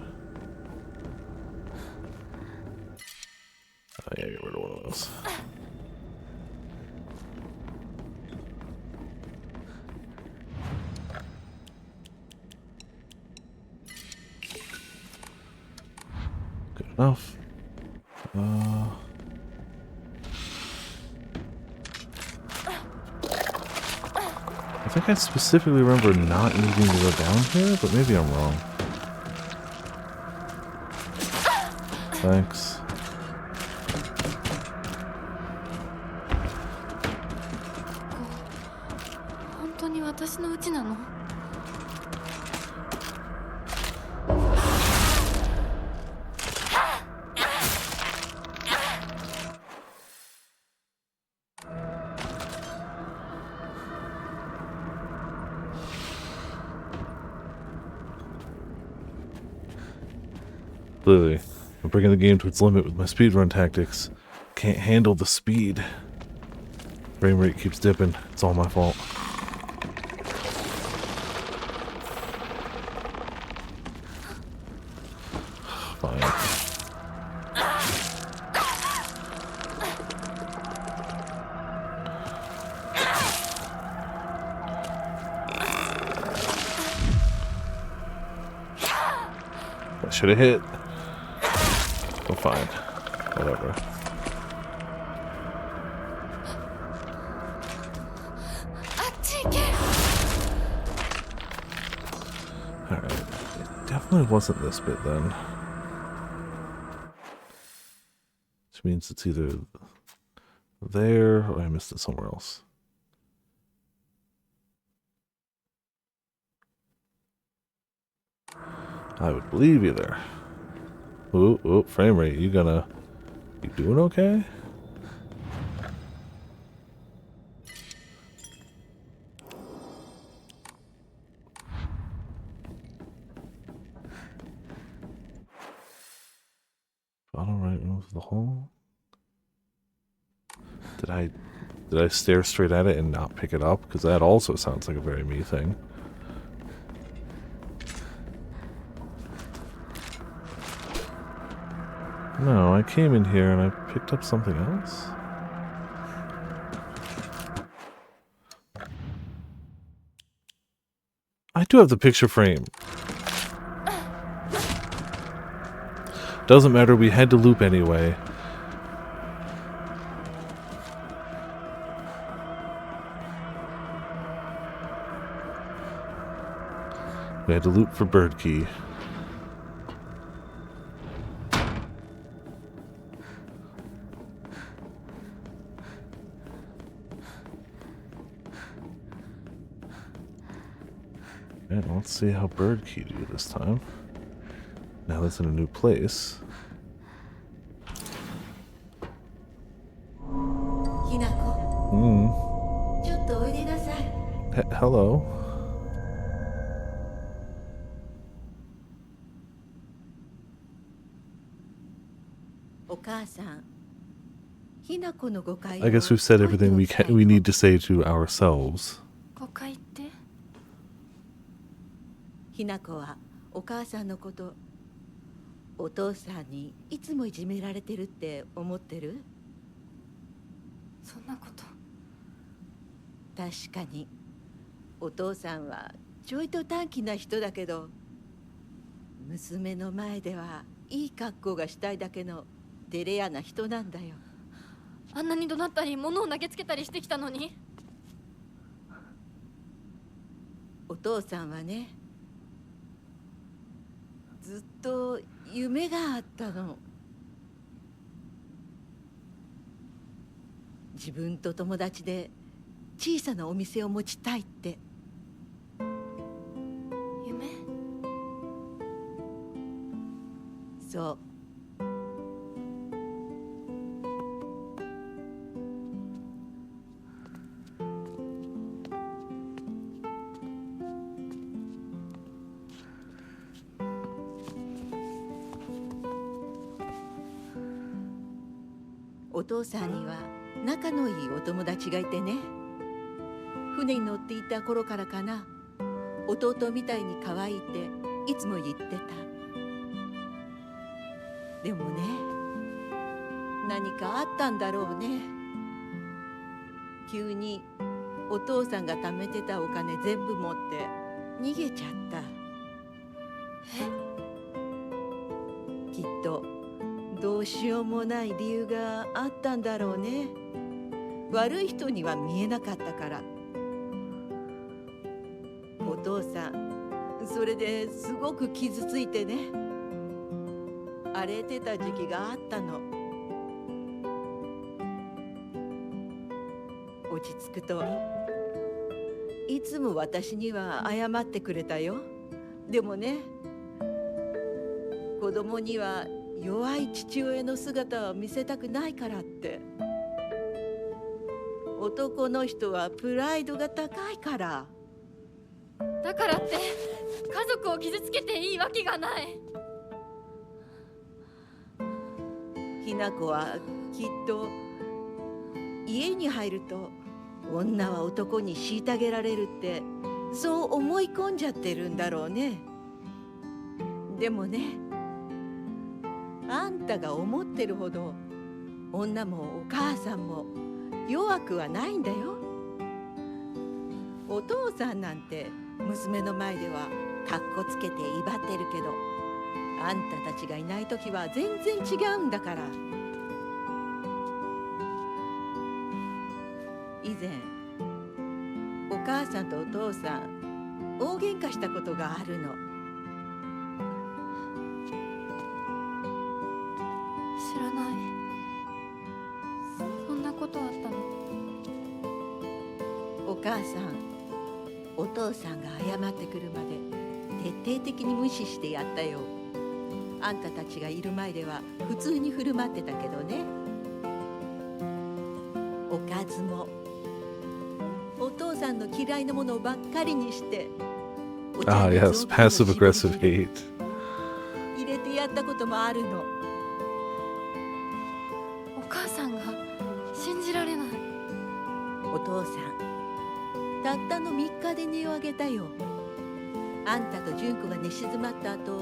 Oh yeah, get rid of one of those. Oh. I think I specifically remember not needing to go down here, but maybe I'm wrong. Thanks. Clearly, I'm bringing the game to its limit with my speedrun tactics. Can't handle the speed. Frame rate keeps dipping. It's all my fault. Fine. I should have hit. Oh, fine. Whatever. Alright. It definitely wasn't this bit then. Which means it's either there or I missed it somewhere else. I would believe you there. Ooh, frame rate. You doing okay? Bottom right move the hole. Did I stare straight at it and not pick it up? Because that also sounds like a very me thing. No, I came in here and I picked up something else. I do have the picture frame. Doesn't matter, we had to loop anyway. We had to loop for bird key. And let's see how bird key do this time. Now that's in a new place. Hello. I guess we've said everything we need to say to ourselves. ひな子はお母さんのことお父さんにいつもいじめられてるって思ってる？そんなこと。確かにお父さんはちょいと短気な人だけど、娘の前ではいい格好がしたいだけのデレアな人なんだよ。あんなに怒鳴ったり物を投げつけたりしてきたのに。お父さんはね、ずっと夢があったの。自分と友達で小さなお店を持ちたいって。夢？そう。お父さんには仲のいいお友達がいてね、船に乗っていた頃からかな、弟みたいに可愛いっていつも言ってた。でもね、何かあったんだろうね。急にお父さんが貯めてたお金全部持って逃げちゃった。きっとうしようもない理由があったんだろうね。悪い人には見えなかったから。お父さん、それですごく傷ついてね。荒れてた時期があったの。落ち着くといつも私には謝ってくれたよ。でもね、子供には弱い父親の姿を見せたくないからって。男の人はプライドが高いから。だからって家族を傷つけていいわけがない。ひな子はきっと家に入ると女は男に虐げられるってそう思い込んじゃってるんだろうね。でもね、あんたが思ってるほど女もお母さんも弱くはないんだよ。お父さんなんて娘の前ではかっこつけて威張ってるけど、あんたたちがいない時は全然違うんだから。以前お母さんとお父さん大喧嘩したことがあるの。知らない。そんなことあったの？お母さん、お父さんが謝ってくるまで徹底的に無視してやったよ。あんたたちがいる前では普通に振る舞ってたけどね。おかずもお父さんの嫌いなものばっかりにして、Ah, yes, passive aggressive hate. 入れてやったこともあるの。お母さんが信じられない。お父さん、たったの3日で値を上げたよ。あんたと純子が寝静まった後、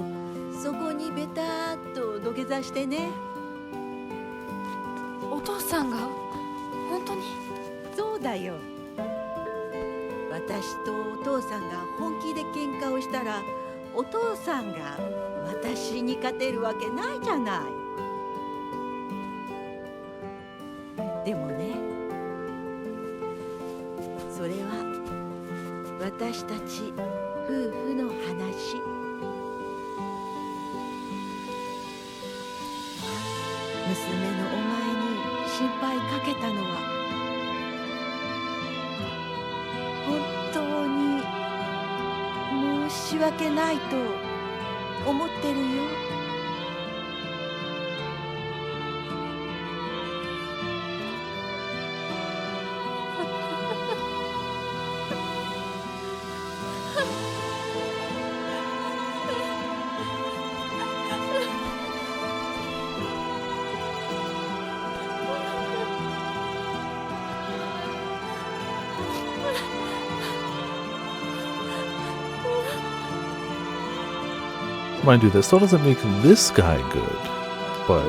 そこにベターっと土下座してね。お父さんが本当に？そうだよ。私とお父さんが本気で喧嘩をしたら、お父さんが私に勝てるわけないじゃない。でもね、それは私たち夫婦の話。娘のお前に心配かけたのは本当に申し訳ないと思ってるよ。Mind you, that still doesn't make this guy good, but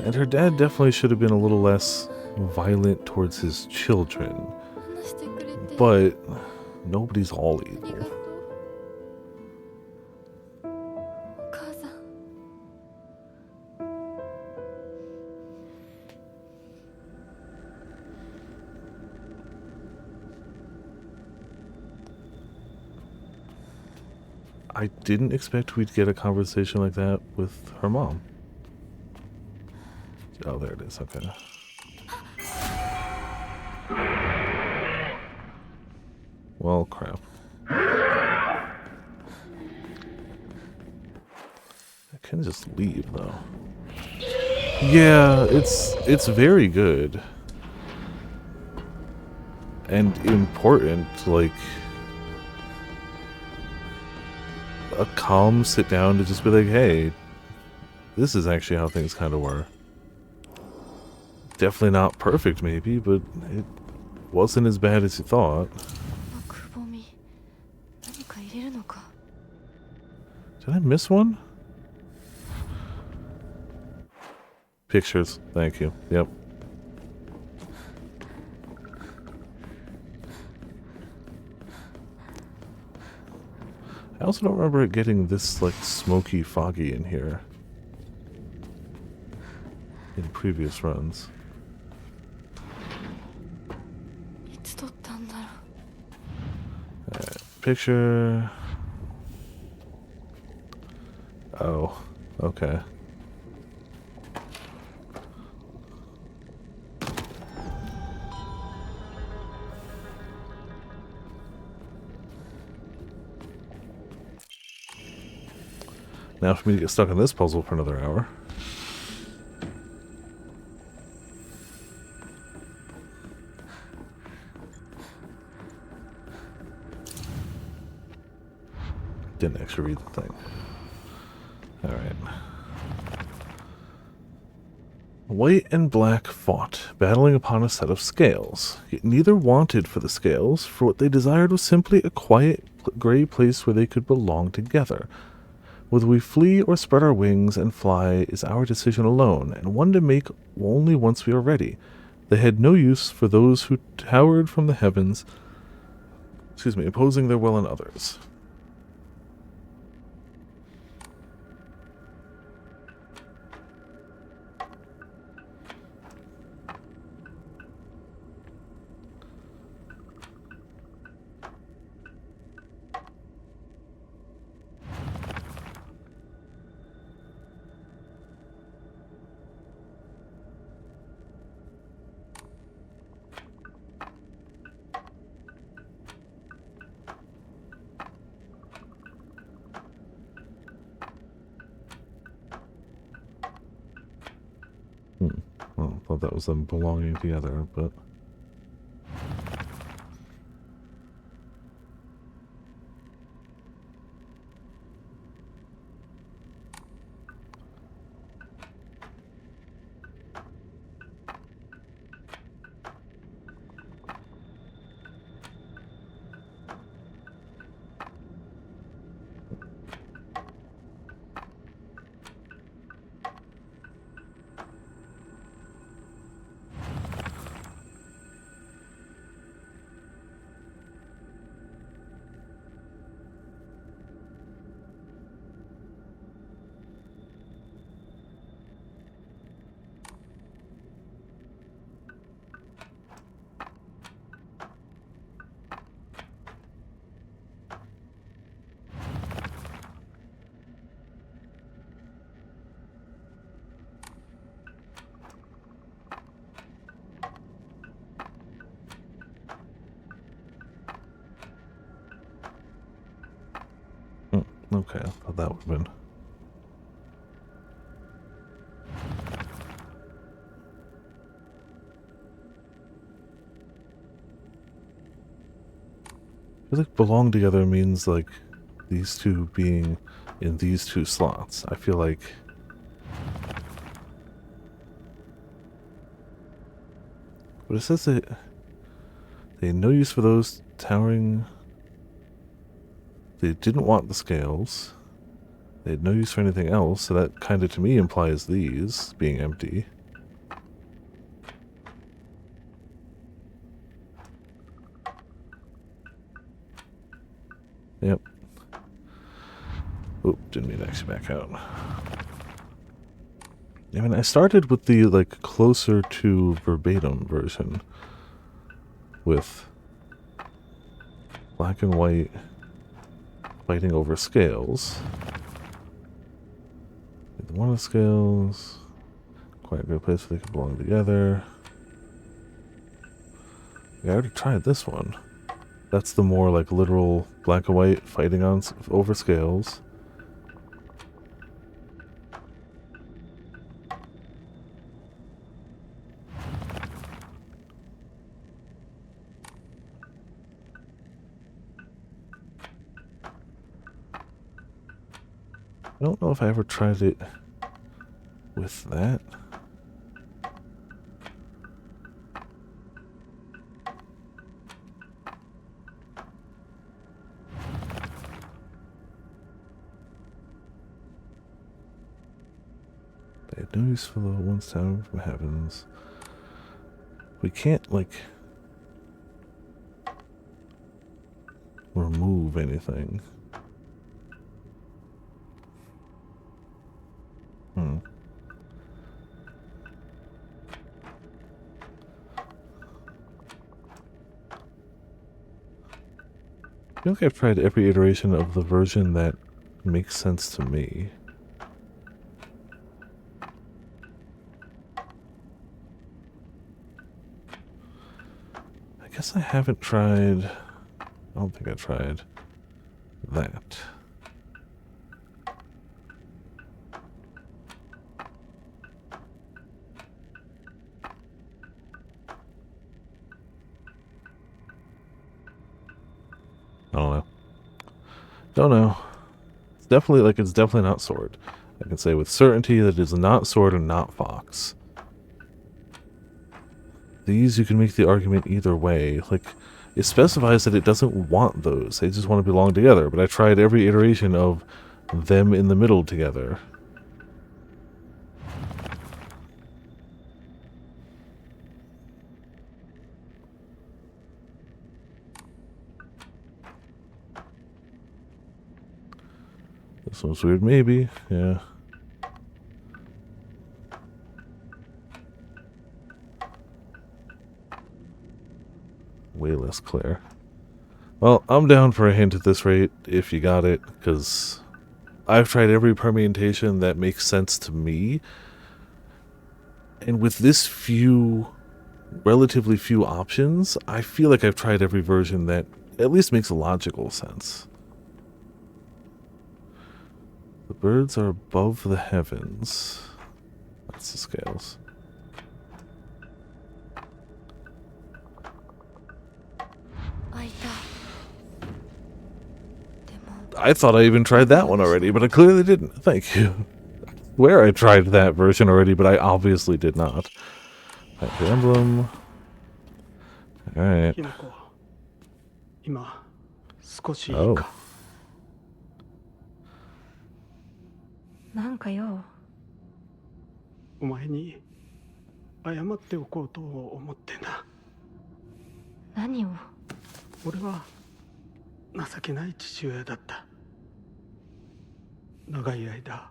and her dad definitely should have been a little less violent towards his children, but nobody's all evil. I didn't expect we'd get a conversation like that with her mom. Oh, there it is. Okay. Well, crap. I can just leave though. Yeah, it's very good and important. Like a calm sit down to just be like, hey, this is actually how things kind of were. Definitely not perfect, maybe, but it wasn't as bad as you thought. Did I miss one? Pictures, thank you. Yep. I also don't remember it getting this, like, smoky, foggy in here in previous runs. いつ撮ったんだろう。 Alright, picture. Oh, okay. Now for me to get stuck on this puzzle for another hour. Didn't actually read the thing. Alright. White and black fought, battling upon a set of scales. Yet neither wanted for the scales, for what they desired was simply a quiet, gray place where they could belong together. Whether we flee or spread our wings and fly is our decision alone, and one to make only once we are ready. They had no use for those who towered from the heavens, imposing their will on others. Well, I thought that was them belonging together, but... Okay, I thought that would have been... I feel like belong together means like these two being in these two slots. I feel like... But it says that they had no use for those towering... They didn't want the scales. They had no use for anything else, so that kind of to me implies these being empty. Yep. Oop, didn't mean to actually back out. I mean, I started with the, like, closer to verbatim version. With black and white fighting over scales. One of the scales. Quite a good place where they could belong together. I already tried this one. That's the more like literal black and white fighting on over scales. I don't know if I ever tried it with that. They had no use for the ones down from heavens. We can't, like, remove anything. I feel like I've tried every iteration of the version that makes sense to me. I guess I haven't tried... I don't think I tried that. I don't know. Don't know. It's definitely it's definitely not Sword. I can say with certainty that it is not Sword and not Fox. These you can make the argument either way. Like, it specifies that it doesn't want those. They just want to belong together. But I tried every iteration of them in the middle together. This one's weird, maybe. Yeah. Way less clear. Well, I'm down for a hint at this rate, if you got it, because I've tried every permutation that makes sense to me. And with this relatively few options, I feel like I've tried every version that at least makes logical sense. The birds are above the heavens. That's the scales. I thought I even tried that one already, but I clearly didn't. Thank you. I swear I tried that version already, but I obviously did not. Fire Emblem. Alright. Oh. なんかよ。お前に謝っておこうと思ってな。何を？俺は情けない父親だった。長い間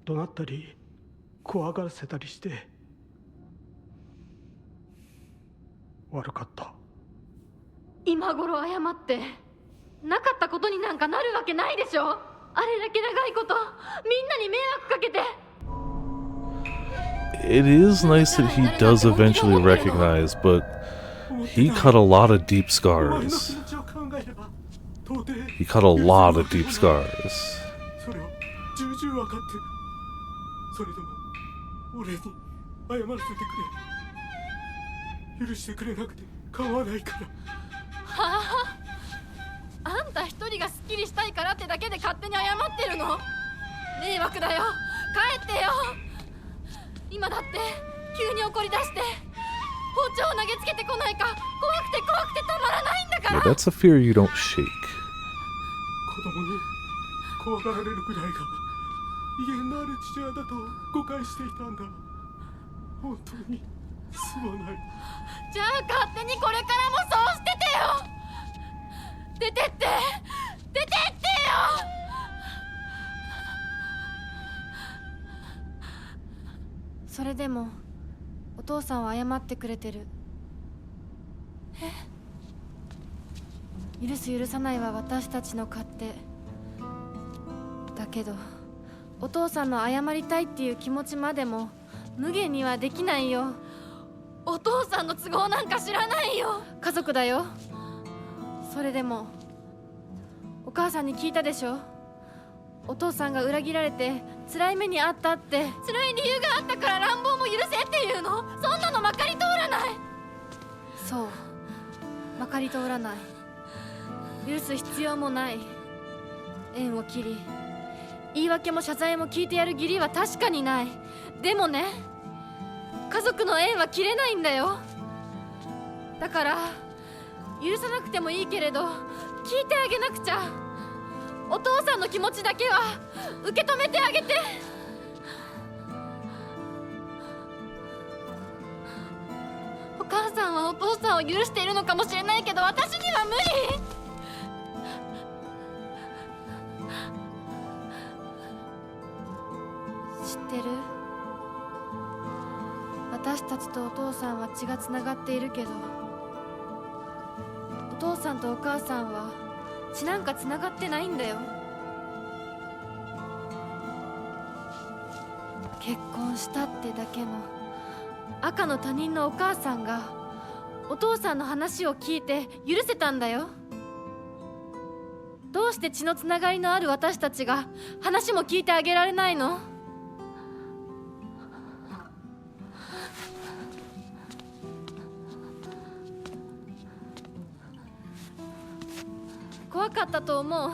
怒鳴ったり怖がらせたりして悪かった。今頃謝ってなかったことになんかなるわけないでしょ。あれだけ長いことみんなに迷惑かけて。 It is nice that he does eventually recognize, but he cut a lot of deep scars. He cut a lot of deep scars. それを重々分かってる。それでも俺に謝らせてくれ。許してくれなくて構わないから。はあ、あんた一人がスッキリしたいからってだけで勝手に謝ってるの？迷惑だよ。帰ってよ。今だって急に怒り出して包丁を投げつけてこないか怖くてたまらないんだから。 Yeah, that's a fear you don't shake. 子供に怖がられるくらいが威厳のある父親だと誤解していたんだ。本当にすまない。じゃあ勝手にこれからもそうしててよ。出てってよ。それでもお父さんは謝ってくれてる。許す許さないは私たちの勝手だけど、お父さんの謝りたいっていう気持ちまでも無限にはできないよ。お父さんの都合なんか知らないよ。家族だよ。それでもお母さんに聞いたでしょ。お父さんが裏切られて辛い目にあったって。辛い理由があったから乱暴も許せっていうの？そんなのまかり通らない。そう、まかり通らない。許す必要もない。縁を切り言い訳も謝罪も聞いてやる義理は確かにない。でもね、家族の縁は切れないんだよ。だから許さなくてもいいけれど聞いてあげなくちゃ。お父さんの気持ちだけは受け止めてあげて。お母さんはお父さんを許しているのかもしれないけど私には無理。私たちとお父さんは血がつながっているけど、お父さんとお母さんは血なんかつながってないんだよ。結婚したってだけの赤の他人のお母さんがお父さんの話を聞いて許せたんだよ。どうして血のつながりのある私たちが話も聞いてあげられないの？怖かったと思う。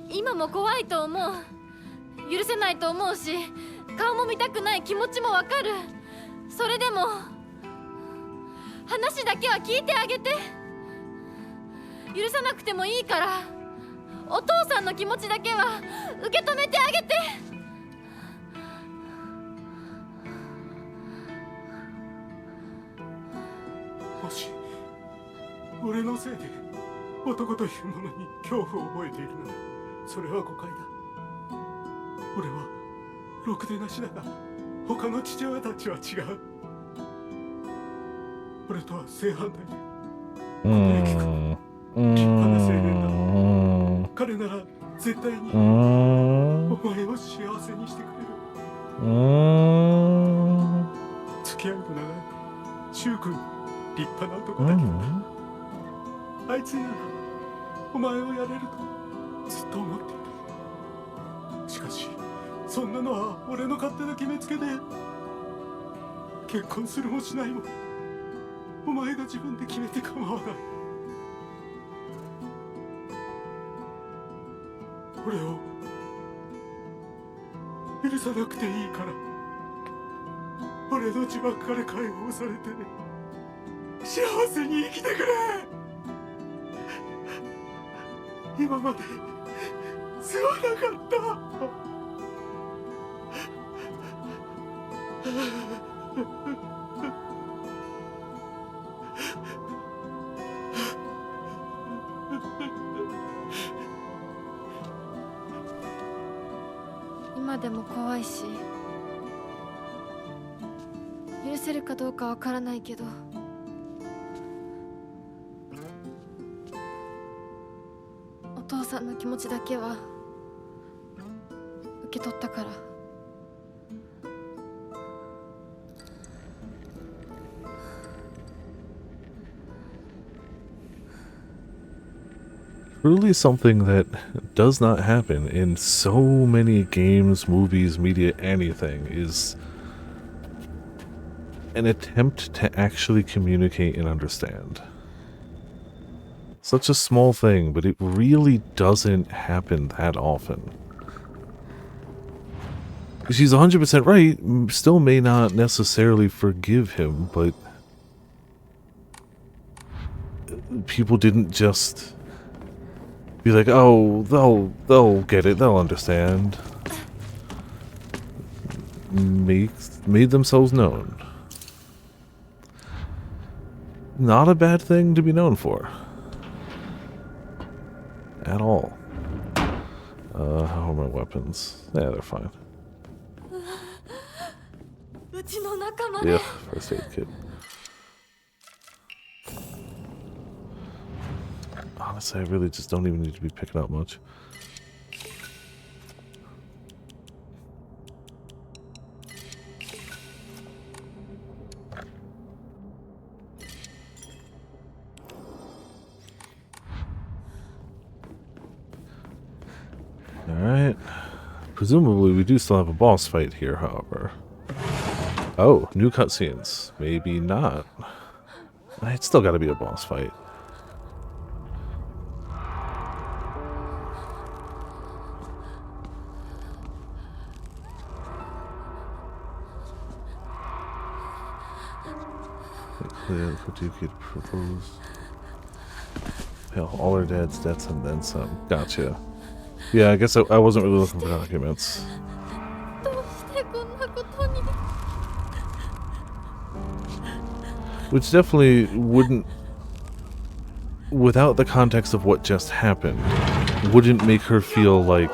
今も怖いと思う。許せないと思うし、顔も見たくない気持ちもわかる。それでも話だけは聞いてあげて。許さなくてもいいからお父さんの気持ちだけは受け止めてあげて。もし俺のせいで男というものに恐怖を覚えているならそれは誤解だ。俺はろくでなしだが他の父親たちは違う。俺とは正反対で答え聞く立派な青年だ。彼なら絶対にお前を幸せにしてくれる。付き合いの長い柊君、立派な男だけど、あいつならお前をやれるとずっと思っていた。しかしそんなのは俺の勝手な決めつけで、結婚するもしないもお前が自分で決めて構わない。俺を許さなくていいから俺の呪縛から解放されて幸せに生きてくれ。今まですまなかった。今でも怖いし、許せるかどうかわからないけど、お父さんの気持ちだけは受け取ったから。Truly something that does not happen in so many games, movies, media, anything is an attempt to actually communicate and understand. Such a small thing, but it really doesn't happen that often. She's 100% right, still may not necessarily forgive him, but people didn't just be like, oh, they'll get it, they'll understand. Made themselves known. Not a bad thing to be known for. At all. How are my weapons? Yeah, they're fine. Yeah, first aid kit. Honestly, I really just don't even need to be picking up much. Alright. Presumably we do still have a boss fight here, however. Oh, new cutscenes. Maybe not. It's still gotta be a boss fight. What do you get proposed? Hell, all our dad's debts and then some. Gotcha. Yeah, I guess I wasn't really looking for documents. Which definitely wouldn't, without the context of what just happened, wouldn't make her feel like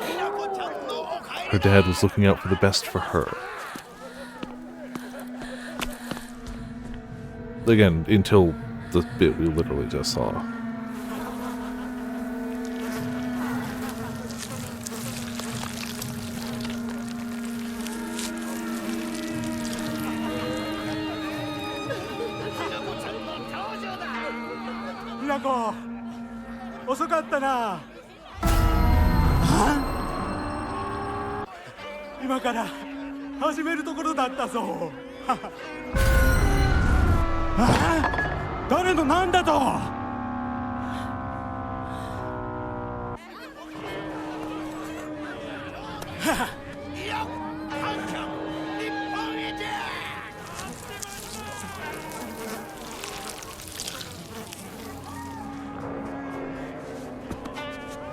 her dad was looking out for the best for her. again, until the bit we literally just saw. Hinako, 遅かったな。今から始めるところだったぞ。誰のなんだと。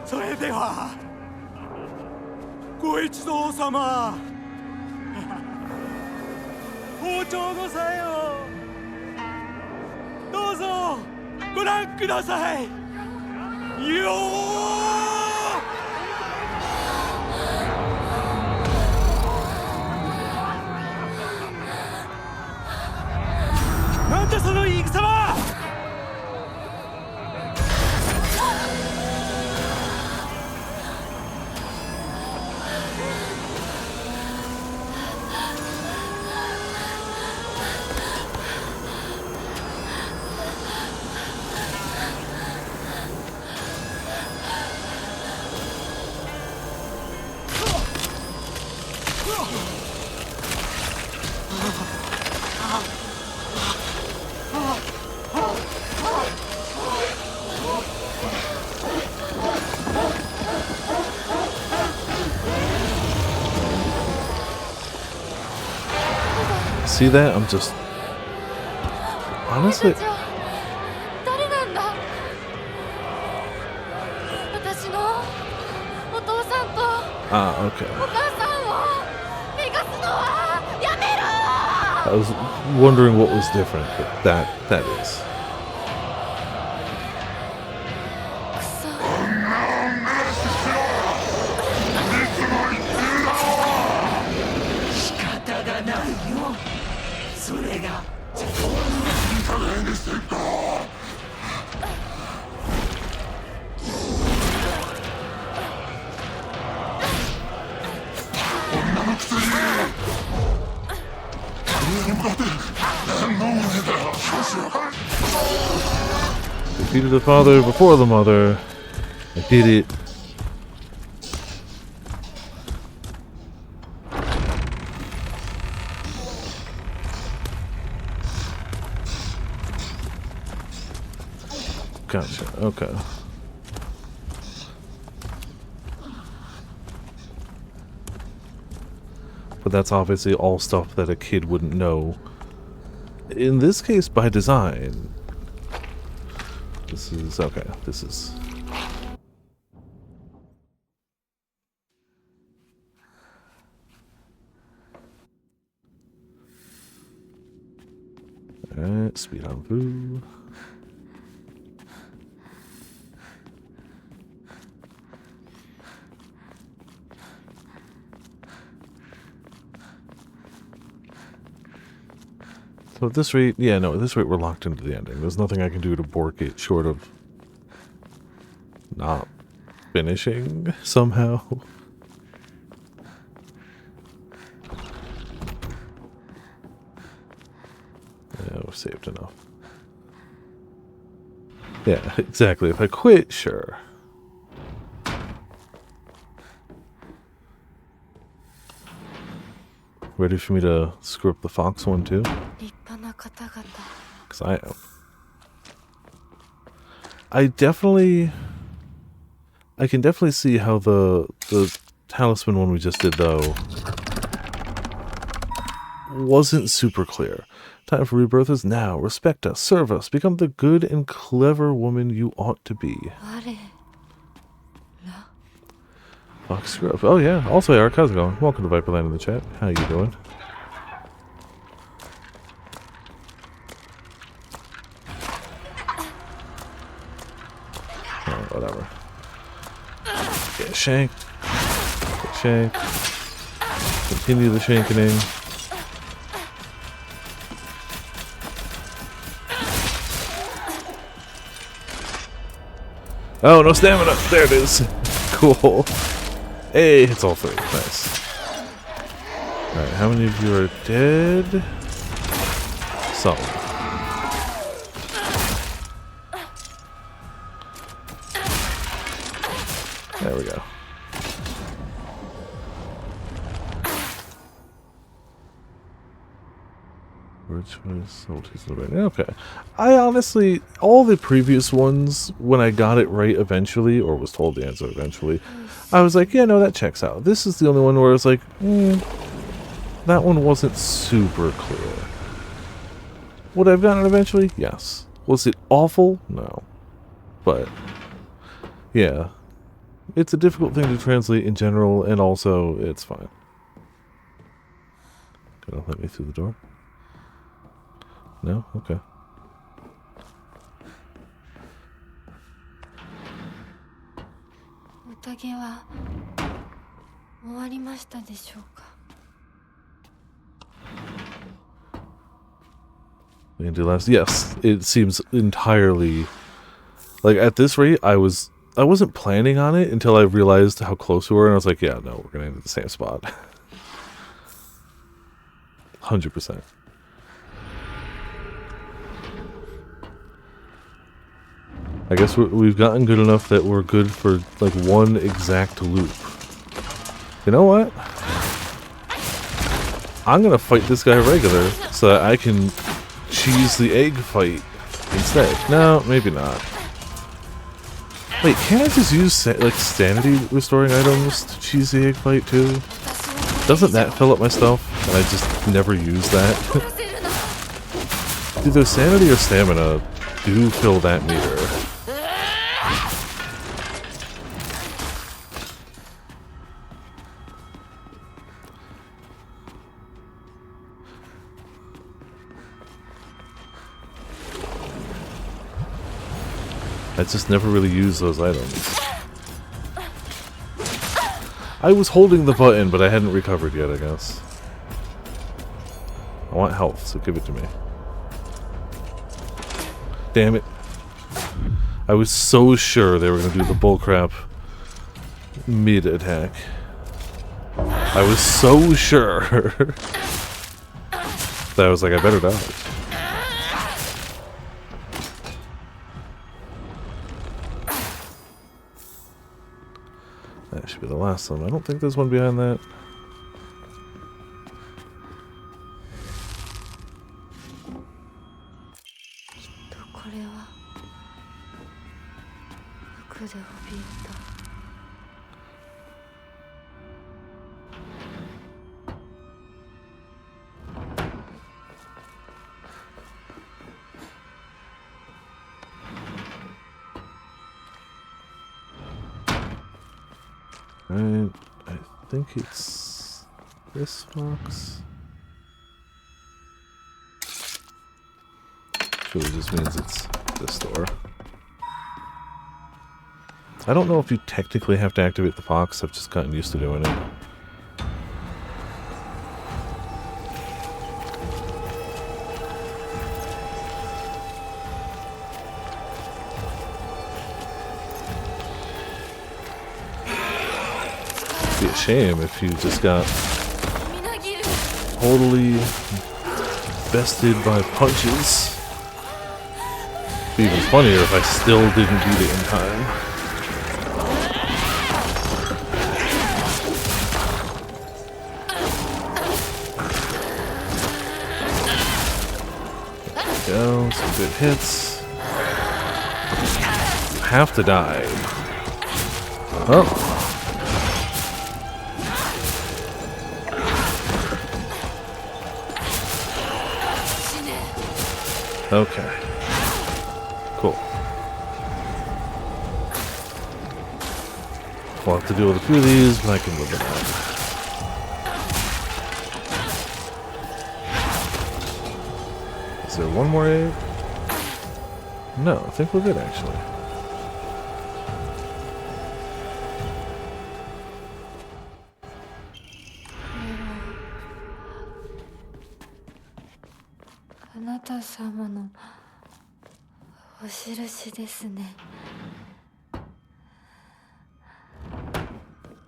それではご一同様、包丁のさえをどうぞご覧くださいよー。なんだその言い草は。See that? I'm just honestly. 誰なんだ。私のお父さんと Okay. お母さんを逃がすのはやめろ。 I was wondering what was different, but that is. 仕方がないよ。それがDefeated the father before the mother. I did it. Gotcha. Okay. But that's obviously all stuff that a kid wouldn't know. In this case, by design. This is okay. This is. Alright, speed on through. So at this rate, yeah, no, at this rate we're locked into the ending. There's nothing I can do to bork it short of not finishing somehow. Yeah, we're saved enough. Yeah, exactly. If I quit, sure. Ready for me to screw up the fox one too? Because I am. I can definitely see how the talisman one we just did though wasn't super clear. Time for rebirth is now. Respect us, serve us, become the good and clever woman you ought to be. Fox screw up. Oh yeah. Also, Eric, how's it going? Welcome to Viperland in the chat. How you doing? Oh, whatever. Get shanked. Get shanked. Continue the shankening. Oh, no stamina. There it is. Cool. Hey, it's all three. Nice. Alright, how many of you are dead? Some. There we go. Which was okay. I honestly, all the previous ones, when I got it right eventually, or was told the answer eventually, I was like, yeah, no, that checks out. This is the only one where I was like, that one wasn't super clear. Would I have gotten it eventually? Yes. Was it awful? No. But, yeah. It's a difficult thing to translate in general, and also, it's fine. Gonna let me through the door? No? Okay. 宴は終わりましたでしょうか。 We can do last. Yes, it seems entirely like at this rate. I wasn't planning on it until I realized how close we were, and I was like, yeah, no, we're gonna end at the same spot. 100%. I guess we've gotten good enough that we're good for like one exact loop. You know what? I'm gonna fight this guy regular so that I can cheese the egg fight instead. No, maybe not. Wait, can't I just use like sanity restoring items to cheese the egg fight too? Doesn't that fill up my stuff? And I just never use that. Either sanity or stamina do fill that meter. I just never really use those items. I was holding the button, but I hadn't recovered yet, I guess. I want health, so give it to me. Damn it. I was so sure they were going to do the bullcrap mid-attack. I was so sure. That I was like, I better dodge. That should be the last one. I don't think there's one behind that. Right, I think it's this box. Surely just means it's this door. I don't know if you technically have to activate the box, I've just gotten used to doing it. It'd be a shame if you just got totally bested by punches. It'd be even funnier if I still didn't beat it in time. Go, some good hits. Have to die. Oh. Okay. Cool. We'll have to deal with a few of these, but I can live with that. Is there one more egg? No, I think we're good actually.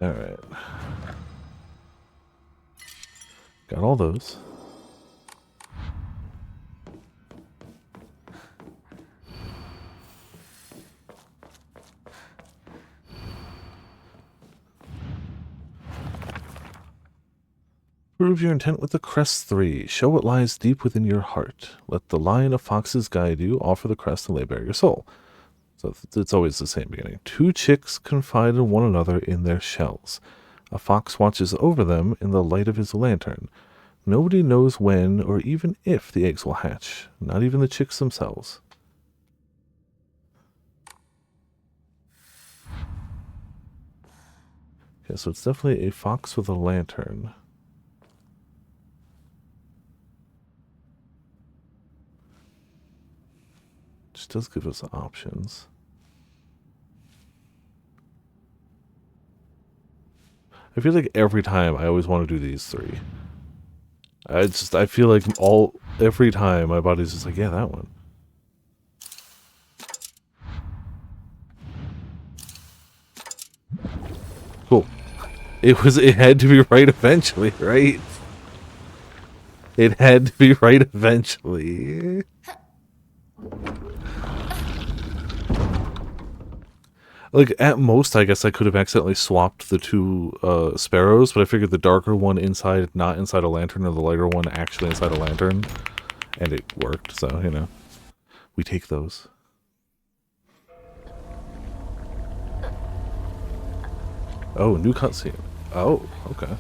Alright. Got all those. Prove your intent with the crest 3. Show what lies deep within your heart. Let the line of foxes guide you. Offer the crest and lay bare your soul. So it's always the same beginning. 2 chicks confide in one another in their shells. A fox watches over them in the light of his lantern. Nobody knows when or even if the eggs will hatch. Not even the chicks themselves. Okay, so it's definitely a fox with a lantern. Which does give us options. I feel like every time I always want to do these 3. I feel like every time my body's just like, yeah, that one. Cool. It had to be right eventually, right? It had to be right eventually. Like, at most, I guess I could have accidentally swapped the 2 sparrows, but I figured the darker one inside, not inside a lantern, or the lighter one actually inside a lantern. And it worked, so, you know. We take those. Oh, new cutscene. Oh, okay.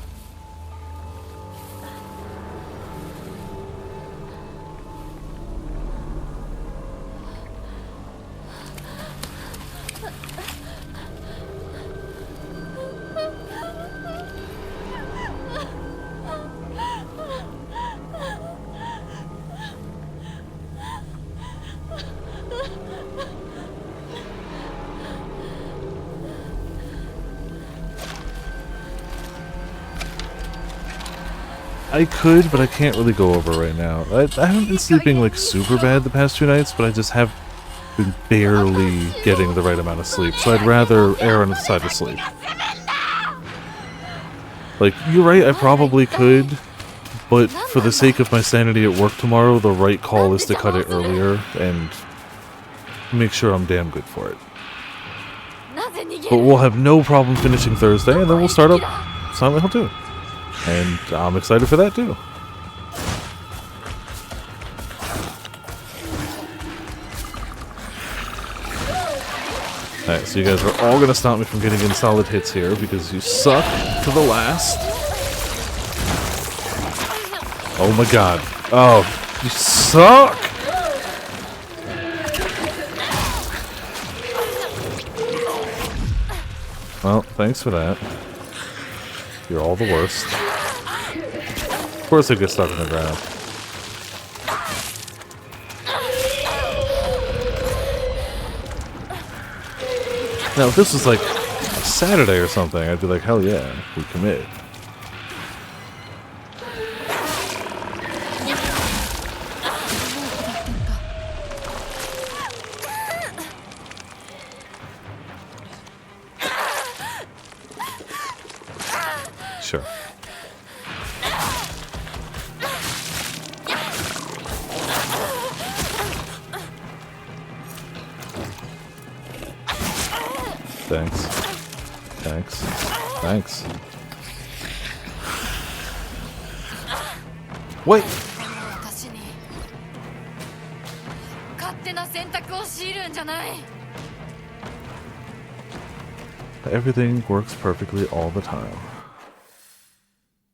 I could, but I can't really go over right now. I haven't been sleeping like super bad the past 2 nights, but I just have been barely getting the right amount of sleep, so I'd rather err on the side of sleep. Like, you're right, I probably could, but for the sake of my sanity at work tomorrow, the right call is to cut it earlier and make sure I'm damn good for it. But we'll have no problem finishing Thursday, and then we'll start up Silent Hill 2. And I'm excited for that too. Alright, so you guys are all gonna stop me from getting in solid hits here because you suck to the last. Oh my god. Oh, you suck! Well, thanks for that. You're all the worst. Of course I get stuck on the ground. Now, if this was like a Saturday or something, I'd be like, hell yeah, we commit. Sure. Thanks. Thanks. Thanks. Wait! Everything works perfectly all the time.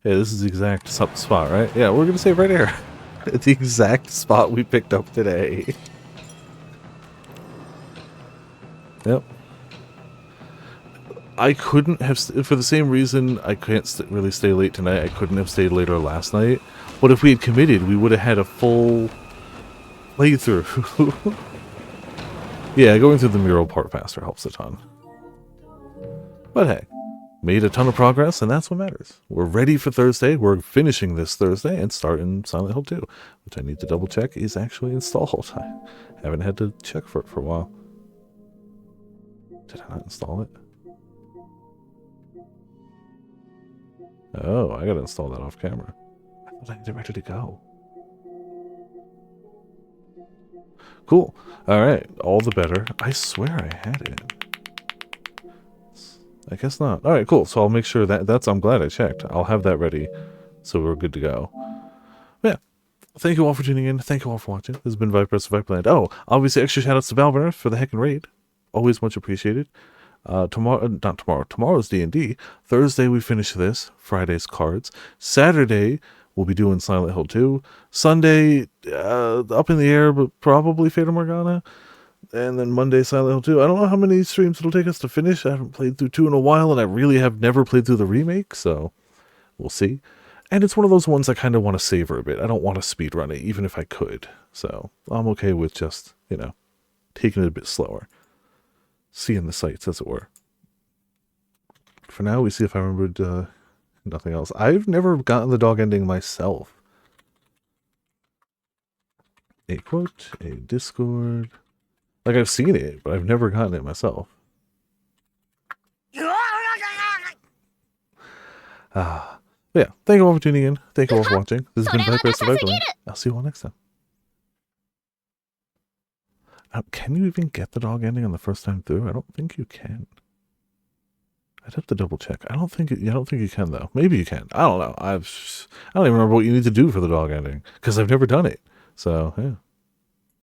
Hey, this is the exact spot, right? Yeah, we're gonna save right here. The exact spot we picked up today. Yep. I couldn't have, for the same reason I can't really stay late tonight, I couldn't have stayed later last night. But if we had committed, we would have had a full playthrough. Yeah, going through the mural part faster helps a ton. But hey, made a ton of progress, and that's what matters. We're ready for Thursday. We're finishing this Thursday and starting Silent Hill 2, which I need to double check is actually installed. I haven't had to check for it for a while. Did I not install it? Oh, I gotta install that off camera. I thought I had it ready to go. Cool. Alright, all the better. I swear I had it. I guess not. Alright, cool. So I'll make sure that's I'm glad I checked. I'll have that ready so we're good to go. Yeah. Thank you all for tuning in. Thank you all for watching. This has been Viper vs. Viperland. Oh, obviously extra shoutouts to Valburner for the heckin' raid. Always much appreciated. Tomorrow's D&D. Thursday we finish this. Friday's cards. Saturday we'll be doing Silent Hill 2. Sunday, up in the air, but probably Fata Morgana. And then Monday, Silent Hill 2. I don't know how many streams it'll take us to finish. I haven't played through 2 in a while, and I really have never played through the remake, so we'll see. And it's one of those ones I kind of want to savor a bit. I don't want to speedrun it, even if I could. So I'm okay with just, taking it a bit slower. Seeing the sights, as it were. For now, we see if I remembered nothing else. I've never gotten the dog ending myself. A quote, a Discord. Like, I've seen it, but I've never gotten it myself. Yeah, thank you all for tuning in. Thank you all for watching. This has been Viper vs. Viperland. I'll see you all next time. Can you even get the dog ending on the first time through? I don't think you can. I'd have to double check. I don't think you can though. Maybe you can. I don't know. I don't even remember what you need to do for the dog ending because I've never done it. So yeah.